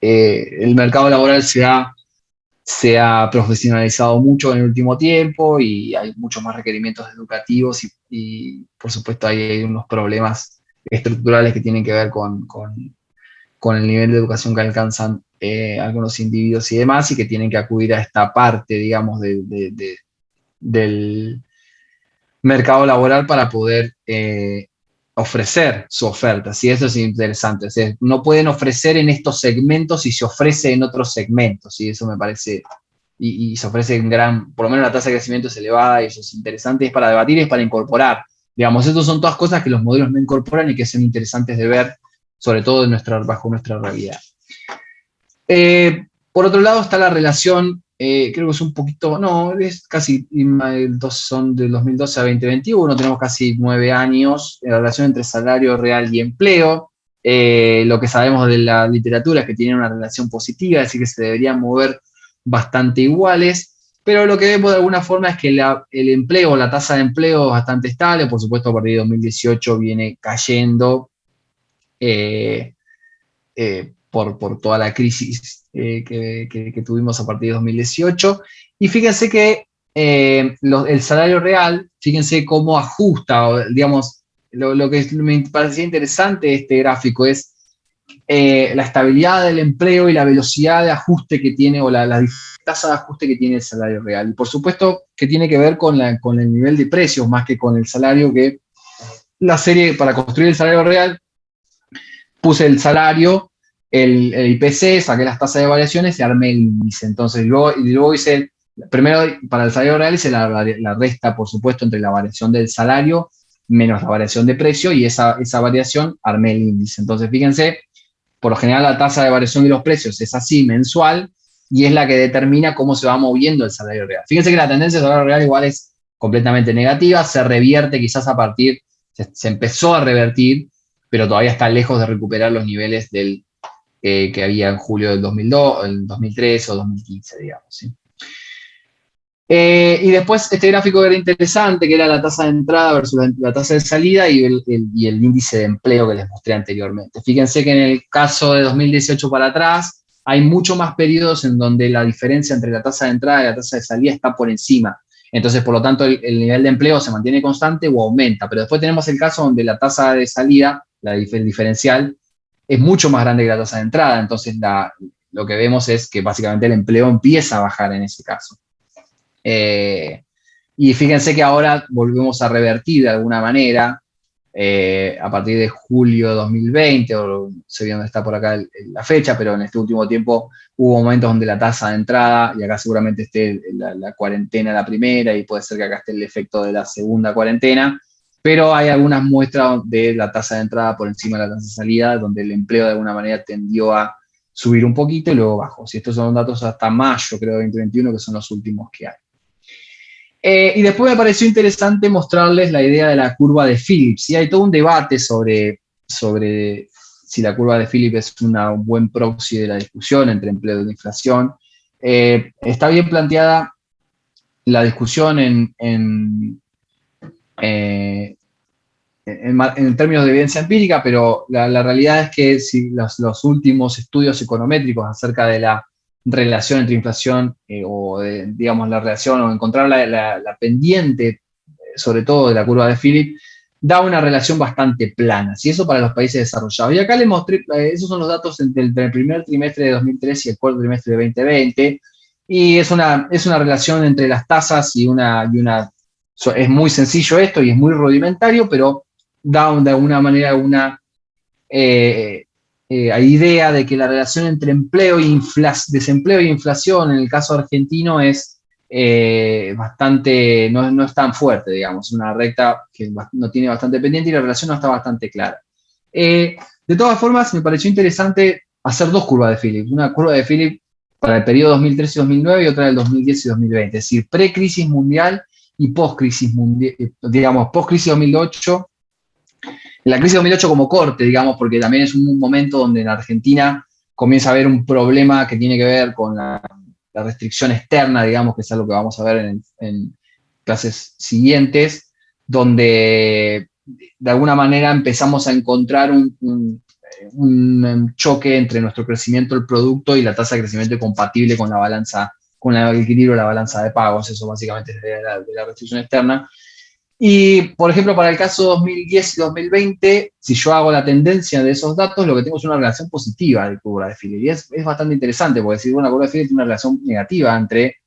el mercado laboral se ha se ha profesionalizado mucho en el último tiempo y hay muchos más requerimientos educativos y por supuesto hay unos problemas estructurales que tienen que ver con el nivel de educación que alcanzan algunos individuos y demás, y que tienen que acudir a esta parte, digamos, del mercado laboral para poder ofrecer su oferta. ¿Sí? Eso es interesante. O sea, no pueden ofrecer en estos segmentos si se ofrece en otros segmentos. ¿Sí? Eso me parece, y se ofrece en por lo menos la tasa de crecimiento es elevada, y eso es interesante, es para debatir, es para incorporar. Digamos, estas son todas cosas que los modelos no incorporan y que son interesantes de ver, sobre todo bajo nuestra realidad. Por otro lado está la relación, creo que es un poquito, no, es casi, son del 2012 a 2021, tenemos casi 9 años, la relación entre salario real y empleo. Lo que sabemos de la literatura es que tienen una relación positiva, es decir, que se deberían mover bastante iguales, pero lo que vemos de alguna forma es que el empleo, la tasa de empleo es bastante estable, por supuesto a partir de 2018 viene cayendo, por toda la crisis que tuvimos a partir de 2018. Y fíjense que el salario real, fíjense cómo ajusta, digamos, lo que me parecía interesante de este gráfico es la estabilidad del empleo y la velocidad de ajuste que tiene, o la tasa de ajuste que tiene el salario real. Y por supuesto que tiene que ver con el nivel de precios más que con el salario, que la serie, para construir el salario real, puse el salario, el IPC, saqué las tasas de variaciones y armé el índice. Entonces, luego hice, primero para el salario real hice la resta, por supuesto, entre la variación del salario menos la variación de precio, y esa variación armé el índice. Entonces, fíjense, por lo general la tasa de variación de los precios es así, mensual, y es la que determina cómo se va moviendo el salario real. Fíjense que la tendencia del salario real igual es completamente negativa, se revierte quizás se empezó a revertir, pero todavía está lejos de recuperar los niveles que había en julio del 2002, el 2013 o 2015, digamos. ¿Sí? Y después este gráfico era interesante, que era la tasa de entrada versus la tasa de salida y el índice de empleo que les mostré anteriormente. Fíjense que en el caso de 2018 para atrás, hay mucho más periodos en donde la diferencia entre la tasa de entrada y la tasa de salida está por encima. Entonces, por lo tanto, el nivel de empleo se mantiene constante o aumenta. Pero después tenemos el caso donde la tasa de salida, el diferencial, es mucho más grande que la tasa de entrada. Entonces, lo que vemos es que básicamente el empleo empieza a bajar en ese caso. Y fíjense que ahora volvemos a revertir de alguna manera, a partir de julio de 2020, o no sé bien dónde está por acá la fecha, pero en este último tiempo hubo momentos donde la tasa de entrada, y acá seguramente esté la cuarentena la primera, y puede ser que acá esté el efecto de la segunda cuarentena, pero hay algunas muestras de la tasa de entrada por encima de la tasa de salida, donde el empleo de alguna manera tendió a subir un poquito y luego bajó. Si estos son datos hasta mayo, creo, de 2021, que son los últimos que hay. Y después me pareció interesante mostrarles la idea de la curva de Phillips. Y hay todo un debate sobre si la curva de Phillips es un buen proxy de la discusión entre empleo y inflación. Está bien planteada la discusión en términos de evidencia empírica, pero la realidad es que si los últimos estudios econométricos acerca de la relación entre inflación digamos la relación o encontrar la pendiente, sobre todo de la curva de Phillips, da una relación bastante plana, y eso para los países desarrollados. Y acá les mostré, esos son los datos entre el primer trimestre de 2013 y el cuarto trimestre de 2020, y es una relación entre las tasas es muy sencillo esto y es muy rudimentario, pero da de alguna manera una idea de que la relación entre desempleo e inflación en el caso argentino es bastante, no es tan fuerte, digamos, una recta que no tiene bastante pendiente y la relación no está bastante clara. De todas formas, me pareció interesante hacer dos curvas de Phillips, una curva de Phillips para el periodo 2013 y 2009 y otra del 2010 y 2020, es decir, pre-crisis mundial y post-crisis mundial, digamos, post-crisis 2008, la crisis de 2008 como corte, digamos, porque también es un momento donde en Argentina comienza a haber un problema que tiene que ver con la restricción externa, digamos, que es algo que vamos a ver en clases siguientes, donde de alguna manera empezamos a encontrar un choque entre nuestro crecimiento del producto y la tasa de crecimiento compatible con la balanza con el equilibrio de la balanza de pagos, eso básicamente es de la restricción externa. Y, por ejemplo, para el caso 2010 y 2020, si yo hago la tendencia de esos datos, lo que tengo es una relación positiva de curva de Phillips. Y es bastante interesante, porque si una curva de Phillips tiene una relación negativa entre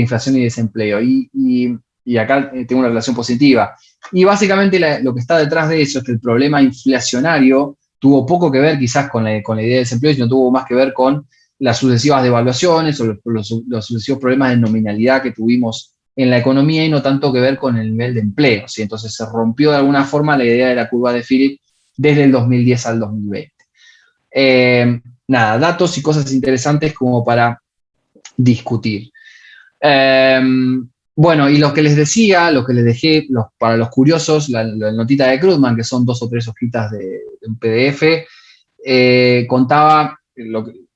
inflación y desempleo. Y acá tengo una relación positiva. Y básicamente lo que está detrás de eso es que el problema inflacionario tuvo poco que ver quizás con la idea de desempleo, sino tuvo más que ver con las sucesivas devaluaciones o los sucesivos problemas de nominalidad que tuvimos en la economía y no tanto que ver con el nivel de empleo, ¿sí? Entonces se rompió de alguna forma la idea de la curva de Phillips desde el 2010 al 2020. Nada, datos y cosas interesantes como para discutir. Bueno, y lo que les decía, lo que les dejé para los curiosos, la notita de Krugman, que son 2 o 3 hojitas de un PDF, contaba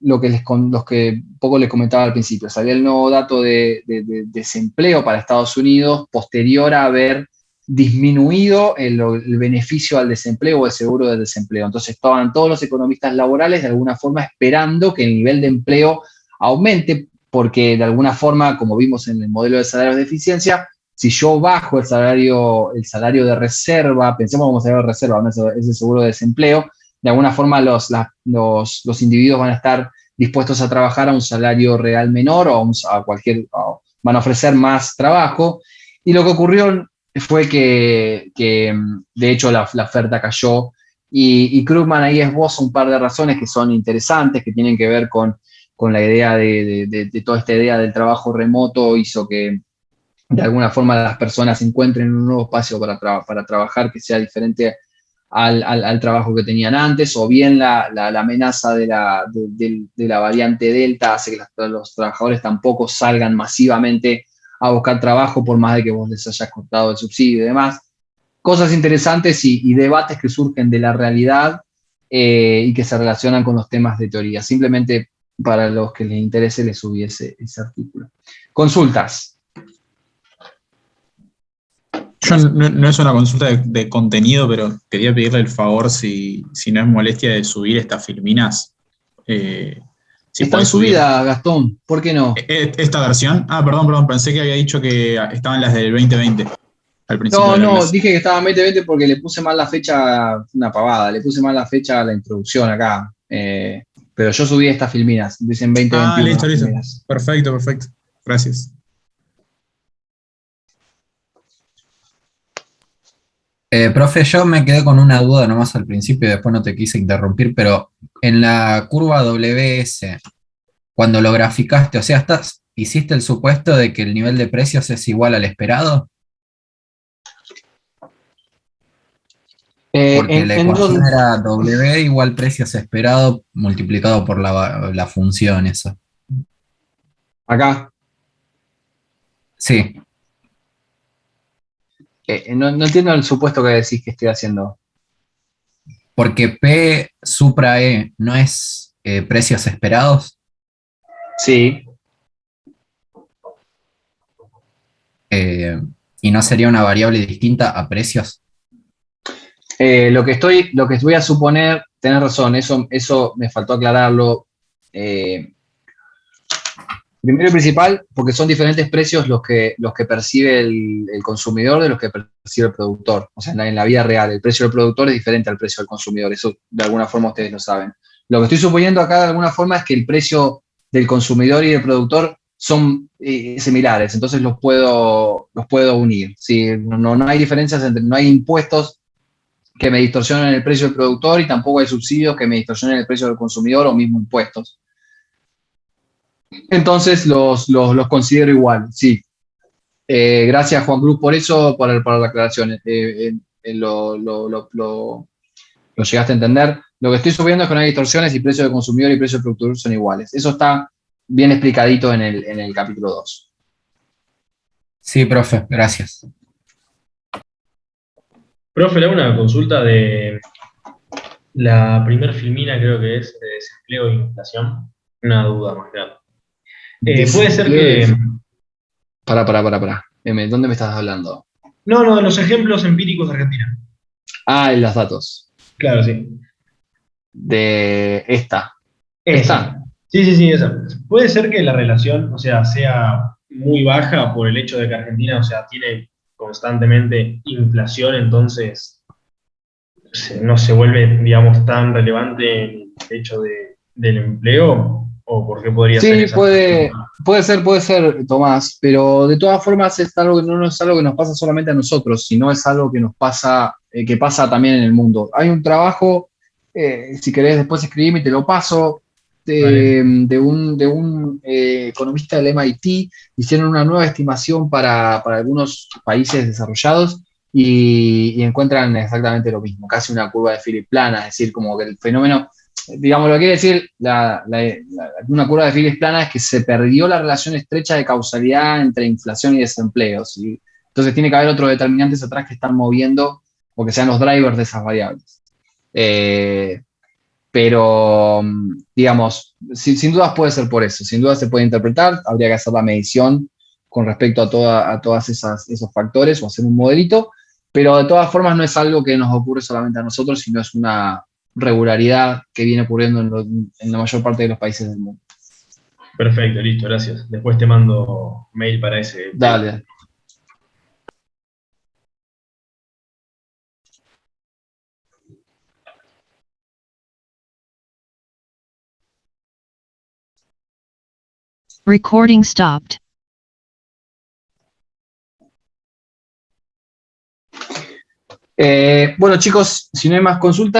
lo que poco les comentaba al principio. Salía el nuevo dato de desempleo para Estados Unidos posterior a haber disminuido el beneficio al desempleo o el seguro de desempleo. Entonces estaban todos los economistas laborales de alguna forma esperando que el nivel de empleo aumente, porque de alguna forma, como vimos en el modelo de salarios de eficiencia, si yo bajo el salario de reserva, pensemos como salario de reserva, ¿no? Ese seguro de desempleo, de alguna forma los individuos van a estar dispuestos a trabajar a un salario real menor o van a ofrecer más trabajo. Y lo que ocurrió fue que de hecho la oferta cayó y Krugman ahí esboza un par de razones que son interesantes, que tienen que ver con la idea de toda esta idea del trabajo remoto hizo que de alguna forma las personas encuentren un nuevo espacio para trabajar que sea diferente al trabajo que tenían antes, o bien la amenaza de la variante Delta hace que los trabajadores tampoco salgan masivamente a buscar trabajo por más de que vos les hayas cortado el subsidio y demás. Cosas interesantes y debates que surgen de la realidad y que se relacionan con los temas de teoría. Simplemente para los que les interese les subí ese artículo. Consultas. Yo no es una consulta de contenido, pero quería pedirle el favor, si no es molestia, de subir estas filminas. Si Están puedes subir subidas, Gastón, ¿por qué no? esta versión. Perdón, pensé que había dicho que estaban las del 2020 al principio de la clase. Dije que estaba en 2020 porque le puse mal la fecha, una pavada, le puse mal la fecha a la introducción acá. Pero yo subí estas filminas, dicen 2021. Listo. Perfecto. Gracias. Profe, yo me quedé con una duda nomás al principio y después no te quise interrumpir, pero en la curva WS, cuando lo graficaste, o sea, ¿hiciste el supuesto de que el nivel de precios es igual al esperado? Porque la ecuación era W igual precios esperado multiplicado por la función esa. Acá. Sí. No entiendo el supuesto que decís que estoy haciendo. Porque P supra E no es precios esperados. Sí. ¿Y no sería una variable distinta a precios? Lo que voy a suponer, tenés razón, eso me faltó aclararlo. Primero y principal, porque son diferentes precios los que percibe el consumidor de los que percibe el productor. O sea, en la vida real, el precio del productor es diferente al precio del consumidor. Eso de alguna forma ustedes lo saben. Lo que estoy suponiendo acá de alguna forma es que el precio del consumidor y del productor son similares, entonces los puedo unir. ¿Sí? No hay diferencias no hay impuestos que me distorsionen el precio del productor y tampoco hay subsidios que me distorsionen el precio del consumidor o mismo impuestos. Entonces los considero igual, sí. Gracias, Juan Cruz, por eso, por la aclaración. Lo llegaste a entender. Lo que estoy subiendo es que no hay distorsiones y precio del consumidor y precio del productor son iguales. Eso está bien explicadito en el capítulo 2. Sí, profe, gracias. Profe, le hago una consulta de la primer filmina, creo que es de desempleo e inflación. Una duda más grande. Puede ser que... Pará. ¿Dónde me estás hablando? No, de los ejemplos empíricos de Argentina. Ah, y los datos. Claro, sí. De esta. Esta. Sí, esa. Puede ser que la relación, o sea, sea muy baja por el hecho de que Argentina, o sea, tiene constantemente inflación, entonces no se vuelve, digamos, tan relevante el hecho del empleo, o por qué podría ser Sí, esa. puede ser, Tomás, pero de todas formas es algo que no es algo que nos pasa solamente a nosotros, sino es algo que nos pasa, que pasa también en el mundo. Hay un trabajo, si querés después escribirme y te lo paso, Vale. de un economista del MIT. Hicieron una nueva estimación para algunos países desarrollados y encuentran exactamente lo mismo, casi una curva de Philip plana, es decir, como que el fenómeno, digamos, lo que quiere decir una curva de Phillips plana es que se perdió la relación estrecha de causalidad entre inflación y desempleo, ¿sí? Entonces tiene que haber otros determinantes atrás que están moviendo o que sean los drivers de esas variables. Eh, pero, digamos, sin dudas puede ser por eso, sin dudas se puede interpretar, habría que hacer la medición con respecto a todas esos factores o hacer un modelito, pero de todas formas no es algo que nos ocurre solamente a nosotros, sino es una regularidad que viene ocurriendo en la mayor parte de los países del mundo. Perfecto, listo, gracias. Después te mando mail para ese tema. Dale. Recording stopped. Bueno, chicos, si no hay más consultas.